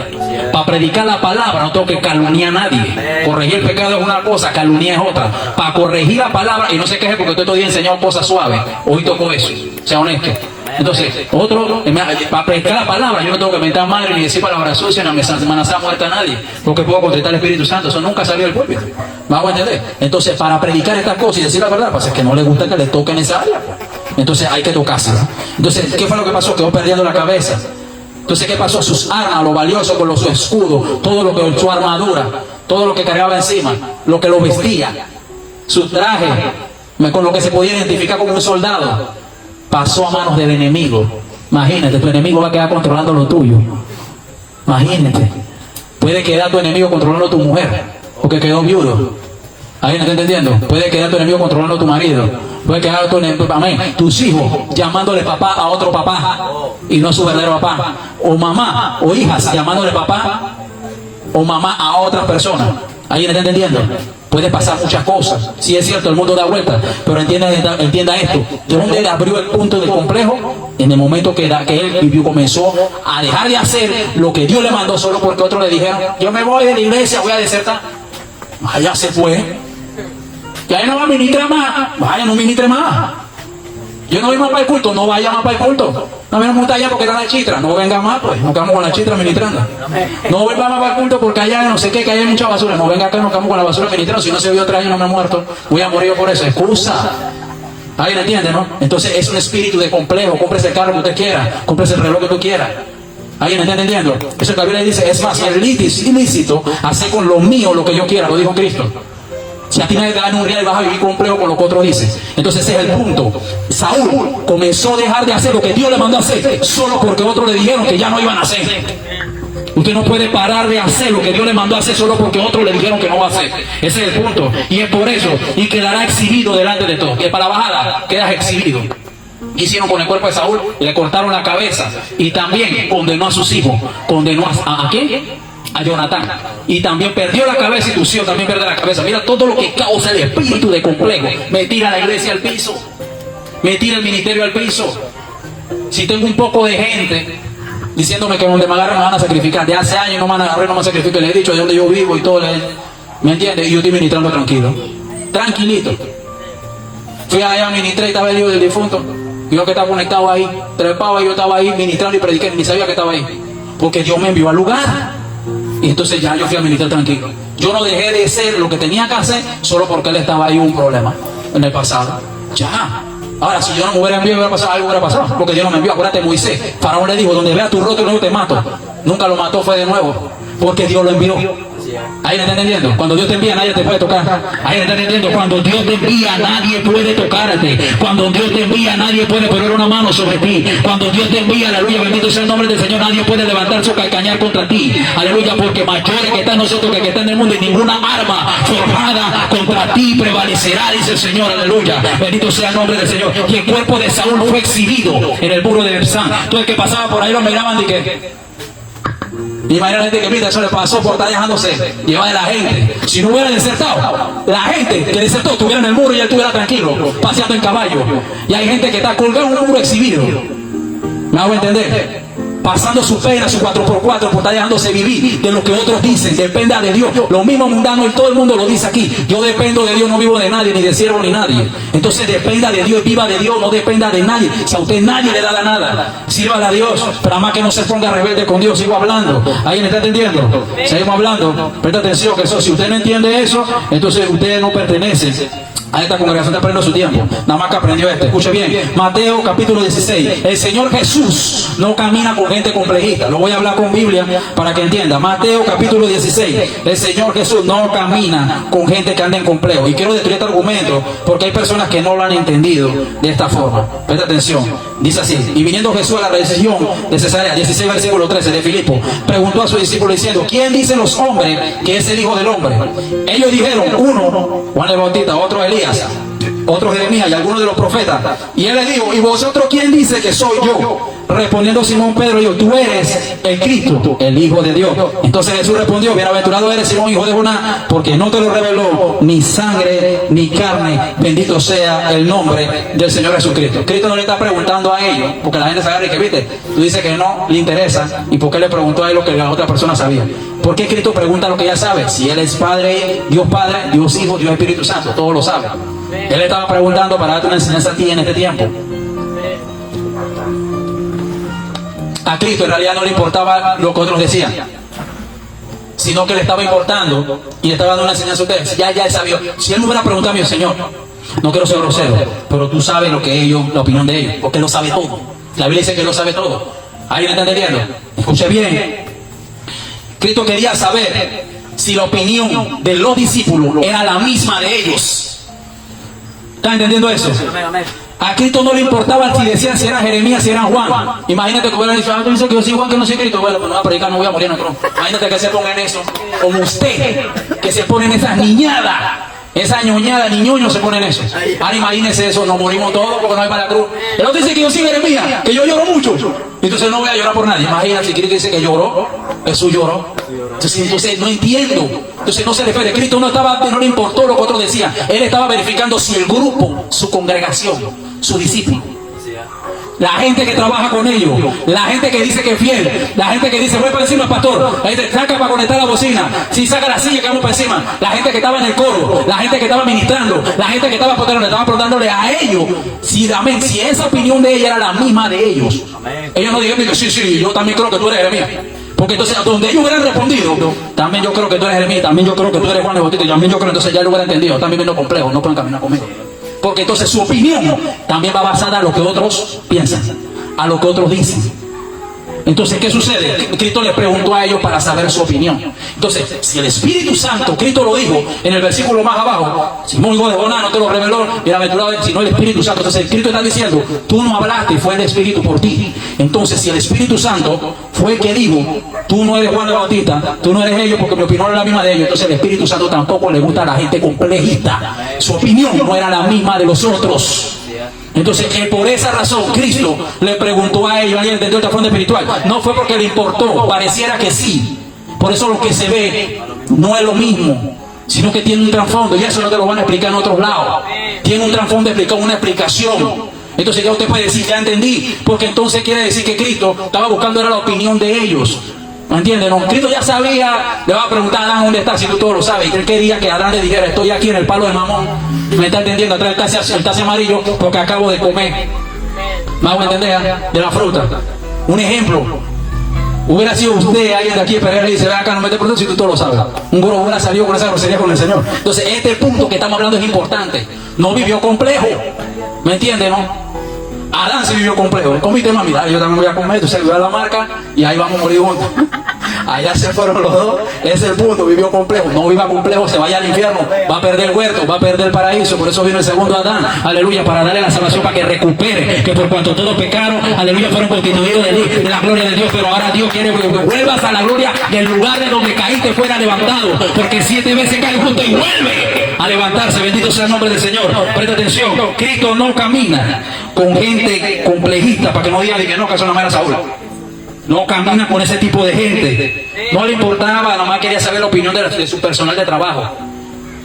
Para predicar la palabra, no tengo que calumniar a nadie. Corregir el pecado es una cosa, calumniar es otra. Para corregir la palabra, y no se queje porque usted todavía enseñado cosas suaves. Hoy tocó eso, sea honesto. Entonces, para predicar la palabra, yo no tengo que mentar madre ni decir palabras sucias, ni amenazar muerta a nadie, porque puedo contestar al Espíritu Santo. Eso nunca salió del púlpito. ¿Me hago entender? Entonces, para predicar estas cosas y decir la verdad, pues es que no le gusta que le toquen esa área. Entonces, hay que tocársela. Entonces, ¿qué fue lo que pasó? Quedó perdiendo la cabeza. Entonces, ¿qué pasó? Sus armas, lo valioso con su escudo, todo lo que su armadura, todo lo que cargaba encima, lo que lo vestía, su traje, con lo que se podía identificar como un soldado, pasó a manos del enemigo. Imagínate, tu enemigo va a quedar controlando lo tuyo. Imagínate. Puede quedar tu enemigo controlando a tu mujer, porque quedó viudo. ¿Alguien está entendiendo? Puede quedar tu enemigo controlando a tu marido. Puede quedar tus hijos llamándole papá a otro papá y no a su verdadero papá. O mamá o hijas llamándole papá o mamá a otras personas. ¿Alguien está entendiendo? Puede pasar muchas cosas. Sí, es cierto, el mundo da vueltas, pero entienda esto. ¿De dónde él abrió el punto del complejo? En el momento que él vivió, comenzó a dejar de hacer lo que Dios le mandó solo porque otros le dijeron, yo me voy de la iglesia, voy a desertar. Allá se fue. Y ahí no va a ministrar más. Vaya, no ministre más. Yo no voy más para el culto, no vaya más para el culto. No me gusta allá porque está la chitra, no venga más, pues. Nos quedamos con la chitra ministrando. No vuelva más para el culto porque allá no sé qué, que hay mucha basura. No venga acá, nos quedamos con la basura ministrando. Si no se vio 3 años, no me he muerto. Voy a morir yo por eso. Excusa. ¿Alguien entiende, no? Entonces es un espíritu de complejo. Cómprese el carro que usted quiera, cómprese el reloj que tú quieras. ¿Alguien está entendiendo? Eso que la Biblia dice, es más, es ilícito hacer con lo mío lo que yo quiera, lo dijo Cristo. Si a ti nadie te da un real, vas a vivir complejo con lo que otros dicen. Entonces ese es el punto. Saúl comenzó a dejar de hacer lo que Dios le mandó a hacer, solo porque otros le dijeron que ya no iban a hacer. Usted no puede parar de hacer lo que Dios le mandó a hacer solo porque otros le dijeron que no va a hacer. Ese es el punto. Y es por eso. Y quedará exhibido delante de todos. Que para la bajada quedas exhibido. Hicieron con el cuerpo de Saúl, le cortaron la cabeza. Y también condenó a sus hijos. ¿Condenó a quién? A Jonatán. Y también perdió la cabeza y tus hijos también pierden la cabeza. Mira todo lo que causa el espíritu de complejo. Me tira la iglesia al piso. Me tira el ministerio al piso. Si tengo un poco de gente diciéndome que donde me agarren me van a sacrificar. De hace años no me van a agarrar, no me sacrifican. Les he dicho de donde yo vivo y todo. ¿Me entiendes? Y yo estoy ministrando tranquilo. Tranquilito. Fui allá, ministré y estaba el hijo del difunto. Y yo que estaba conectado ahí, trepaba y yo estaba ahí ministrando y predicando. Ni sabía que estaba ahí. Porque Dios me envió al lugar. Y entonces ya yo fui a ministrar tranquilo. Yo no dejé de ser lo que tenía que hacer solo porque él estaba ahí, un problema en el pasado. Ya. Ahora, si yo no me hubiera enviado, hubiera pasado, algo hubiera pasado. Porque Dios no me envió. Acuérdate, Moisés. Faraón le dijo, donde vea tu rostro, no te mato. Nunca lo mató, fue de nuevo. Porque Dios lo envió. ¿Ahí me está entendiendo? Cuando Dios te envía, nadie te puede tocar. ¿Ahí me está entendiendo? Cuando Dios te envía, nadie puede tocarte. Cuando Dios te envía, nadie puede poner una mano sobre ti. Cuando Dios te envía, aleluya, bendito sea el nombre del Señor, nadie puede levantar su calcañar contra ti. Aleluya, porque mayores que está en nosotros que está en el mundo, y ninguna arma forjada contra ti prevalecerá, dice el Señor, aleluya. Bendito sea el nombre del Señor. Y el cuerpo de Saúl fue exhibido en el muro de Bersán. Todo el que pasaba por ahí lo miraban y que... Y imagínate que mira, eso le pasó por estar dejándose llevar de la gente. Si no hubiera desertado, la gente que desertó estuviera en el muro y él estuviera tranquilo, paseando en caballo. Y hay gente que está colgada en un muro exhibido. ¿Me hago entender? Pasando su pena, su 4x4, por estar dejándose vivir de lo que otros dicen. Dependa de Dios. Lo mismo mundano y todo el mundo lo dice aquí. Yo dependo de Dios, no vivo de nadie, ni de siervo ni nadie. Entonces dependa de Dios, viva de Dios, no dependa de nadie. Si a usted nadie le da la nada, sírvale a Dios. Pero más que no se ponga rebelde con Dios, sigo hablando. ¿Alguien está entendiendo? Seguimos hablando. Presta atención que eso, si usted no entiende eso, entonces usted no pertenece a esta congregación. Está perdiendo su tiempo. Nada más que aprendió este. Escuche bien. Mateo capítulo 16. El Señor Jesús no camina con gente complejita. Lo voy a hablar con Biblia para que entienda. Mateo capítulo 16. El Señor Jesús no camina con gente que anda en complejo. Y quiero destruir este argumento porque hay personas que no lo han entendido de esta forma. Presta atención. Dice así. Y viniendo Jesús a la región de Cesarea, 16 versículo 13 de Filipo, preguntó a sus discípulos diciendo, ¿quién dicen los hombres que es el Hijo del Hombre? Ellos dijeron, uno Juan el Bautista, otro Elías, otro Jeremías y algunos de los profetas. Y él le dijo, ¿y vosotros quién dice que soy yo? Respondiendo Simón Pedro, dijo, tú eres el Cristo, el Hijo de Dios. Entonces Jesús respondió, bienaventurado eres Simón, hijo de Jonás, porque no te lo reveló ni sangre ni carne, bendito sea el nombre del Señor Jesucristo. Cristo no le está preguntando a ellos, porque la gente sabe que, viste, tú dices que no le interesa, y por qué le preguntó a él lo que la otra persona sabía. ¿Por qué Cristo pregunta lo que ya sabe? Si Él es Padre, Dios Hijo, Dios Espíritu Santo, todo lo sabe. Él estaba preguntando para darte una enseñanza a ti en este tiempo. A Cristo en realidad no le importaba lo que otros decían, sino que le estaba importando y le estaba dando una enseñanza a ustedes. Ya él sabía. Si él me hubiera preguntado a mi Señor, no quiero ser grosero, pero tú sabes lo que ellos, la opinión de ellos, porque Él lo sabe todo. La Biblia dice que Él lo sabe todo. ¿Alguien está entendiendo? Escuche bien. Cristo quería saber si la opinión de los discípulos era la misma de ellos. ¿Está entendiendo eso? A Cristo no le importaba si decían si era Jeremías, si era Juan. Imagínate que hubiera dicho, tú dices que yo soy Juan, que no soy Cristo. Bueno, pues no voy a predicar, no voy a morir en el trono. Imagínate que se pongan eso, como usted, que se ponen esas niñadas, esa ñoñada, ni ñoño se ponen eso. Ahora imagínese eso, nos morimos todos porque no hay para la cruz. El otro dice que yo soy Jeremías, que yo lloro mucho. Entonces no voy a llorar por nadie. Imagínate si Cristo dice que lloró, Jesús lloró. Entonces no entiendo. Entonces no se refiere. Cristo no le importó lo que otros decían. Él estaba verificando si el grupo, su congregación, su discípulo, la gente que trabaja con ellos, la gente que dice que es fiel, la gente que dice voy para encima pastor, la gente saca para conectar la bocina, si saca la silla que vamos para encima, la gente que estaba en el coro, la gente que estaba ministrando, la gente que estaba preguntándole a ellos si esa opinión de ella era la misma de ellos. Ellos no dijeron que sí, yo también creo que tú eres Jeremías. Porque entonces, donde ellos hubieran respondido, también yo creo que tú eres Jeremías, también yo creo que tú eres Juan el Bautista, también yo creo, entonces ya lo hubiera entendido, también viendo complejo, no pueden caminar conmigo. Porque entonces su opinión también va basada en lo que otros piensan, a lo que otros dicen. Entonces, ¿qué sucede? Cristo les preguntó a ellos para saber su opinión. Entonces, si el Espíritu Santo, Cristo lo dijo en el versículo más abajo, Simón hijo de Jonás no te lo reveló, bienaventurado sino el Espíritu Santo. Entonces, Cristo está diciendo, tú no hablaste, fue el Espíritu por ti. Entonces, si el Espíritu Santo fue el que dijo, tú no eres Juan el Bautista, tú no eres ellos porque mi opinión no es la misma de ellos, entonces el Espíritu Santo tampoco le gusta a la gente complejista. Su opinión no era la misma de los otros. Entonces, por esa razón, Cristo le preguntó a ellos, ¿alguien entendió el trasfondo espiritual? No fue porque le importó, pareciera que sí. Por eso lo que se ve no es lo mismo, sino que tiene un trasfondo, y eso no te lo van a explicar en otros lados. Tiene un trasfondo explicado, una explicación. Entonces ya usted puede decir, ya entendí, porque entonces quiere decir que Cristo estaba buscando era la opinión de ellos. ¿Me entiendes? No, Cristo ya sabía, le va a preguntar a Adán dónde está, si tú todo lo sabes. Y él quería que Adán le dijera, estoy aquí en el palo de Mamón. ¿Me está entendiendo? Atrás el tazo amarillo porque acabo de comer. ¿Me hago entender? De la fruta. Un ejemplo. Hubiera sido usted, alguien de aquí, pero le dice, ve acá, no me te preguntes si tú todo lo sabes. Un goro hubiera salido con esa grosería con el Señor. Entonces, este punto que estamos hablando es importante. No vivió complejo. ¿Me entiendes, no? Adán se vivió complejo. Comiste más, mira, yo también voy a comer, tú se vivió a la marca y ahí vamos a morir juntos. Allá se fueron los dos, ese es el punto, vivió complejo. No viva complejo, se vaya al infierno, va a perder el huerto, va a perder el paraíso. Por eso vino el segundo Adán, aleluya, para darle la salvación, para que recupere, que por cuanto todos pecaron, aleluya, fueron constituidos de la gloria de Dios. Pero ahora Dios quiere que vuelvas a la gloria del lugar de donde caíste, fuera levantado, porque 7 veces cae justo y vuelve a levantarse. Bendito sea el nombre del Señor. Presta atención, Cristo no camina con gente complejista, para que no digan que no, que eso no era Saúl. No camina con ese tipo de gente. No le importaba, nomás quería saber la opinión de su personal de trabajo.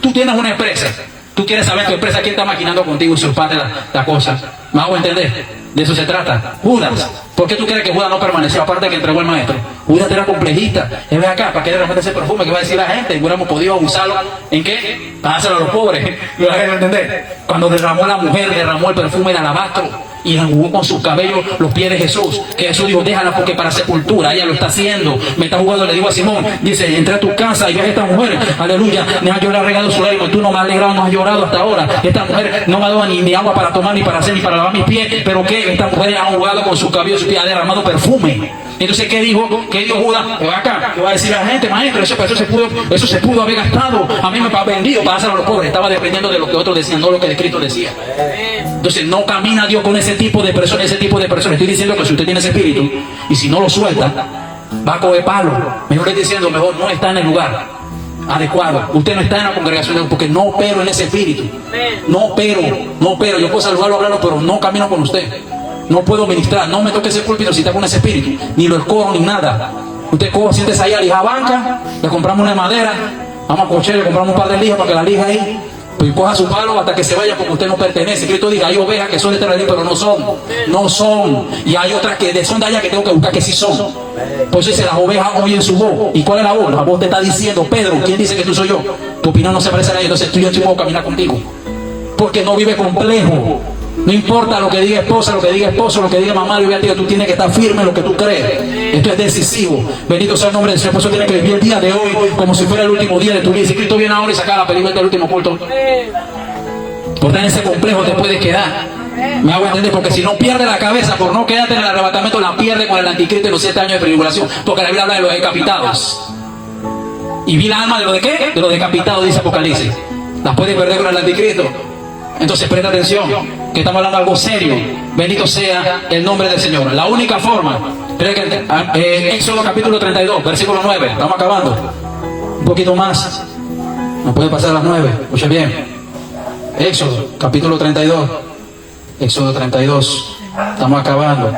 Tú tienes una empresa, tú quieres saber tu empresa quién está maquinando contigo y usurparte la cosa. ¿Me hago entender? De eso se trata. Judas, ¿por qué tú crees que Judas no permaneció? Aparte de que entregó el maestro. Judas era complejista. Ve acá, ¿para qué de repente ese perfume que va a decir la gente? Hubiéramos podido usarlo. ¿En qué? Para dárselo a los pobres. ¿Lo vas a entender? Cuando derramó la mujer, derramó el perfume de alabastro y enjugó con sus cabellos los pies de Jesús. Que Jesús dijo, déjala porque para sepultura. Ella lo está haciendo. Me está jugando, le digo a Simón. Dice, entré a tu casa y ves a esta mujer. Aleluya. Me has llorado, regado su lágrima. Tú no me has alegrado, no has llorado hasta ahora. Esta mujer no me ha dado ni agua para tomar, ni para hacer, ni para lavar mis pies. Pero que esta mujer ha jugado con sus cabellos, sus pies, ha derramado perfume. Entonces, ¿qué dijo? ¿Qué dijo Judas? Acá, ¿qué va a decir la gente, maestro? Eso se pudo haber gastado. A mí me ha vendido para hacer a los pobres. Estaba dependiendo de lo que otros decían, no lo que Cristo decía. Entonces, no camina Dios con ese tipo de personas, Estoy diciendo que si usted tiene ese espíritu y si no lo suelta, va a coger palo. Mejor le estoy diciendo, mejor no está en el lugar. adecuado. Usted no está en la congregación de Dios porque no opero en ese espíritu. No opero. Yo puedo saludarlo, hablarlo, pero no camino con usted. No puedo ministrar, no me toque ese púlpito si está con ese espíritu, ni lo escojo ni nada. Usted coja, siéntese ahí a lija banca, le compramos una de madera, vamos a cocher, le compramos un par de lijas para que la lija ahí, pues coja su palo hasta que se vaya porque usted no pertenece. Cristo diga, hay ovejas que son de Israel, pero no son. Y hay otras que son de allá que tengo que buscar que sí son. Por eso dice, las ovejas oyen su voz. ¿Y cuál es la voz? La voz te está diciendo, Pedro, ¿quién dice que tú soy yo? Tu opinión no se parece a nadie, entonces tú y yo puedo caminar contigo. Porque no vive complejo. No importa lo que diga esposa, lo que diga esposo, lo que diga mamá, tío, tú tienes que estar firme en lo que tú crees. Esto es decisivo. Bendito sea el nombre del Señor. Por eso tienes que vivir el día de hoy como si fuera el último día de tu vida. Si Cristo viene ahora y saca la película del último culto, por estar en ese complejo te puedes quedar. Me hago entender, porque si no pierde la cabeza por no quedarte en el arrebatamiento, la pierde con el anticristo y los 7 años de tribulación. Porque la Biblia habla de los decapitados. Y vi la alma de los de qué? De los decapitados, dice Apocalipsis. Las puede perder con el anticristo. Entonces presta atención, que estamos hablando de algo serio. Bendito sea el nombre del Señor. La única forma, Éxodo capítulo 32, versículo 9, estamos acabando. Un poquito más, no puede pasar a las 9, escuche bien. Éxodo capítulo 32, Éxodo 32, estamos acabando.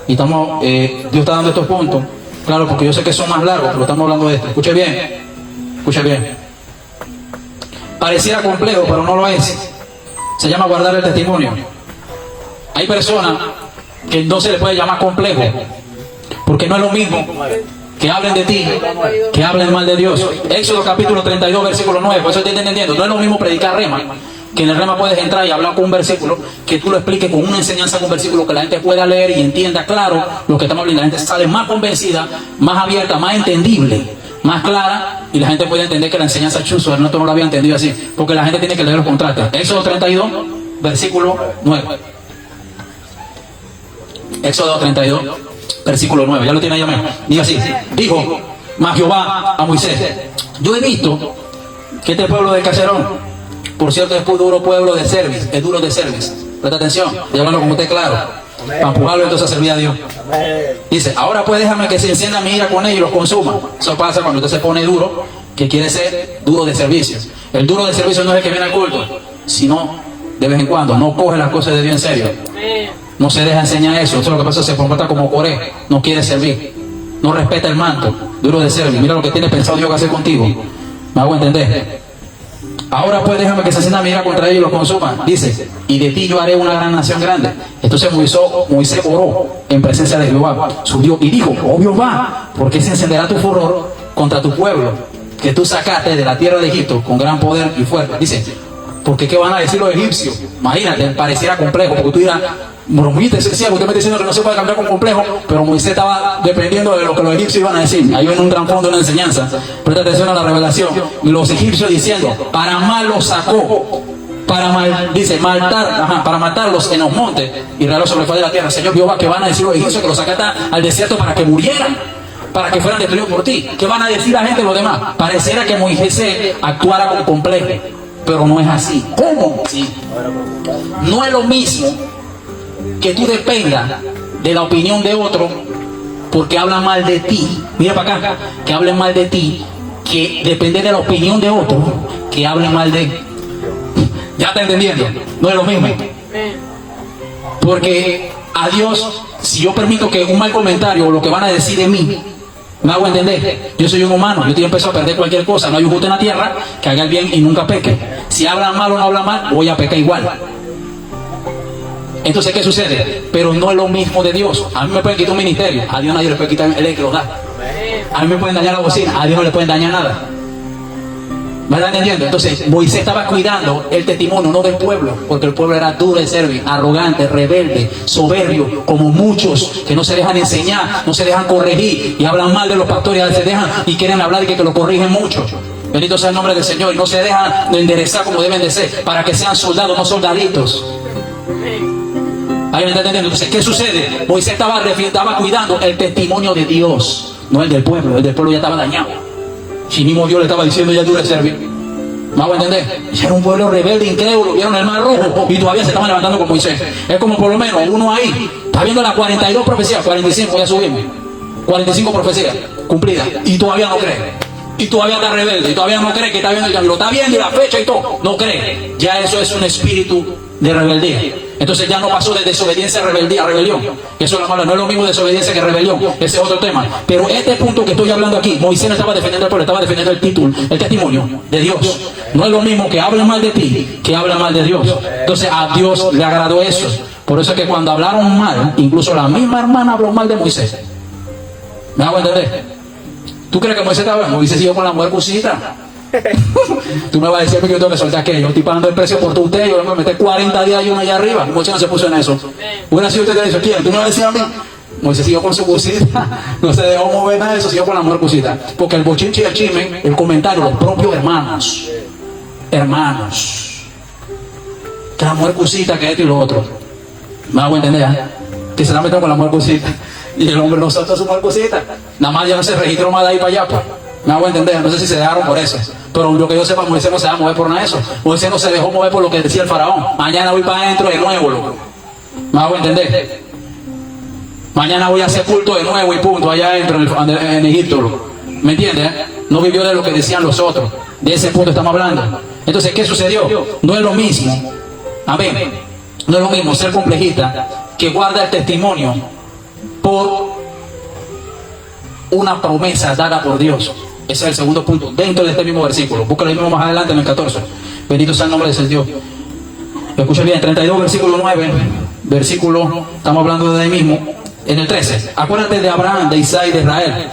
Y estamos, Dios está dando estos puntos, claro, porque yo sé que son más largos, pero estamos hablando de esto. Escuche bien. Pareciera complejo, pero no lo es. Se llama guardar el testimonio. Hay personas que no se les puede llamar complejo, porque no es lo mismo que hablen de ti, que hablen mal de Dios. Éxodo capítulo 32, versículo 9, por eso estoy entendiendo. No es lo mismo predicar rema, que en el rema puedes entrar y hablar con un versículo, que tú lo expliques con una enseñanza con un versículo que la gente pueda leer y entienda claro lo que estamos hablando. La gente sale más convencida, más abierta, más entendible, más clara, y la gente puede entender que la enseñanza chuzo, no lo había entendido así, porque la gente tiene que leer los contrastes. Éxodo 32, versículo 9. Éxodo 32, versículo 9, ya lo tiene ahí, amén. Diga así, dijo más Jehová a Moisés, yo he visto que este pueblo de Caserón, por cierto, es duro pueblo de cerviz, es duro de cerviz. Presta atención, y hablando como usted claro, para empujarlo entonces a servir a Dios. Dice, ahora pues déjame que se encienda mi ira con ellos y los consuma. Eso pasa cuando usted se pone duro, que quiere ser duro de servicio. El duro de servicio no es el que viene al culto, sino de vez en cuando, no coge las cosas de Dios en serio. No se deja enseñar eso. Eso es lo que pasa, se comporta como Coré, no quiere servir, no respeta el manto, duro de servir. Mira lo que tiene pensado Dios que hacer contigo. ¿Me hago entender? Ahora pues déjame que se encienda mi ira contra ellos y los consuma. Dice, y de ti yo haré una gran nación grande. Entonces Moisés oró en presencia de Jehová, su Dios, y dijo, oh Jehová, ¿por qué se encenderá tu furor contra tu pueblo, que tú sacaste de la tierra de Egipto con gran poder y fuerza? Dice, porque ¿qué van a decir los egipcios? Imagínate, pareciera complejo, porque tú dirás, bromita, sí, usted me está diciendo que no se puede cambiar con complejo, pero Moisés estaba dependiendo de lo que los egipcios iban a decir. Ahí viene un gran fondo de una enseñanza. Presta atención a la revelación. Los egipcios diciendo, para mal los sacó, para matarlos en los montes y regalos sobre el faz de la tierra. Señor Jehová, ¿qué van a decir los egipcios que los sacaste al desierto para que murieran, para que fueran destruidos por ti? ¿Qué van a decir la gente los demás? Pareciera que Moisés actuara con complejo, pero no es así. ¿Cómo? Sí. No es lo mismo que tú dependas de la opinión de otro porque habla mal de ti. Mira para acá, que hablen mal de ti, que depender de la opinión de otro que hablen mal de. ¿Ya está entendiendo? No es lo mismo. Porque a Dios, si yo permito que un mal comentario o lo que van a decir de mí, me hago entender, yo soy un humano, yo empiezo a perder cualquier cosa. No hay un justo en la tierra que haga el bien y nunca peque. Si hablan mal o no hablan mal, voy a pecar igual. Entonces, ¿qué sucede? Pero no es lo mismo de Dios. A mí me pueden quitar un ministerio, a Dios nadie le puede quitar el que lo da. A mí me pueden dañar la bocina, a Dios no le pueden dañar nada. ¿Me están entendiendo? Entonces, Moisés estaba cuidando el testimonio, no del pueblo, porque el pueblo era duro de servir, arrogante, rebelde, soberbio, como muchos que no se dejan enseñar, no se dejan corregir y hablan mal de los pastores, se dejan y quieren hablar de que lo corrigen mucho. Bendito sea el nombre del Señor, y no se dejan de enderezar como deben de ser, para que sean soldados, no soldaditos. ¿Ahí me está entendiendo? Entonces, ¿qué sucede? Moisés estaba cuidando el testimonio de Dios, no el del pueblo ya estaba dañado. Si mismo Dios le estaba diciendo, ya tú le serví. ¿Me hago entender? Era un pueblo rebelde, incrédulo, vieron el mar rojo y todavía se estaban levantando con Moisés. Es como por lo menos uno ahí, está viendo las 42 profecías, 45 ya subimos, 45 profecías cumplidas y todavía no cree. y todavía está rebelde, y todavía no cree que está viendo el cambio, lo está viendo y la fecha y todo, no cree. Ya eso es un espíritu de rebeldía. Entonces ya no pasó de desobediencia a rebeldía, a rebelión. Eso es lo malo, no es lo mismo desobediencia que rebelión, ese es otro tema. Pero este punto que estoy hablando aquí, Moisés no estaba defendiendo al pueblo, estaba defendiendo el título, el testimonio de Dios. No es lo mismo que hablen mal de ti que hablan mal de Dios. Entonces a Dios le agradó eso. Por eso es que cuando hablaron mal, incluso la misma hermana habló mal de Moisés. ¿Me hago entender? ¿Tú crees que Moisés estaba bien? Moisés siguió con la mujer cusita. Tú me vas a decir que yo tengo que soltar aquello. Yo estoy pagando el precio por tu usted. Yo me metí 40 días y uno allá arriba. Moisés no se puso en eso. Hubiera sido usted que dice, ¿quién? ¿Tú me vas a decir a mí? Moisés siguió con su cusita. No se dejó mover nada de eso. Siguió con la mujer cusita. Porque el bochinche y el chisme, el comentario, los propios hermanos. Hermanos. Que la mujer cusita, que esto y lo otro. ¿Me hago entender? Que se la metió con la mujer cosita y el hombre no soltó su mujer cosita. Nada más ya no se registró más de ahí para allá, pues. ¿Me hago entender? No sé si se dejaron por eso, pero lo que yo sepa, Moisés no se va a mover por nada de eso. Moisés no se dejó mover por lo que decía el faraón. Mañana voy para adentro de nuevo, loco. ¿Me hago entender? Mañana voy a hacer culto de nuevo y punto, allá adentro en Egipto, loco. ¿Me entiendes? No vivió de lo que decían los otros. De ese punto estamos hablando. Entonces, ¿qué sucedió? No es lo mismo. Amén. No es lo mismo ser complejista que guarda el testimonio por una promesa dada por Dios. Ese es el segundo punto, dentro de este mismo versículo. Búscalo mismo más adelante en el 14. Bendito sea el nombre de Dios. Escucha bien, 32, versículo 9. Versículo, estamos hablando de ahí mismo. En el 13, acuérdate de Abraham, de Isaac y de Israel,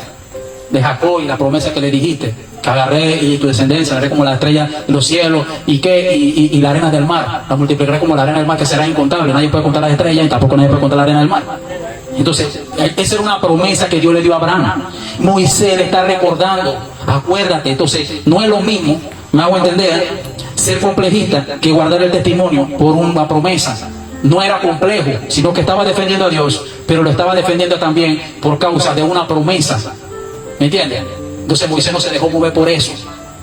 de Jacob y la promesa que le dijiste, que agarré y tu descendencia, haré como la estrella de los cielos y la arena del mar, la multiplicaré como la arena del mar que será incontable. Nadie puede contar las estrellas y tampoco nadie puede contar la arena del mar. Entonces, esa era una promesa que Dios le dio a Abraham. Moisés le está recordando, acuérdate. Entonces, no es lo mismo, me hago entender, ser complejista que guardar el testimonio por una promesa. No era complejo, sino que estaba defendiendo a Dios, pero lo estaba defendiendo también por causa de una promesa. ¿Me entiendes? Entonces Moisés no se dejó mover por eso.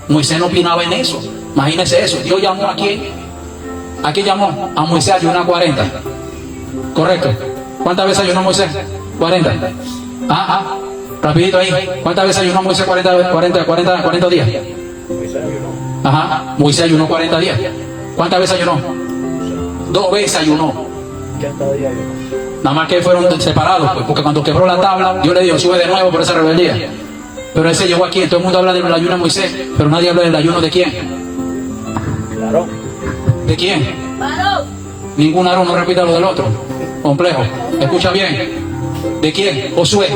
Moisés no opinaba en eso. Imagínense eso. Dios llamó a quién. ¿A quién llamó? A Moisés a ayunar 40. ¿Correcto? ¿Cuántas veces ayunó Moisés? 40. Rapidito ahí. ¿Cuántas veces ayunó Moisés 40 días? Ajá. Moisés ayunó 40 días. ¿Cuántas veces ayunó? 2 veces ayunó. Nada más que fueron separados, pues, porque cuando quebró la tabla, Dios le dijo, sube de nuevo por esa rebeldía. Pero él se llegó aquí, todo el mundo habla del ayuno de Moisés, pero nadie habla del ayuno de quién. Claro. ¿De quién? Aarón. Ningún Aarón, no repita lo del otro. Complejo. Escucha bien. ¿De quién? Josué.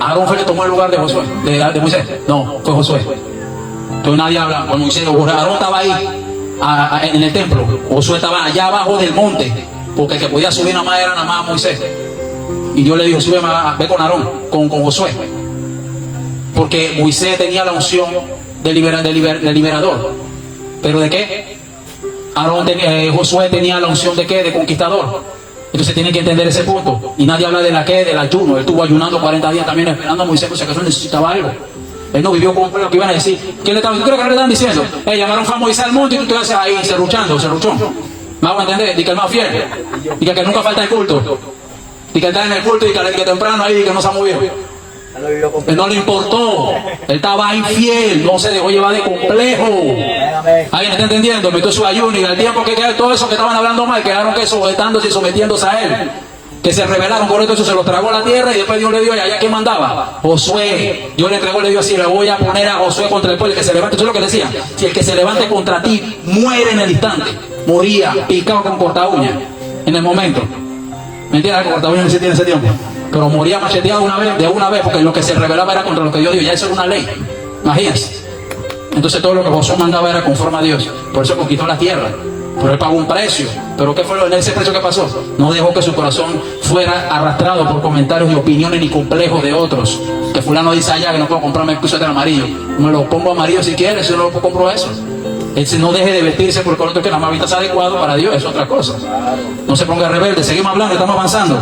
Aarón fue el que tomó el lugar de Josué, de Moisés. No, fue Josué. Entonces nadie habla con Moisés. Aarón estaba ahí en el templo. Josué estaba allá abajo del monte, porque el que podía subir nada más era nada más Moisés. Y Dios le dijo, sube más, ve con Aarón, con Josué. Porque Moisés tenía la unción de liberador. ¿Pero de qué? Josué tenía la unción de qué? De conquistador. Entonces tiene que entender ese punto. Y nadie habla de la qué, del ayuno. Él estuvo ayunando 40 días también esperando a Moisés, por si acaso necesitaba algo. Él no vivió con lo que iban a decir. ¿Qué le estaban? ¿Tú crees que le están diciendo? Llamaron a Moisés al monte y tú te vas ahí serruchón. ¿Me hago entender? Dice que el más fiel. Dice que nunca falta el culto. Dice que está en el culto y que temprano ahí y que no se ha movido. Él no le importó. Él estaba infiel. No se dejó llevar de complejo. ¿Alguien está entendiendo? Metió su ayuno y al tiempo que quedó todo eso que estaban hablando mal, quedaron que sujetándose y sometiéndose a él. Que se rebelaron por eso, se los tragó la tierra y después Dios le dio allá quién mandaba. Josué. Dios le entregó, le dio así, le voy a poner a Josué contra el pueblo, el que se levante. Eso es lo que decía. Si el que se levante contra ti muere en el instante, moría picado con corta uña en el momento. Mentira, que corta uña no existía en ese tiempo, pero moría macheteado de una vez, porque lo que se rebelaba era contra lo que Dios dio. Ya eso era una ley. Imagínense. Entonces todo lo que Josué mandaba era conforme a Dios. Por eso conquistó la tierra. Pero él pagó un precio. ¿Pero qué fue ese precio que pasó? No dejó que su corazón fuera arrastrado por comentarios y opiniones ni complejos de otros. Que fulano dice allá que no puedo comprarme el suéter amarillo. Me lo pongo amarillo si quieres, yo no lo compro eso. Él no deje de vestirse porque el otro que la más vista es adecuado para Dios, es otra cosa. No se ponga rebelde, seguimos hablando, estamos avanzando.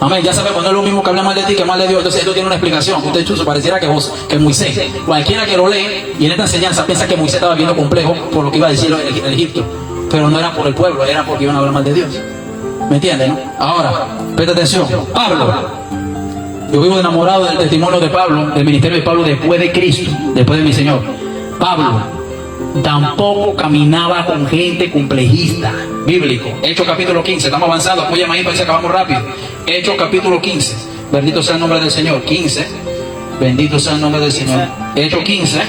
Amén, ya sabemos, no es lo mismo que hablar mal de ti que mal de Dios. Entonces esto tiene una explicación. Usted chuzo, pareciera que Moisés, cualquiera que lo lee y en esta enseñanza piensa que Moisés estaba viendo complejo por lo que iba a decir el Egipto. Pero no era por el pueblo, era porque iban a hablar mal de Dios. ¿Me entienden? ¿No? Ahora, presta atención. Pablo, Yo vivo enamorado del testimonio de Pablo, del ministerio de Pablo después de Cristo, después de mi Señor. Pablo tampoco caminaba con gente complejista, bíblico. Hechos capítulo 15, estamos avanzando, apóyame ahí para que acabamos rápido. Hechos capítulo 15, bendito sea el nombre del Señor. 15, bendito sea el nombre del Señor. Hechos 15,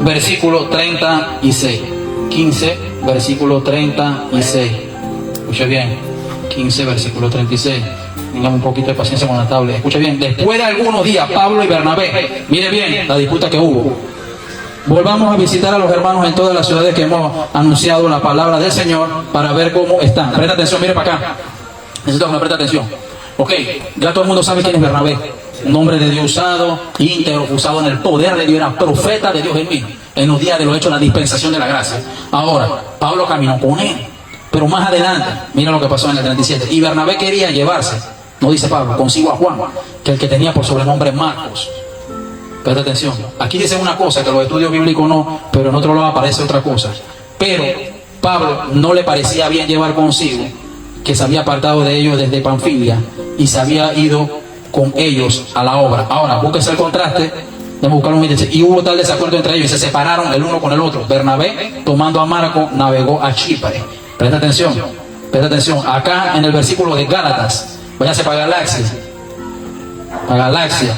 versículo 36. 15, versículo 36. Escuche bien, 15, versículo 36. Tengamos un poquito de paciencia con la tabla. Escuche bien, después de algunos días, Pablo y Bernabé, mire bien la disputa que hubo. Volvamos a visitar a los hermanos en todas las ciudades que hemos anunciado la palabra del Señor para ver cómo están. Presta atención, mire para acá. Necesito que me preste atención. Ok, ya todo el mundo sabe quién es Bernabé. Un hombre de Dios usado, íntegro, usado en el poder de Dios, era profeta de Dios en los días de los hechos de la dispensación de la gracia. Ahora, Pablo caminó con él. Pero más adelante, mira lo que pasó en el 37. Y Bernabé quería llevarse, no dice Pablo, consigo a Juan, que el que tenía por sobrenombre Marcos. Presta atención. Aquí dice una cosa que los estudios bíblicos no, pero en otro lado aparece otra cosa. Pero Pablo no le parecía bien llevar consigo, que se había apartado de ellos desde Panfilia y se había ido con ellos a la obra. Ahora, búsquese el contraste. Y hubo tal desacuerdo entre ellos y se separaron el uno con el otro. Bernabé, tomando a Marco, navegó a Chipre. Presta atención, presta atención. Acá en el versículo de Gálatas, váyase para Galaxia. Para Galaxia.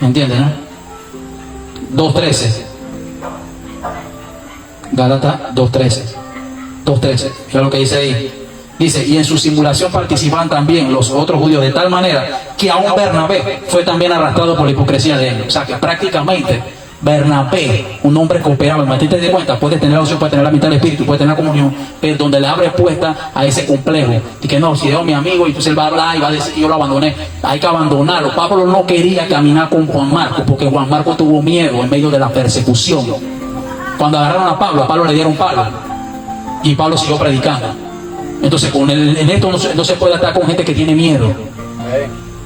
¿Entienden, no? 2.13. Gálatas 2.13. 2.13. Mira lo que dice ahí. Dice, y en su simulación participaban también los otros judíos de tal manera que aún Bernabé fue también arrastrado por la hipocresía de ellos. O sea que prácticamente Bernabé, un hombre que operaba, te das cuenta, puede tener la opción, puede tener la mitad del espíritu, puede tener la comunión, pero donde le abre puesta a ese complejo, y que no, si dejo a mi amigo, y entonces él va a hablar y va a decir que yo lo abandoné, hay que abandonarlo. Pablo no quería caminar con Juan Marcos, porque Juan Marcos tuvo miedo en medio de la persecución. Cuando agarraron a Pablo le dieron palo, y Pablo siguió predicando. Entonces en esto no se puede estar con gente que tiene miedo.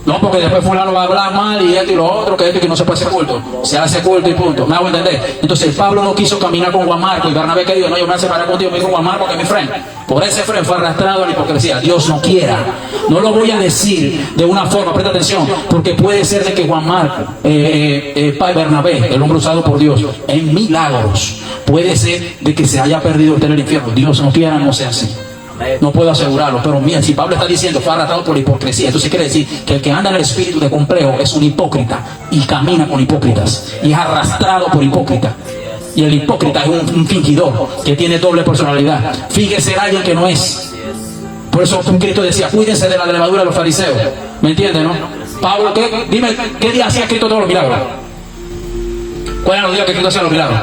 No, porque después fulano va a hablar mal y esto y lo otro, que esto y que no se puede hacer culto. Se hace culto y punto. ¿Me hago entender? Entonces Pablo no quiso caminar con Juan Marcos y Bernabé que dijo, no, yo me voy a separar contigo, me dijo Juan Marcos que es mi friend. Por ese friend fue arrastrado a la hipocresía. Dios no quiera. No lo voy a decir de una forma, presta atención, porque puede ser de que Juan Marcos, Bernabé, el hombre usado por Dios, en milagros, puede ser de que se haya perdido usted en el infierno. Dios no quiera, no sea así. No puedo asegurarlo, pero mira, si Pablo está diciendo fue arrastrado por la hipocresía, entonces quiere decir que el que anda en el espíritu de complejo es un hipócrita y camina con hipócritas y es arrastrado por hipócritas. Y el hipócrita es un fingidor que tiene doble personalidad. Fíjese en alguien que no es. Por eso Cristo decía, cuídense de la levadura de los fariseos. ¿Me entienden, no? Pablo, dime, ¿qué día hacía Cristo todos los milagros? ¿Cuáles eran los días que Cristo hacía los milagros?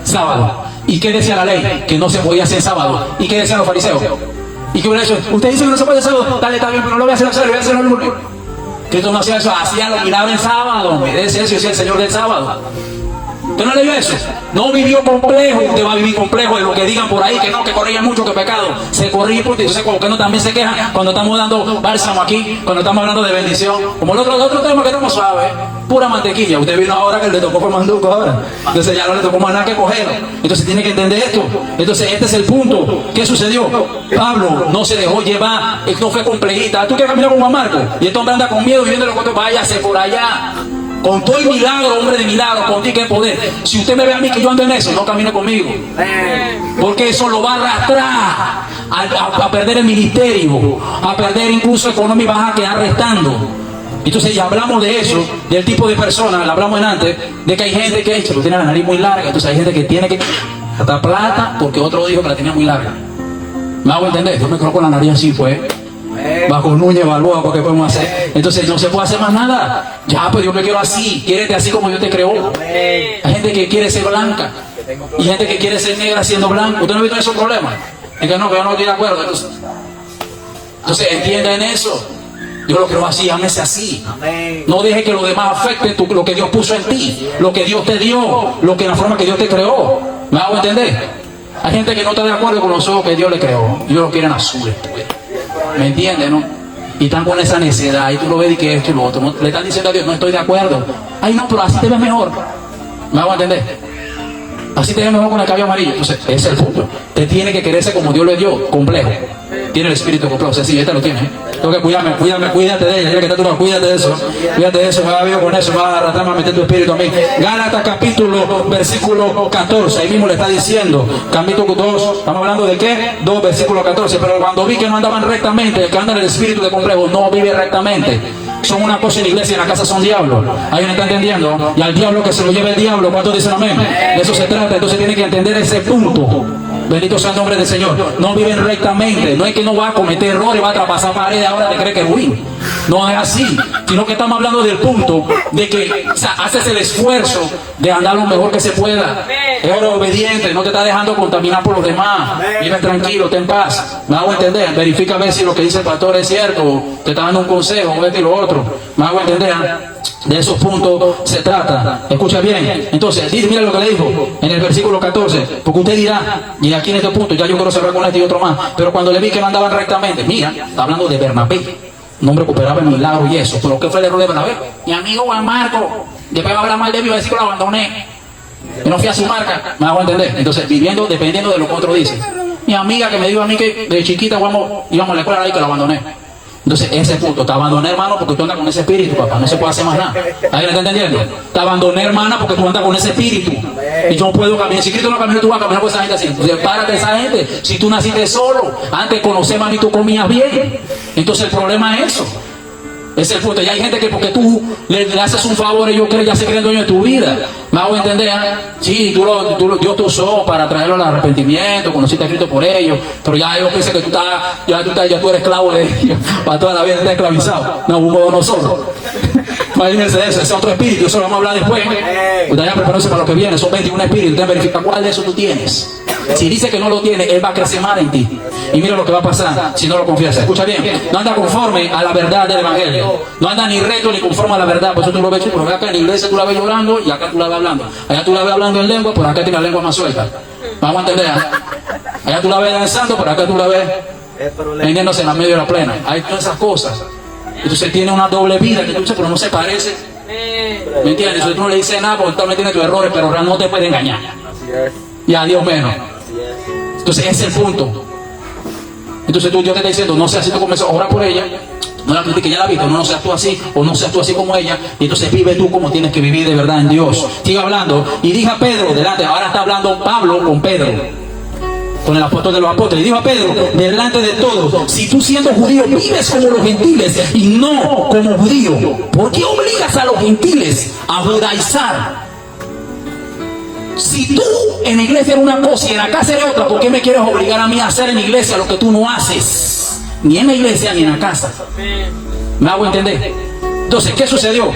Sábado. ¿Y qué decía la ley? Que no se podía hacer sábado. ¿Y qué decían los fariseos? ¿Y qué hubiera hecho? Usted dice que no se puede hacer sábado. Dale, está bien, pero no lo voy a hacer el sábado, voy a hacer el lunes. Cristo no hacía eso, hacía los milagros el sábado. Me dice eso, yo soy el Señor del sábado. ¿Usted no leyó eso? No vivió complejo. Usted va a vivir complejo de lo que digan por ahí, que no, que corría mucho, que pecado. Se corría y punto. Entonces, como que no también se quejan cuando estamos dando bálsamo aquí, cuando estamos hablando de bendición. Como el otro tema que estamos suave, pura mantequilla. Usted vino ahora que le tocó por manduco ahora. Entonces ya no le tocó más nada que cogerlo. Entonces tiene que entender esto. Entonces este es el punto. ¿Qué sucedió? Pablo no se dejó llevar, él no fue complejita. ¿Tú quieres caminar con Juan Marcos? Y este hombre anda con miedo viviendo los cuentos, váyase por allá. Con todo el milagro, hombre de milagro, con ti que poder. Si usted me ve a mí que yo ando en eso, no camine conmigo. Porque eso lo va a arrastrar a perder el ministerio, a perder incluso economía y vas a quedar restando. Entonces ya hablamos de eso, del tipo de personas, hablamos en antes, de que hay gente que tiene la nariz muy larga, entonces hay gente que tiene que hasta plata porque otro dijo que la tenía muy larga. ¿Me hago entender? Yo me creo con la nariz así, pues. Bajo Núñez, Balboa, ¿qué podemos hacer? Entonces no se puede hacer más nada. Ya, pues yo me quiero así. Quiérete así como Dios te creó. Hay gente que quiere ser blanca y gente que quiere ser negra siendo blanco. ¿Usted no ha visto esos problemas? Es que no, que yo no estoy de acuerdo. Entonces entiendan eso. Yo lo quiero así, ámese así. No deje que los demás afecten lo que Dios puso en ti, lo que Dios te dio, la forma que Dios te creó. ¿Me hago entender? Hay gente que no está de acuerdo con los ojos que Dios le creó. Ellos lo quieren azules, pues. ¿Me entiendes, no? Y están con esa necedad, y tú lo ves y que esto y lo otro. No, le están diciendo a Dios, no estoy de acuerdo. Ay, no, pero así te ves mejor. ¿Me hago entender? Así te ves mejor con el cabello amarillo. Entonces, ese es el punto. Te tiene que quererse como Dios le dio, complejo. Tiene el espíritu complejo. O sea, sí, esta lo tiene. Tengo que cuídate de ella. Dile que está tú, cuídate de eso. Cuídate de eso, me va a con eso, me va a arrastrar, me va a meter tu espíritu a mí. Gálatas capítulo, versículo 14. Ahí mismo le está diciendo, capítulo 2, estamos hablando de qué? 2, versículo 14. Pero cuando vi que no andaban rectamente, el que anda en el espíritu de complejo no vive rectamente. Son una cosa en la iglesia y en la casa son diablos. ¿Alguien está entendiendo? Y al diablo que se lo lleve el diablo, ¿cuántos dicen amén? De eso se trata. Entonces tiene que entender ese punto. Bendito sea el nombre del Señor. No viven rectamente. No es que no va a cometer errores, va a traspasar paredes, ahora te cree que es ruin. No es así. Sino que estamos hablando del punto de que, o sea, haces el esfuerzo de andar lo mejor que se pueda. Eres obediente, no te está dejando contaminar por los demás. Vive tranquilo, ten paz. Me hago entender. Verifica a ver si lo que dice el pastor es cierto. Te está dando un consejo, o esto y lo otro. Me hago entender. De esos puntos se trata. Escucha bien. Entonces, mira lo que le dijo en el versículo 14. Porque usted dirá, y aquí en este punto, ya yo quiero cerrar con este y otro más. Pero cuando le vi que no andaban rectamente, mira, está hablando de Bernabé. Un hombre que operaba en milagros y eso. ¿Pero qué fue el error de Bernabé? Mi amigo Juan Marco, después va a hablar mal de mí, va a decir que lo abandoné. Yo no fui a su marca. Me hago entender. Entonces, viviendo, dependiendo de lo que otro dice. Mi amiga que me dijo a mí que de chiquita íbamos a la escuela y que lo abandoné. Entonces, ese punto, te abandoné, hermano, porque tú andas con ese espíritu, papá. No se puede hacer más nada. ¿Alguien está entendiendo? Te abandoné, hermana, porque tú andas con ese espíritu. Y yo no puedo caminar. Si Cristo no camina, tú vas a caminar con esa gente así. Sepárate de esa gente. Si tú naciste solo, antes de conocer, mami, tú comías bien. Entonces, el problema es eso. Ese es el punto. Y hay gente que porque tú le haces un favor, ellos creen, ya se creen dueño de tu vida. ¿Me hago entender? Sí, Dios te usó para traerlo al arrepentimiento, conociste a Cristo por ellos, pero ya ellos piensan que tú eres esclavo de ellos, para toda la vida estás esclavizado. No, hubo nosotros. Imagínense eso, ese otro espíritu, eso lo vamos a hablar después. Usted ya preparándose para lo que viene, son 21 espíritus, usted verifica cuál de esos tú tienes. Si dice que no lo tiene, él va a crecer más en ti. Y mira lo que va a pasar si no lo confiesa. Escucha bien, no anda conforme a la verdad del evangelio. No anda ni recto ni conforme a la verdad. Por eso tú lo ves, pero acá en la iglesia tú la ves llorando y acá tú la ves hablando. Allá tú la ves hablando en lengua, por acá tiene la lengua más suelta. Vamos a entender. Allá tú la ves danzando, por acá tú la ves vendiéndose en la medio de la plena. Hay todas esas cosas. Entonces tiene una doble vida que tú dices, pero no se parece. ¿Me entiendes? Entonces tú no le dices nada porque tú también tienes tus errores, pero no te puede engañar. Y a Dios menos. Entonces ese es el punto. Entonces Dios te está diciendo, no seas así, tú comienzas a orar por ella, no la critiques, ya la viste, no seas tú así, o no seas tú así como ella, y entonces vive tú como tienes que vivir de verdad en Dios. Sigue hablando, y dijo a Pedro, delante, ahora está hablando Pablo con Pedro, con el apóstol de los apóstoles, y dijo a Pedro, delante de todos, si tú siendo judío vives como los gentiles y no como judío, ¿por qué obligas a los gentiles a judaizar? Si tú en la iglesia eres una cosa y en la casa eres otra, ¿por qué me quieres obligar a mí a hacer en la iglesia lo que tú no haces? Ni en la iglesia ni en la casa. ¿Me hago entender? Entonces, ¿qué sucedió?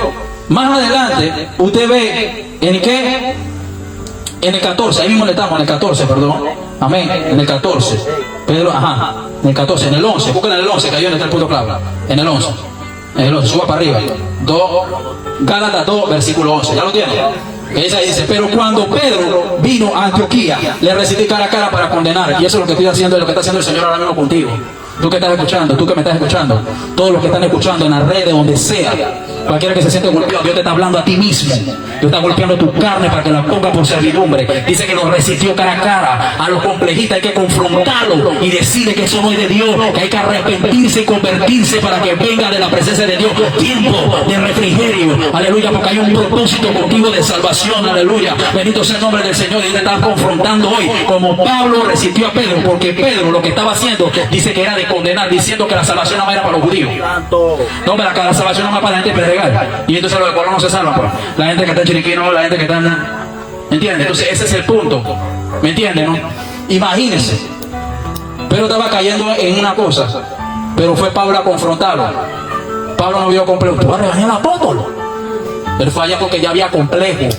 Más adelante, usted ve en qué, en el 14, ahí mismo le estamos, en el 14, perdón. Amén, en el 14. Pedro, en el 14, en el 11, busquen en el 11, que ahí está el punto clave. En el 11. En el 11, suba para arriba. Gálatas 2, versículo 11. ¿Ya lo tiene? Ella dice, pero cuando Pedro vino a Antioquía, le resistí cara a cara para condenar. Y eso es lo que estoy haciendo, es lo que está haciendo el Señor ahora mismo contigo. Tú que estás escuchando, tú que me estás escuchando, todos los que están escuchando en las redes, donde sea, cualquiera que se siente golpeado, Dios te está hablando a ti mismo. Dios está golpeando tu carne para que la ponga por servidumbre. Dice que lo resistió cara a cara. A los complejistas hay que confrontarlo y decirle que eso no es de Dios, que hay que arrepentirse y convertirse para que venga de la presencia de Dios tiempo de refrigerio. Aleluya, porque hay un propósito contigo de salvación. Aleluya, bendito sea el nombre del Señor. Y él te está confrontando hoy, como Pablo resistió a Pedro, porque Pedro lo que estaba haciendo, dice que era de condenar, diciendo que la salvación no era para los judíos. No, pero la salvación no es para la gente predicada. Y entonces los de color no se salvan, pues. La gente que está en Chiriquino, la gente que está en... ¿Me entiendes? Entonces ese es el punto. ¿Me entiendes, no? Imagínense. Pero estaba cayendo en una cosa. Pero fue Pablo a confrontarlo. Pablo no vio complejo. Tú vas a regañar al apóstol. Él fue allá porque ya había complejos.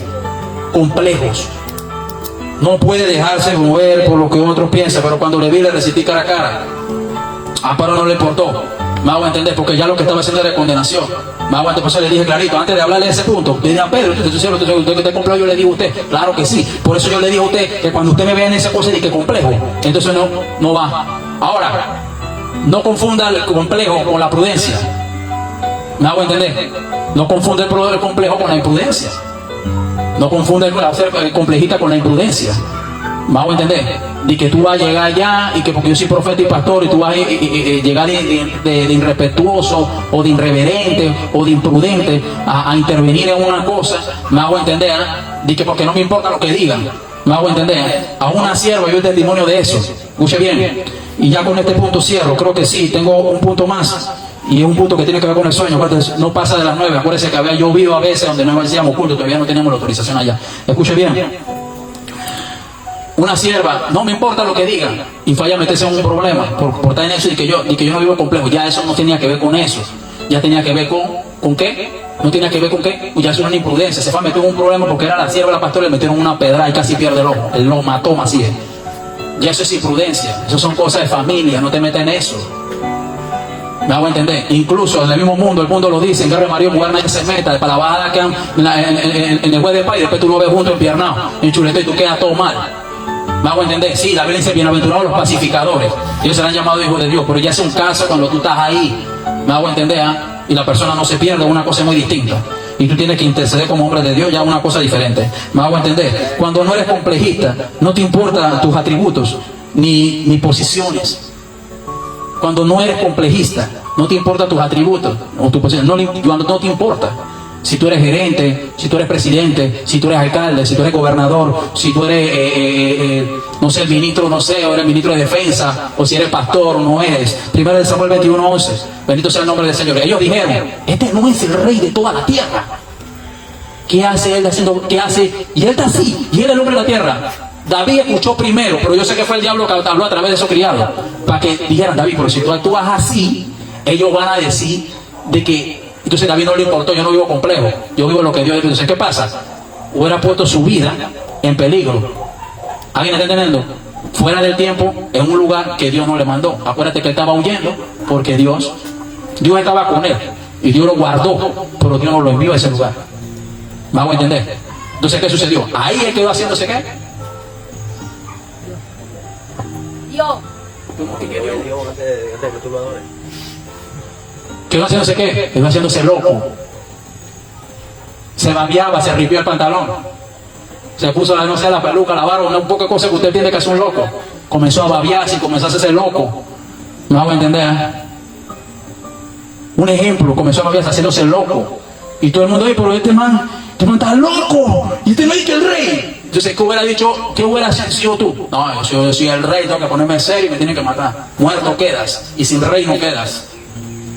No puede dejarse mover por lo que otros piensan. Pero cuando le vi, le resistí cara a cara. A Pablo no le importó. Me hago entender, porque ya lo que estaba haciendo era condenación. Me hago entender, por eso le dije clarito, antes de hablarle de ese punto, le dije a Pedro, usted que te compró, yo le digo a usted, claro que sí. Por eso yo le digo a usted que cuando usted me vea en esa cosa, dice que complejo, entonces no va. Ahora, no confunda el complejo con la prudencia. Me hago entender. No confunda el complejo con la imprudencia. No confunde la ser complejista con la imprudencia. ¿Me hago entender? De que tú vas a llegar allá y que porque yo soy profeta y pastor y tú vas a llegar de irrespetuoso o de irreverente o de imprudente a intervenir en una cosa. ¿Me hago entender? De que porque no me importa lo que digan. ¿Me hago entender? A una sierva yo el testimonio de eso. Escuche bien. Y ya con este punto cierro. Creo que sí, tengo un punto más. Y es un punto que tiene que ver con el sueño. No pasa de las 9. Acuérdense que había llovido a veces donde no hacíamos culto. Todavía no teníamos la autorización allá. Escuche bien. Una sierva, no me importa lo que digan, y falla a meterse en un problema por estar en eso y que yo no vivo complejo. Ya eso no tenía que ver con eso. Ya tenía que ver con qué. No tenía que ver con qué. Ya eso era una imprudencia. Se fue a meter en un problema porque era la sierva de la pastora, le metieron una pedra y casi pierde el ojo. Él lo mató más así. Ya eso es imprudencia. Eso son cosas de familia. No te metas en eso. Me hago entender. Incluso en el mismo mundo, el mundo lo dice, en Guerra de Mario, mujer nadie se meta, para la bajada que en el juez de paz, y después tú lo ves junto empiernado, en chuleta, y tú quedas todo mal. Me hago entender. Sí, la Biblia dice bienaventurados los pacificadores. Ellos serán llamados hijos de Dios, pero ya es un caso cuando tú estás ahí. Me hago entender, y la persona no se pierde, una cosa muy distinta. Y tú tienes que interceder como hombre de Dios, ya una cosa diferente. Me hago entender. Cuando no eres complejista, no te importan tus atributos ni posiciones. Cuando no eres complejista, no te importan tus atributos o tu posición, no te importa. Si tú eres gerente, si tú eres presidente, si tú eres alcalde, si tú eres gobernador, si tú eres, no sé, el ministro, no sé, o eres ministro de defensa, o si eres pastor o no eres. Primero de Samuel 21:11, bendito sea el nombre del Señor. Ellos dijeron, este no es el rey de toda la tierra. ¿Qué hace él haciendo? ¿Qué hace? Y él está así, y él es el hombre de la tierra. David escuchó primero, pero yo sé que fue el diablo que habló a través de esos criados, para que dijeran, David, pero si tú actúas así, ellos van a decir de que... Entonces David no le importó, yo no vivo complejo, yo vivo lo que Dios dice. Entonces, ¿qué pasa? Hubiera puesto su vida en peligro. ¿Alguien está entendiendo? Fuera del tiempo, en un lugar que Dios no le mandó. Acuérdate que él estaba huyendo porque Dios estaba con él y Dios lo guardó, pero Dios no lo envió a ese lugar. ¿Me hago entender? Entonces, ¿qué sucedió? Ahí él quedó haciéndose ¿qué? Dios. Quedó haciéndose ¿qué? Quedó haciéndose loco. Se babiaba, se ripió el pantalón. Se puso, no sé, la peluca, la barba, un poco de cosas que usted entiende que es un loco. Comenzó a babiarse y comenzó a hacerse loco. ¿Me hago entender? Un ejemplo, comenzó a babiarse, haciéndose loco. Y todo el mundo, pero este man está loco. Y este no es que el rey. Entonces, ¿qué hubiera dicho? ¿Qué hubiera sido tú? No, yo soy el rey, tengo que ponerme serio y me tienen que matar. Muerto quedas y sin rey no quedas.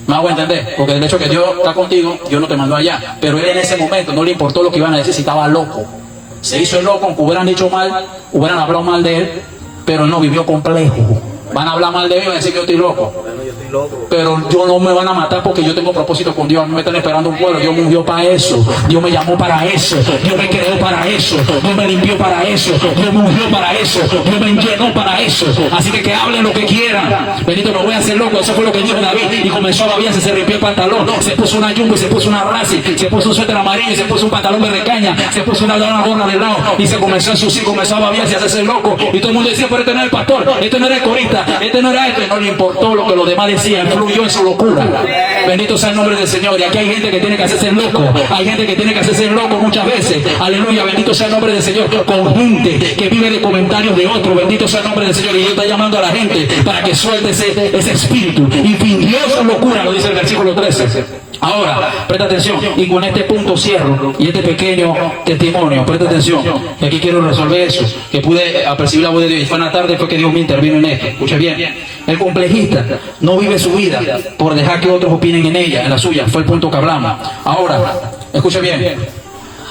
¿Me hago entender? Porque el hecho que Dios está contigo, Dios no te mandó allá. Pero él en ese momento no le importó lo que iban a decir si estaba loco. Se hizo el loco, aunque hubieran dicho mal, hubieran hablado mal de él, pero él no vivió complejo. Van a hablar mal de mí y van a decir que yo estoy loco. Pero yo no me van a matar porque yo tengo propósito con Dios. A mí me están esperando un pueblo. Dios me ungió para eso. Dios me llamó para eso. Dios me creó para eso. Dios me limpió para eso. Dios me ungió para eso. Dios me llenó para eso. Así que hablen lo que quieran. Bendito, no voy a hacer loco. Eso fue lo que dijo David. Y comenzó a babiarse, se limpió el pantalón. Se puso una yumba y se puso una raza. Se puso un suéter amarillo y se puso un pantalón de caña. Se puso una gorra de lado. Y se comenzó a ensuciar, comenzó a babiarse, a hacerse loco. Y todo el mundo decía, pero este no era el pastor. Este no era el corista. Este no era esto. Y no le importó lo que los demás decían. Fluyó en su locura. Bendito sea el nombre del Señor. Y aquí hay gente que tiene que hacerse loco. Hay gente que tiene que hacerse loco muchas veces. Aleluya. Bendito sea el nombre del Señor. Con gente que vive de comentarios de otros. Bendito sea el nombre del Señor. Y Dios está llamando a la gente para que suelte ese espíritu. Y fingió su locura, lo dice el versículo 13. Ahora, presta atención. Y con este punto cierro. Y este pequeño testimonio. Presta atención. Y aquí quiero resolver eso. Que pude apercibir la voz de Dios. Y fue en la tarde fue que Dios me intervino en esto. Escuche bien. El complejista no vive su vida por dejar que otros opinen en ella, en la suya. Fue el punto que hablamos. Ahora, escuche bien.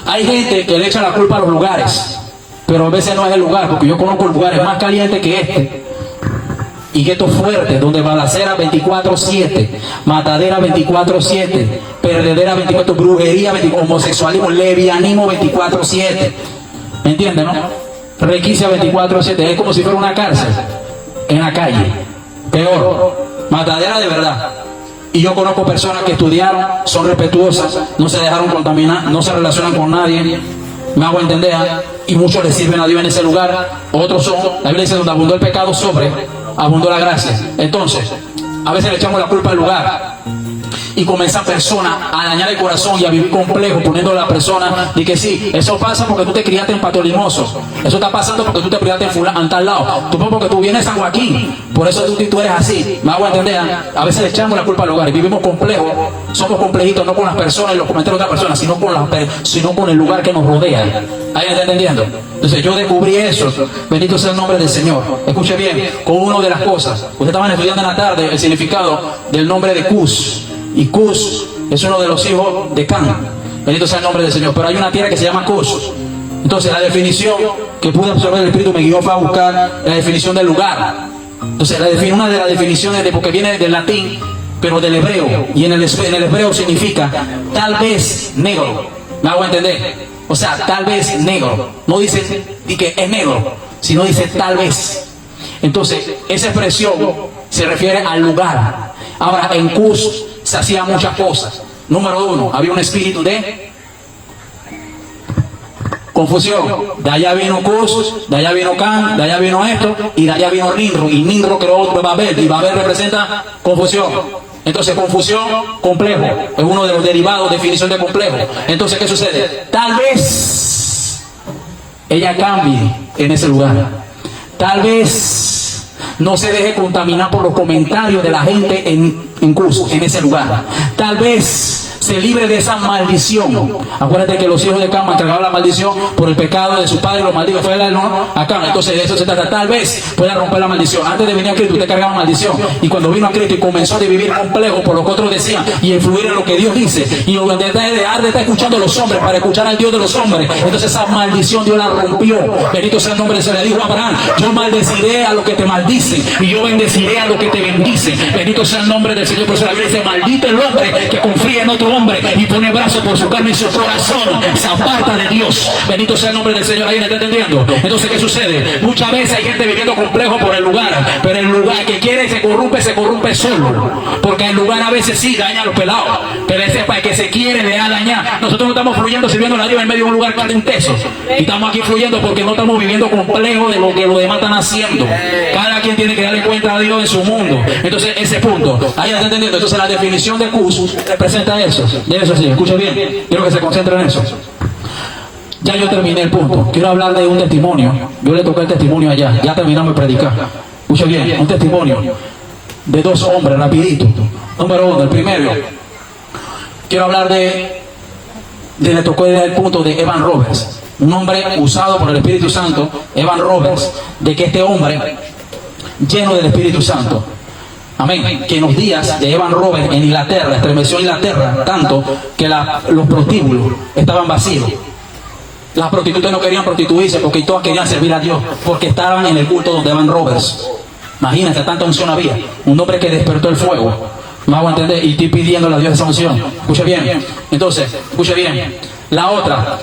Hay gente que le echa la culpa a los lugares, pero a veces no es el lugar, porque yo conozco lugares más calientes que este. Y guetos fuertes, donde balacera 24/7, matadera 24/7, perdedera 24, brujería 24, homosexualismo, levianismo 24/7. ¿Me entienden, no? Requisa 24/7. Es como si fuera una cárcel en la calle. Peor, matadera de verdad. Y yo conozco personas que estudiaron, son respetuosas, no se dejaron contaminar, no se relacionan con nadie. Me hago entender, y muchos le sirven a Dios en ese lugar. Otros son, la Biblia dice, donde abundó el pecado, sobre abundó la gracia. Entonces, a veces le echamos la culpa al lugar. y comienza personas a dañar el corazón y a vivir complejo, poniendo a la persona de que sí, eso pasa porque tú te criaste en Pato Limoso, eso está pasando porque tú te criaste en tal lado, tú porque tú vienes a San Joaquín, por eso tú eres así. Me hago entender, a veces le echamos la culpa al lugar y vivimos complejos, somos complejitos no con las personas y los comentarios de otras personas, sino con el lugar que nos rodea. ¿Alguien está entendiendo? Entonces yo descubrí eso, bendito sea el nombre del Señor. Escuche bien, con una de las cosas, ustedes estaban estudiando en la tarde el significado del nombre de Cus, y Cus es uno de los hijos de Can, bendito sea el nombre del Señor, pero hay una tierra que se llama Cus. Entonces la definición que pude absorber el Espíritu me guió para buscar la definición del lugar. Entonces una de las definiciones, porque viene del latín, pero del hebreo, y en el hebreo significa tal vez negro. ¿Me hago entender? O sea, tal vez negro. No dice que es negro, sino dice tal vez. Entonces, esa expresión se refiere al lugar. Ahora, en Cus se hacían muchas cosas. Número uno, había un espíritu de confusión. De allá vino Cus, de allá vino Can, de allá vino esto, y de allá vino Nimro. Y Nimro creó Babel, y Babel representa confusión. Entonces, confusión, complejo, es uno de los derivados, definición de complejo. Entonces, ¿qué sucede? Tal vez ella cambie en ese lugar. Tal vez no se deje contaminar por los comentarios de la gente en curso, en ese lugar. Tal vez se libre de esa maldición. Acuérdate que los hijos de Cam cargaban la maldición por el pecado de su padre, los maldijo fue el no a Cam. Entonces de eso se trata. Tal vez pueda romper la maldición. Antes de venir a Cristo usted cargaba maldición, y cuando vino a Cristo y comenzó a vivir complejo por lo que otros decían y influir en lo que Dios dice, y en vez de dejar de estar escuchando a los hombres para escuchar al Dios de los hombres, entonces esa maldición Dios la rompió. Bendito sea el nombre de Dios. Le dijo a Abraham: yo maldeciré a los que te maldicen y yo bendeciré a los que te bendicen. Bendito sea el nombre del Señor. Por eso la Biblia dice: maldito el hombre que confía en otro hombre y pone brazo por su carne y su corazón se aparta de Dios. Bendito sea el nombre del Señor. ¿Alguien está entendiendo? Entonces, ¿qué sucede? Muchas veces hay gente viviendo complejo por el lugar, pero el lugar que quiere se corrompe solo, porque el lugar a veces sí daña a los pelados, pero ese para el que se quiere le da dañar. Nosotros no estamos fluyendo sirviendo a Dios en medio de un lugar calenteso, y estamos aquí fluyendo porque no estamos viviendo complejo de lo que los demás están haciendo. Cada quien tiene que darle cuenta a Dios en su mundo. Entonces, ese punto, ¿alguien está entendiendo? Entonces, la definición de Cus representa eso. Eso sí, escuche bien, quiero que se concentren en eso. Ya yo terminé el punto, quiero hablar de un testimonio. Yo le toqué el testimonio allá, ya terminamos de predicar. Escuche bien, un testimonio de dos hombres, rapidito. Número uno, el primero, quiero hablar le tocó el punto de Evan Roberts, un hombre usado por el Espíritu Santo, Evan Roberts, de que este hombre, lleno del Espíritu Santo, amén, que en los días de Evan Roberts en Inglaterra, estremeció Inglaterra tanto que los prostíbulos estaban vacíos. Las prostitutas no querían prostituirse porque todas querían servir a Dios, porque estaban en el culto donde Evan Roberts. Imagínate, tanta unción había. Un hombre que despertó el fuego. Me hago entender, y estoy pidiéndole a Dios esa unción. Escuche bien. Entonces, escuche bien. La otra,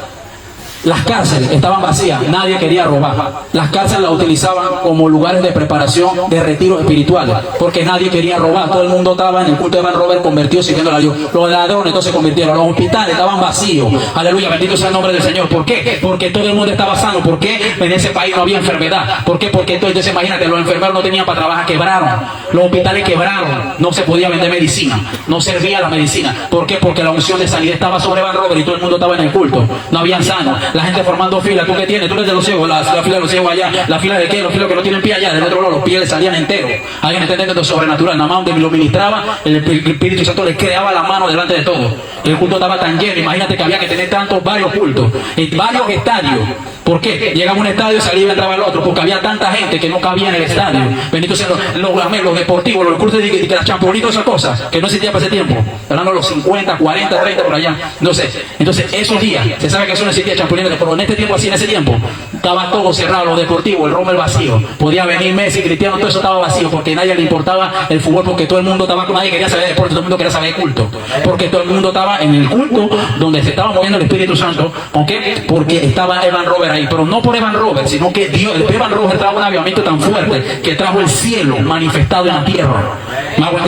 las cárceles estaban vacías, nadie quería robar. Las cárceles las utilizaban como lugares de preparación de retiros espirituales, porque nadie quería robar. Todo el mundo estaba en el culto de Evan Roberts convertido sirviendo a Dios. Los ladrones entonces se convirtieron. Los hospitales estaban vacíos. Aleluya, bendito sea el nombre del Señor. ¿Por qué? Porque todo el mundo estaba sano. ¿Por qué? En ese país no había enfermedad. ¿Por qué? Porque entonces imagínate, los enfermeros no tenían para trabajar, quebraron. Los hospitales quebraron. No se podía vender medicina. No servía la medicina. ¿Por qué? Porque la unción de sanidad estaba sobre Evan Roberts y todo el mundo estaba en el culto. No habían sano. La gente formando fila. ¿Tú qué tienes? Tú eres de los ciegos. La fila de los ciegos allá. ¿La fila de qué? Los filos que no tienen pie allá. Del otro lado los pies les salían enteros. Alguien está entendiendo esto sobrenatural. Nada más donde lo ministraba, el Espíritu Santo les creaba la mano delante de todo. El culto estaba tan lleno. Imagínate que había que tener varios cultos. En varios estadios. ¿Por qué? Llegaba a un estadio y salía y entraba al otro. Porque había tanta gente que no cabía en el estadio. Bendito sean los deportivos, los cursos de las champolitos, esas cosas, que no existía para ese tiempo. Hablando de los 50, 40, 30 por allá. Entonces esos días, se sabe que eso no existía champolín, pero en este tiempo, así en ese tiempo, estaba todo cerrado, los deportivos, el Rommel vacío. Podía venir Messi, Cristiano, todo eso estaba vacío, porque a nadie le importaba el fútbol, porque todo el mundo estaba, nadie quería saber de deporte, todo el mundo quería saber de culto. Porque todo el mundo estaba en el culto donde se estaba moviendo el Espíritu Santo. ¿Por qué? Porque estaba Evan Roberts ahí, pero no por Evan Roberts, sino que Dios, Evan Roberts trajo un avivamiento tan fuerte que trajo el cielo manifestado en la tierra.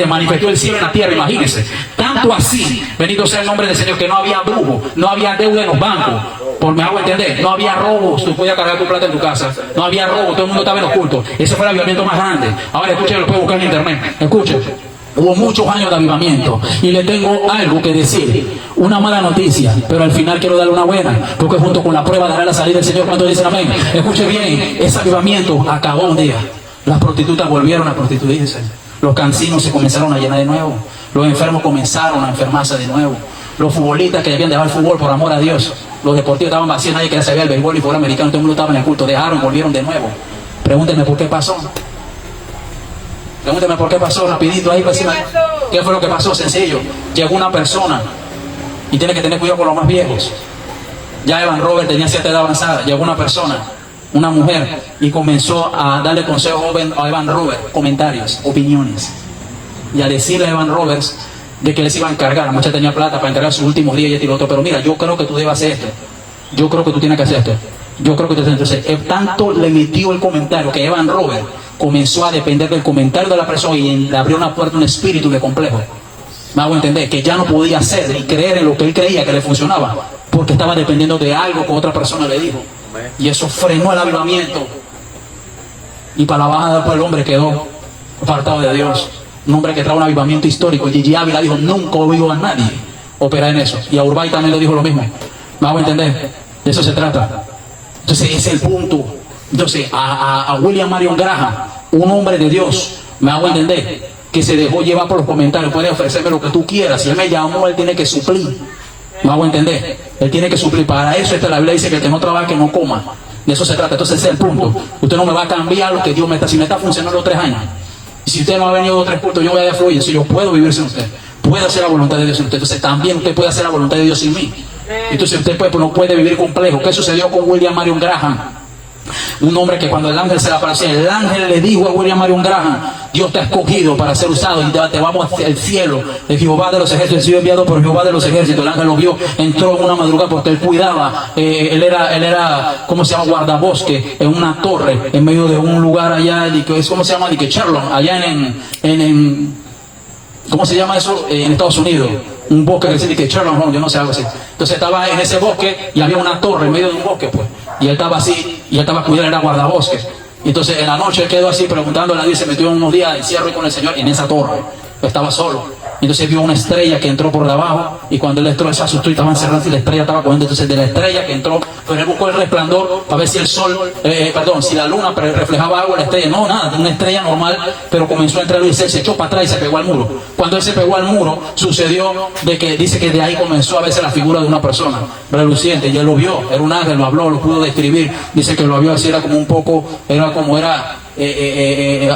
Manifestó el cielo en la tierra, imagínense. Tanto así, bendito sea el nombre del Señor, que no había brujo, no había deuda en los bancos. Por me hago entender, no había robos, tú podías cargar tu plata en tu casa, no había robos, todo el mundo estaba en los cultos. Ese fue el avivamiento más grande. Ahora escuchen, lo pueden buscar en internet. Escuchen. Hubo muchos años de avivamiento y le tengo algo que decir, una mala noticia, pero al final quiero darle una buena, porque junto con la prueba dará la salida del Señor. ¿Cuántos dicen amén? Escuche bien, ese avivamiento acabó un día. Las prostitutas volvieron a prostituirse, los cansinos se comenzaron a llenar de nuevo, los enfermos comenzaron a enfermarse de nuevo, los futbolistas que debían dejar el fútbol por amor a Dios, los deportivos estaban vacíos, nadie quería saber el béisbol y fútbol americano, todo el mundo estaba en el culto, dejaron, volvieron de nuevo. Pregúntenme por qué pasó. Pregúnteme por qué pasó, rapidito ahí. ¿Qué fue lo que pasó? Sencillo. Llegó una persona, y tiene que tener cuidado con los más viejos. Ya Evan Robert tenía cierta edad avanzada. Llegó una persona, una mujer, y comenzó a darle consejos a Evan Robert, comentarios, opiniones. Y a decirle a Evan Roberts de que les iba a encargar. La muchacha tenía plata para encargar sus últimos días y esto y lo otro. Pero mira, yo creo que tú debes hacer esto. Yo creo que tú tienes que hacer esto. Yo creo que tú tienes que hacer esto. Entonces, tanto le metió el comentario que Evan Robert comenzó a depender del comentario de la persona y le abrió una puerta, un espíritu de complejo. Me hago entender que ya no podía hacer y creer en lo que él creía que le funcionaba, porque estaba dependiendo de algo que otra persona le dijo. Y eso frenó el avivamiento. Y para la bajada del hombre quedó apartado de Dios. Un hombre que trae un avivamiento histórico. Gigi Ávila dijo: nunca oigo a nadie operar en eso. Y a Urbay también le dijo lo mismo. Me hago entender. De eso se trata. Entonces ese es el punto. Entonces a William Marion Graham, un hombre de Dios, me hago entender, que se dejó llevar por los comentarios. Puede ofrecerme lo que tú quieras. Si él me llamó, él tiene que suplir. Me hago entender. Él tiene que suplir. Para eso la Biblia dice que el que no trabaja, que no coma. De eso se trata. Entonces ese es el punto. Usted no me va a cambiar lo que Dios me está. Si me está funcionando los 3 años. Y si usted no ha venido 2 o 3 puntos, yo voy a fluir. Si yo puedo vivir sin usted, puedo hacer la voluntad de Dios sin usted. Entonces también usted puede hacer la voluntad de Dios sin mí. Entonces usted no puede vivir complejo. ¿Qué sucedió con William Marion Graham? Un hombre que cuando el ángel se le apareció, el ángel le dijo a William Marion Graham: Dios te ha escogido para ser usado y te vamos hacia el cielo. El Jehová de los ejércitos ha sido enviado por Jehová de los ejércitos. El ángel lo vio, entró en una madrugada porque él cuidaba, él era, ¿cómo se llama? Guardabosque en una torre en medio de un lugar allá, ¿cómo se llama? Charlotte, allá en ¿cómo se llama eso? En Estados Unidos. Un bosque que se dice Charlotte, yo no sé, algo así. Entonces estaba en ese bosque y había una torre en medio de un bosque, pues. Y él estaba así, y él estaba cuidando, era guardabosque. Y entonces en la noche él quedó así preguntándole a Dios, se metió unos días de encierro con el Señor en esa torre. Estaba solo. Entonces vio una estrella que entró por debajo, y cuando él entró, él se asustó y estaba encerrado y la estrella estaba cogiendo. Entonces de la estrella que entró, pero él buscó el resplandor para ver si el sol, si la luna reflejaba agua, la estrella, no, nada, una estrella normal, pero comenzó a entrar y se echó para atrás y se pegó al muro. Cuando él se pegó al muro, sucedió de que dice que de ahí comenzó a verse la figura de una persona reluciente, y él lo vio, era un ángel, lo habló, lo pudo describir, dice que lo vio así, era como un poco,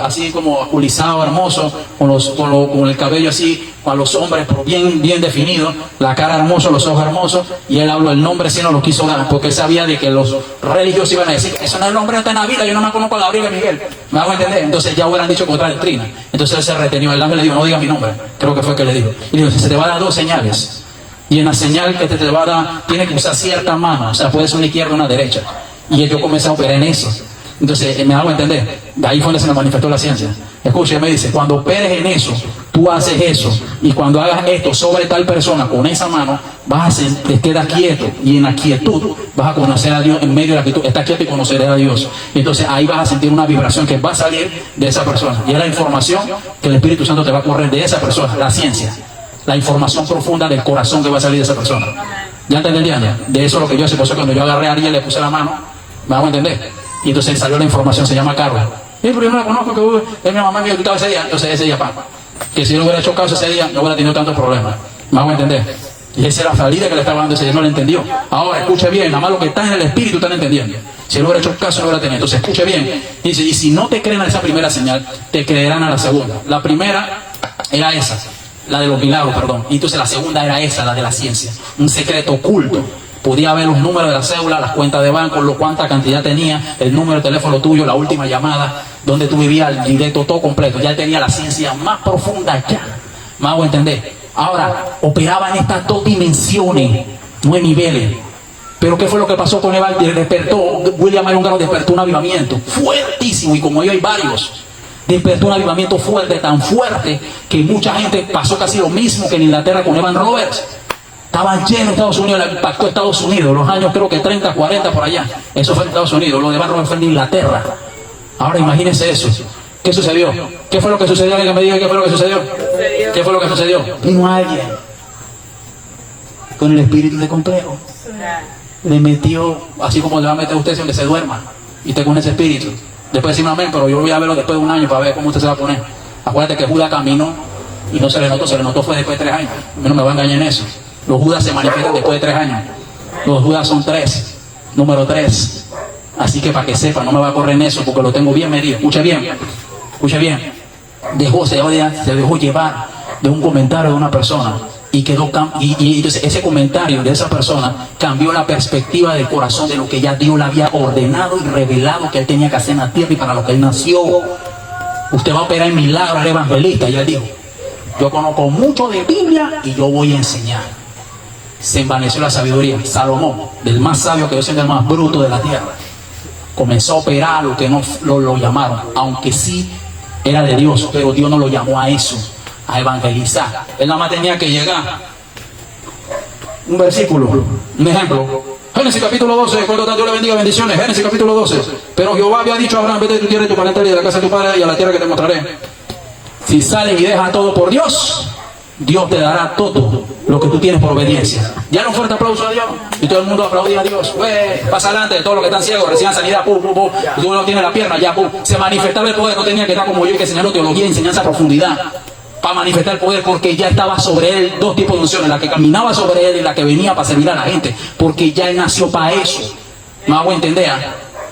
así como aculizado, hermoso, con el cabello así, a los hombres, pero bien definido, la cara hermosa, los ojos hermosos, y él habló, el nombre sí no lo quiso dar, porque él sabía de que los religiosos iban a decir: eso no es el nombre de esta Navidad, yo no me conozco a Gabriel y Miguel. ¿Me hago entender? Entonces ya hubieran dicho otra doctrina. Entonces él se retenió, el ángel le dijo: no diga mi nombre, creo que fue que le dijo. Y le dijo: se te va a dar 2 señales, y en la señal que te va a dar, tiene que usar cierta mano, o sea, puede ser una izquierda o una derecha. Y yo comencé a operar en eso. Entonces, me hago entender, de ahí fue donde se me manifestó la ciencia. Escuche, me dice: cuando operes en eso, tú haces eso, y cuando hagas esto sobre tal persona con esa mano, te quedas quieto, y en la quietud vas a conocer a Dios. En medio de la quietud estás quieto y conocerás a Dios. Entonces ahí vas a sentir una vibración que va a salir de esa persona, y es la información que el Espíritu Santo te va a correr de esa persona, la ciencia, la información profunda del corazón que va a salir de esa persona. ¿Ya te entendiendo? De eso es lo que yo hice. Por eso cuando yo agarré a Ariel, le puse la mano, me hago entender. Y entonces salió la información, se llama Carlos. Pero yo no la conozco, que es mi mamá mía que estaba ese día. Entonces ese día, que si no hubiera hecho caso ese día, no hubiera tenido tantos problemas. Me hago entender. Y esa era la salida que le estaba dando ese día, no le entendió. Ahora, escuche bien, nada más lo que está en el espíritu están entendiendo. Si no hubiera hecho caso, no hubiera tenido. Entonces escuche bien. Dice: y si no te creen a esa primera señal, te creerán a la segunda. La primera era esa, la de los milagros, perdón. Y entonces la segunda era esa, la de la ciencia. Un secreto oculto. Podía ver los números de la cédula, las cuentas de banco, cuánta cantidad tenía, el número de teléfono tuyo, la última llamada, donde tú vivías, el directo, todo completo. Ya tenía la ciencia más profunda ya. Me hago entender. Ahora, operaba en estas 2 dimensiones, no en niveles. Pero ¿qué fue lo que pasó con Evan? William Marion Graham despertó un avivamiento fuertísimo, y como yo hay varios, despertó un avivamiento fuerte, tan fuerte, que mucha gente pasó casi lo mismo que en Inglaterra con Evan Roberts. Estaba lleno Estados Unidos, le impactó Estados Unidos, los años creo que 30, 40 por allá. Eso fue en Estados Unidos, lo de Evan Roberts fue en Inglaterra. Ahora imagínense eso. ¿Qué sucedió? ¿Qué fue lo que sucedió? Alguien que me diga qué fue lo que sucedió. ¿Qué fue lo que sucedió? Vino alguien con el espíritu de complejo. Le metió, así como le va a meter a usted donde se duerma, y esté con ese espíritu. Después decimos amén, pero yo voy a verlo después de un año para ver cómo usted se va a poner. Acuérdate que Judas caminó y no se le notó fue después de 3 años. A mí no me va a engañar en eso. Los Judas se manifiestan después de 3 años. Los Judas son 3, número 3. Así que para que sepa, no me va a correr en eso porque lo tengo bien medido. Escuche bien. Se dejó llevar de un comentario de una persona y entonces ese comentario de esa persona cambió la perspectiva del corazón de lo que ya Dios le había ordenado y revelado que él tenía que hacer en la tierra y para lo que él nació. Usted va a operar en milagros al evangelista, y él dijo: yo conozco mucho de Biblia y yo voy a enseñar. Se envaneció la sabiduría. Salomón, del más sabio que yo soy, del más bruto de la tierra, comenzó a operar lo que no lo llamaron, aunque sí era de Dios, pero Dios no lo llamó a eso, a evangelizar. Él nada más tenía que llegar. Un versículo, un ejemplo. Génesis capítulo 12, cuando Dios le bendiga, bendiciones. Génesis capítulo 12. Pero Jehová había dicho a Abraham: vete de tu tierra y tu parentela y de la casa de tu padre y a la tierra que te mostraré. Si sales y dejas todo por Dios, Dios te dará todo lo que tú tienes por obediencia. Ya no un fuerte aplauso a Dios. Y todo el mundo aplaudía a Dios. Pasa adelante, todos los que están ciegos reciban sanidad. Y tú no tienes la pierna, ya. Se manifestaba el poder. No tenía que estar como yo, que enseñarlo teología y enseñanza a profundidad para manifestar el poder, porque ya estaba sobre él 2 tipos de unciones: la que caminaba sobre él y la que venía para servir a la gente, porque ya él nació para eso. Me hago entender.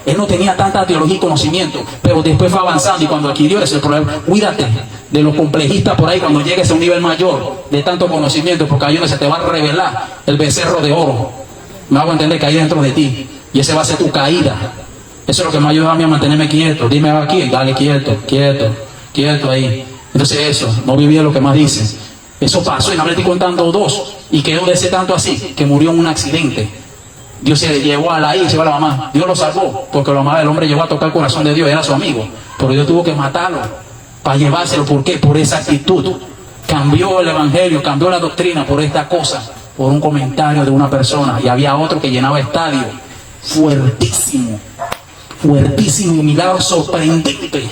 Él no tenía tanta teología y conocimiento, pero después fue avanzando, y cuando adquirió ese problema, cuídate de los complejistas por ahí cuando llegues a un nivel mayor de tanto conocimiento, porque ahí donde se te va a revelar el becerro de oro. Me hago entender que hay dentro de ti, y ese va a ser tu caída. Eso es lo que me ayuda a mí a mantenerme quieto. Dime aquí, dale quieto ahí. Entonces eso, no vivía lo que más dice. Eso pasó, y no le estoy contando 2, y quedó de ese tanto así, que murió en un accidente. Dios se llevó a la hija y se llevó a la mamá. Dios lo salvó, porque la mamá del hombre llegó a tocar el corazón de Dios, era su amigo, pero Dios tuvo que matarlo para llevárselo. ¿Por qué? Por esa actitud. Cambió el evangelio, cambió la doctrina por esta cosa, por un comentario de una persona. Y había otro que llenaba estadio, fuertísimo, un milagro sorprendente,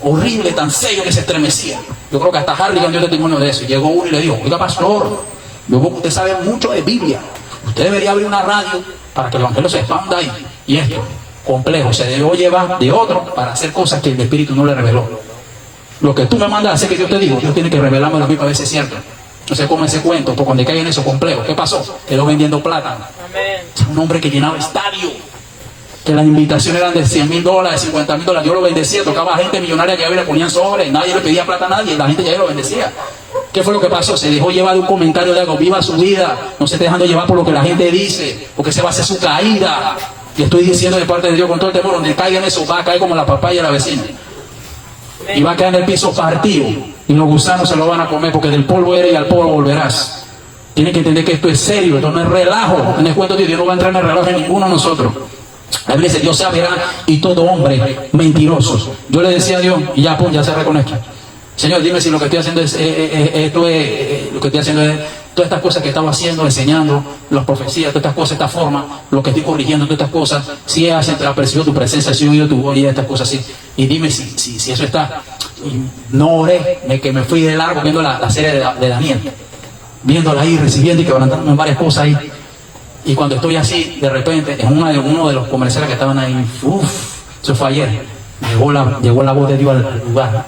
horrible, tan serio que se estremecía. Yo creo que hasta Harley dio testimonio de eso. Llegó uno y le dijo: oiga, pastor, yo veo que usted sabe mucho de Biblia, usted debería abrir una radio para que el evangelio se expanda ahí. Y esto, complejo, se debió llevar de otro para hacer cosas que el Espíritu no le reveló. Lo que tú me mandas a hacer, que yo te digo, Dios tiene que revelármelo a mí para ver si es cierto. No sé cómo ese cuento, porque cuando cae en eso complejo, ¿qué pasó? Quedó vendiendo plátano. Un hombre que llenaba estadio, que las invitaciones eran de $100,000, $50,000. Yo lo bendecía, tocaba a gente millonaria que a le ponían sobres, nadie le pedía plata a nadie, la gente ya lo bendecía. ¿Qué fue lo que pasó? Se dejó llevar de un comentario de algo: viva su vida, no se esté dejando llevar por lo que la gente dice, porque se va a hacer su caída. Y estoy diciendo de parte de Dios con todo el temor: donde caiga en eso, va a caer como la papaya de la vecina, y va a caer en el piso partido, y los gusanos se lo van a comer, porque del polvo eres y al polvo volverás. Tienes que entender que esto es serio, esto no es relajo. En el cuento de Dios no va a entrar en el relajo de ninguno de nosotros. La Biblia dice: Dios saberá y todo hombre mentiroso. Yo le decía a Dios, y ya cerré con esto: Señor, dime si lo que estoy haciendo es lo que estoy haciendo es todas estas cosas que estaba haciendo, enseñando las profecías, todas estas cosas, esta forma, lo que estoy corrigiendo, todas estas cosas, si has percibido tu presencia, si he oído tu voz y estas cosas así. Y dime si eso está. Y no oré, que me fui de largo viendo la serie de Daniel, viéndola ahí, recibiendo y quebrantándome en varias cosas ahí. Y cuando estoy así, de repente, en uno de los comerciales que estaban ahí, eso fue ayer, llegó la voz de Dios al lugar.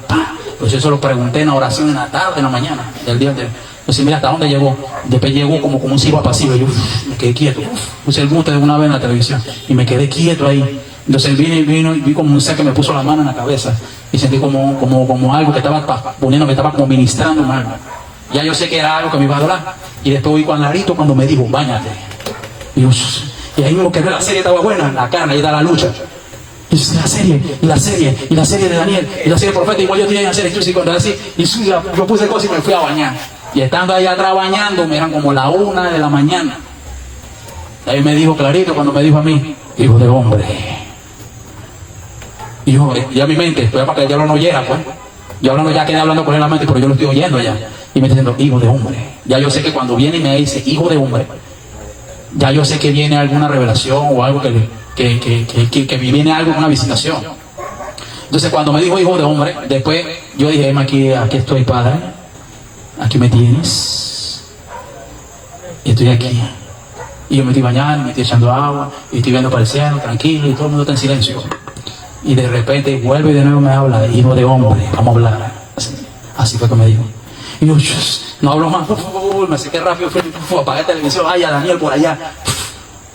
Pues yo se lo pregunté en la oración en la tarde, en la mañana del día anterior. Entonces, mira hasta dónde llegó. Después llegó como un silbo apacible. Yo me quedé quieto. Puse el mute de una vez en la televisión y me quedé quieto ahí. Entonces vino y vi como un ser que me puso la mano en la cabeza y sentí como algo que estaba poniendo, me estaba como ministrando algo. Ya yo sé que era algo que me iba a adorar. Y después oí clarito cuando me dijo: báñate. Y ahí mismo que la serie estaba buena, la carne, ahí da la lucha. Y la serie de Daniel, y la serie de profeta, igual yo tenía que hacer esto y contra así. Y yo puse cosas y me fui a bañar. Y estando ahí atrás bañándome, eran como la 1 de la mañana. Y ahí me dijo clarito cuando me dijo a mí: hijo de hombre. Hijo, ya mi mente, pues para que el diablo no oyera, pues. Yo hablando, ya quedé hablando con él en la mente, pero yo lo estoy oyendo ya. Y me está diciendo: hijo de hombre. Ya yo sé que cuando viene y me dice hijo de hombre, ya yo sé que viene alguna revelación o algo que viene algo, una visitación. Entonces cuando me dijo hijo de hombre, después yo dije, aquí estoy, Padre, aquí me tienes, y estoy aquí. Y yo me estoy bañando, me estoy echando agua, y estoy viendo para el cielo, tranquilo, y todo el mundo está en silencio. Y de repente vuelve y de nuevo me habla, hijo de hombre, vamos a hablar. Así fue que me dijo. Y yo, no hablo más, me acerqué rápido, apagué la televisión, ay, a Daniel por allá.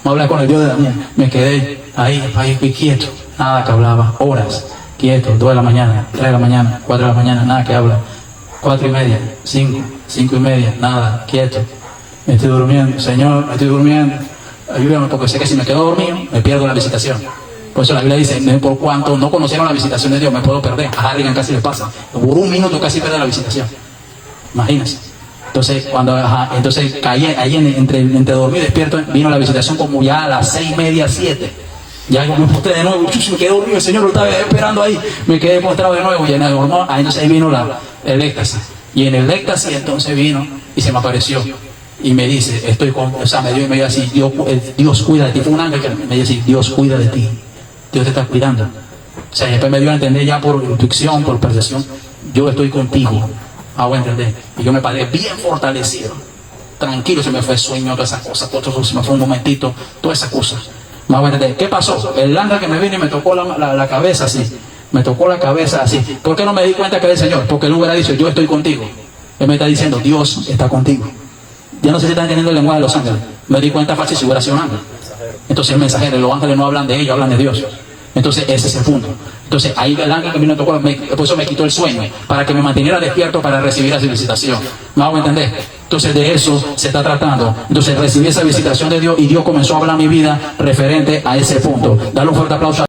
Me hablé con el Dios de Daniel, me quedé ahí quieto, nada que hablaba, horas, quieto, 2 de la mañana, 3 de la mañana, 4 de la mañana, nada que habla, 4:30, 5:30, nada, quieto, me estoy durmiendo, Señor, me estoy durmiendo, ayúdame porque sé que si me quedo dormido, me pierdo la visitación. Por eso la Biblia dice, por cuanto no conocieron la visitación de Dios, me puedo perder. A alguien casi le pasa, por 1 minuto casi pierde la visitación, imagínense. Entonces caí ahí entre dormir y despierto, vino la visitación como ya a las 6:30, 7. Ya me postré de nuevo, me quedé dormido, el Señor lo estaba esperando ahí, me quedé postrado de nuevo y en el hormón, entonces ahí vino el éxtasis. Y en el éxtasis entonces vino y se me apareció y me dice, me dio y me dijo así, Dios cuida de ti. Fue un ángel que me dijo así, Dios cuida de ti, Dios te está cuidando. O sea, después me dio a entender ya por intuición, por percepción, yo estoy contigo. Voy a entender. Y yo me paré bien fortalecido. Tranquilo, se me fue el sueño, todas esas cosas. Todo se me fue un momentito, todas esas cosas. Voy a entender. ¿Qué pasó? El ángel que me vino y me tocó la cabeza así. Me tocó la cabeza así. ¿Por qué no me di cuenta que era el Señor? Porque él hubiera dicho, yo estoy contigo. Él me está diciendo, Dios está contigo. Ya no sé si están entendiendo el lenguaje de los ángeles. Me di cuenta fácil si hubiera sido un ángel. Entonces el mensajero, los ángeles no hablan de ellos, hablan de Dios. Entonces ese es el punto. Entonces ahí el ángel que vino a tocar, por eso me quitó el sueño, para que me mantuviera despierto para recibir esa visitación. ¿Me hago entender? Entonces de eso se está tratando. Entonces recibí esa visitación de Dios y Dios comenzó a hablar mi vida referente a ese punto. Dale un fuerte aplauso.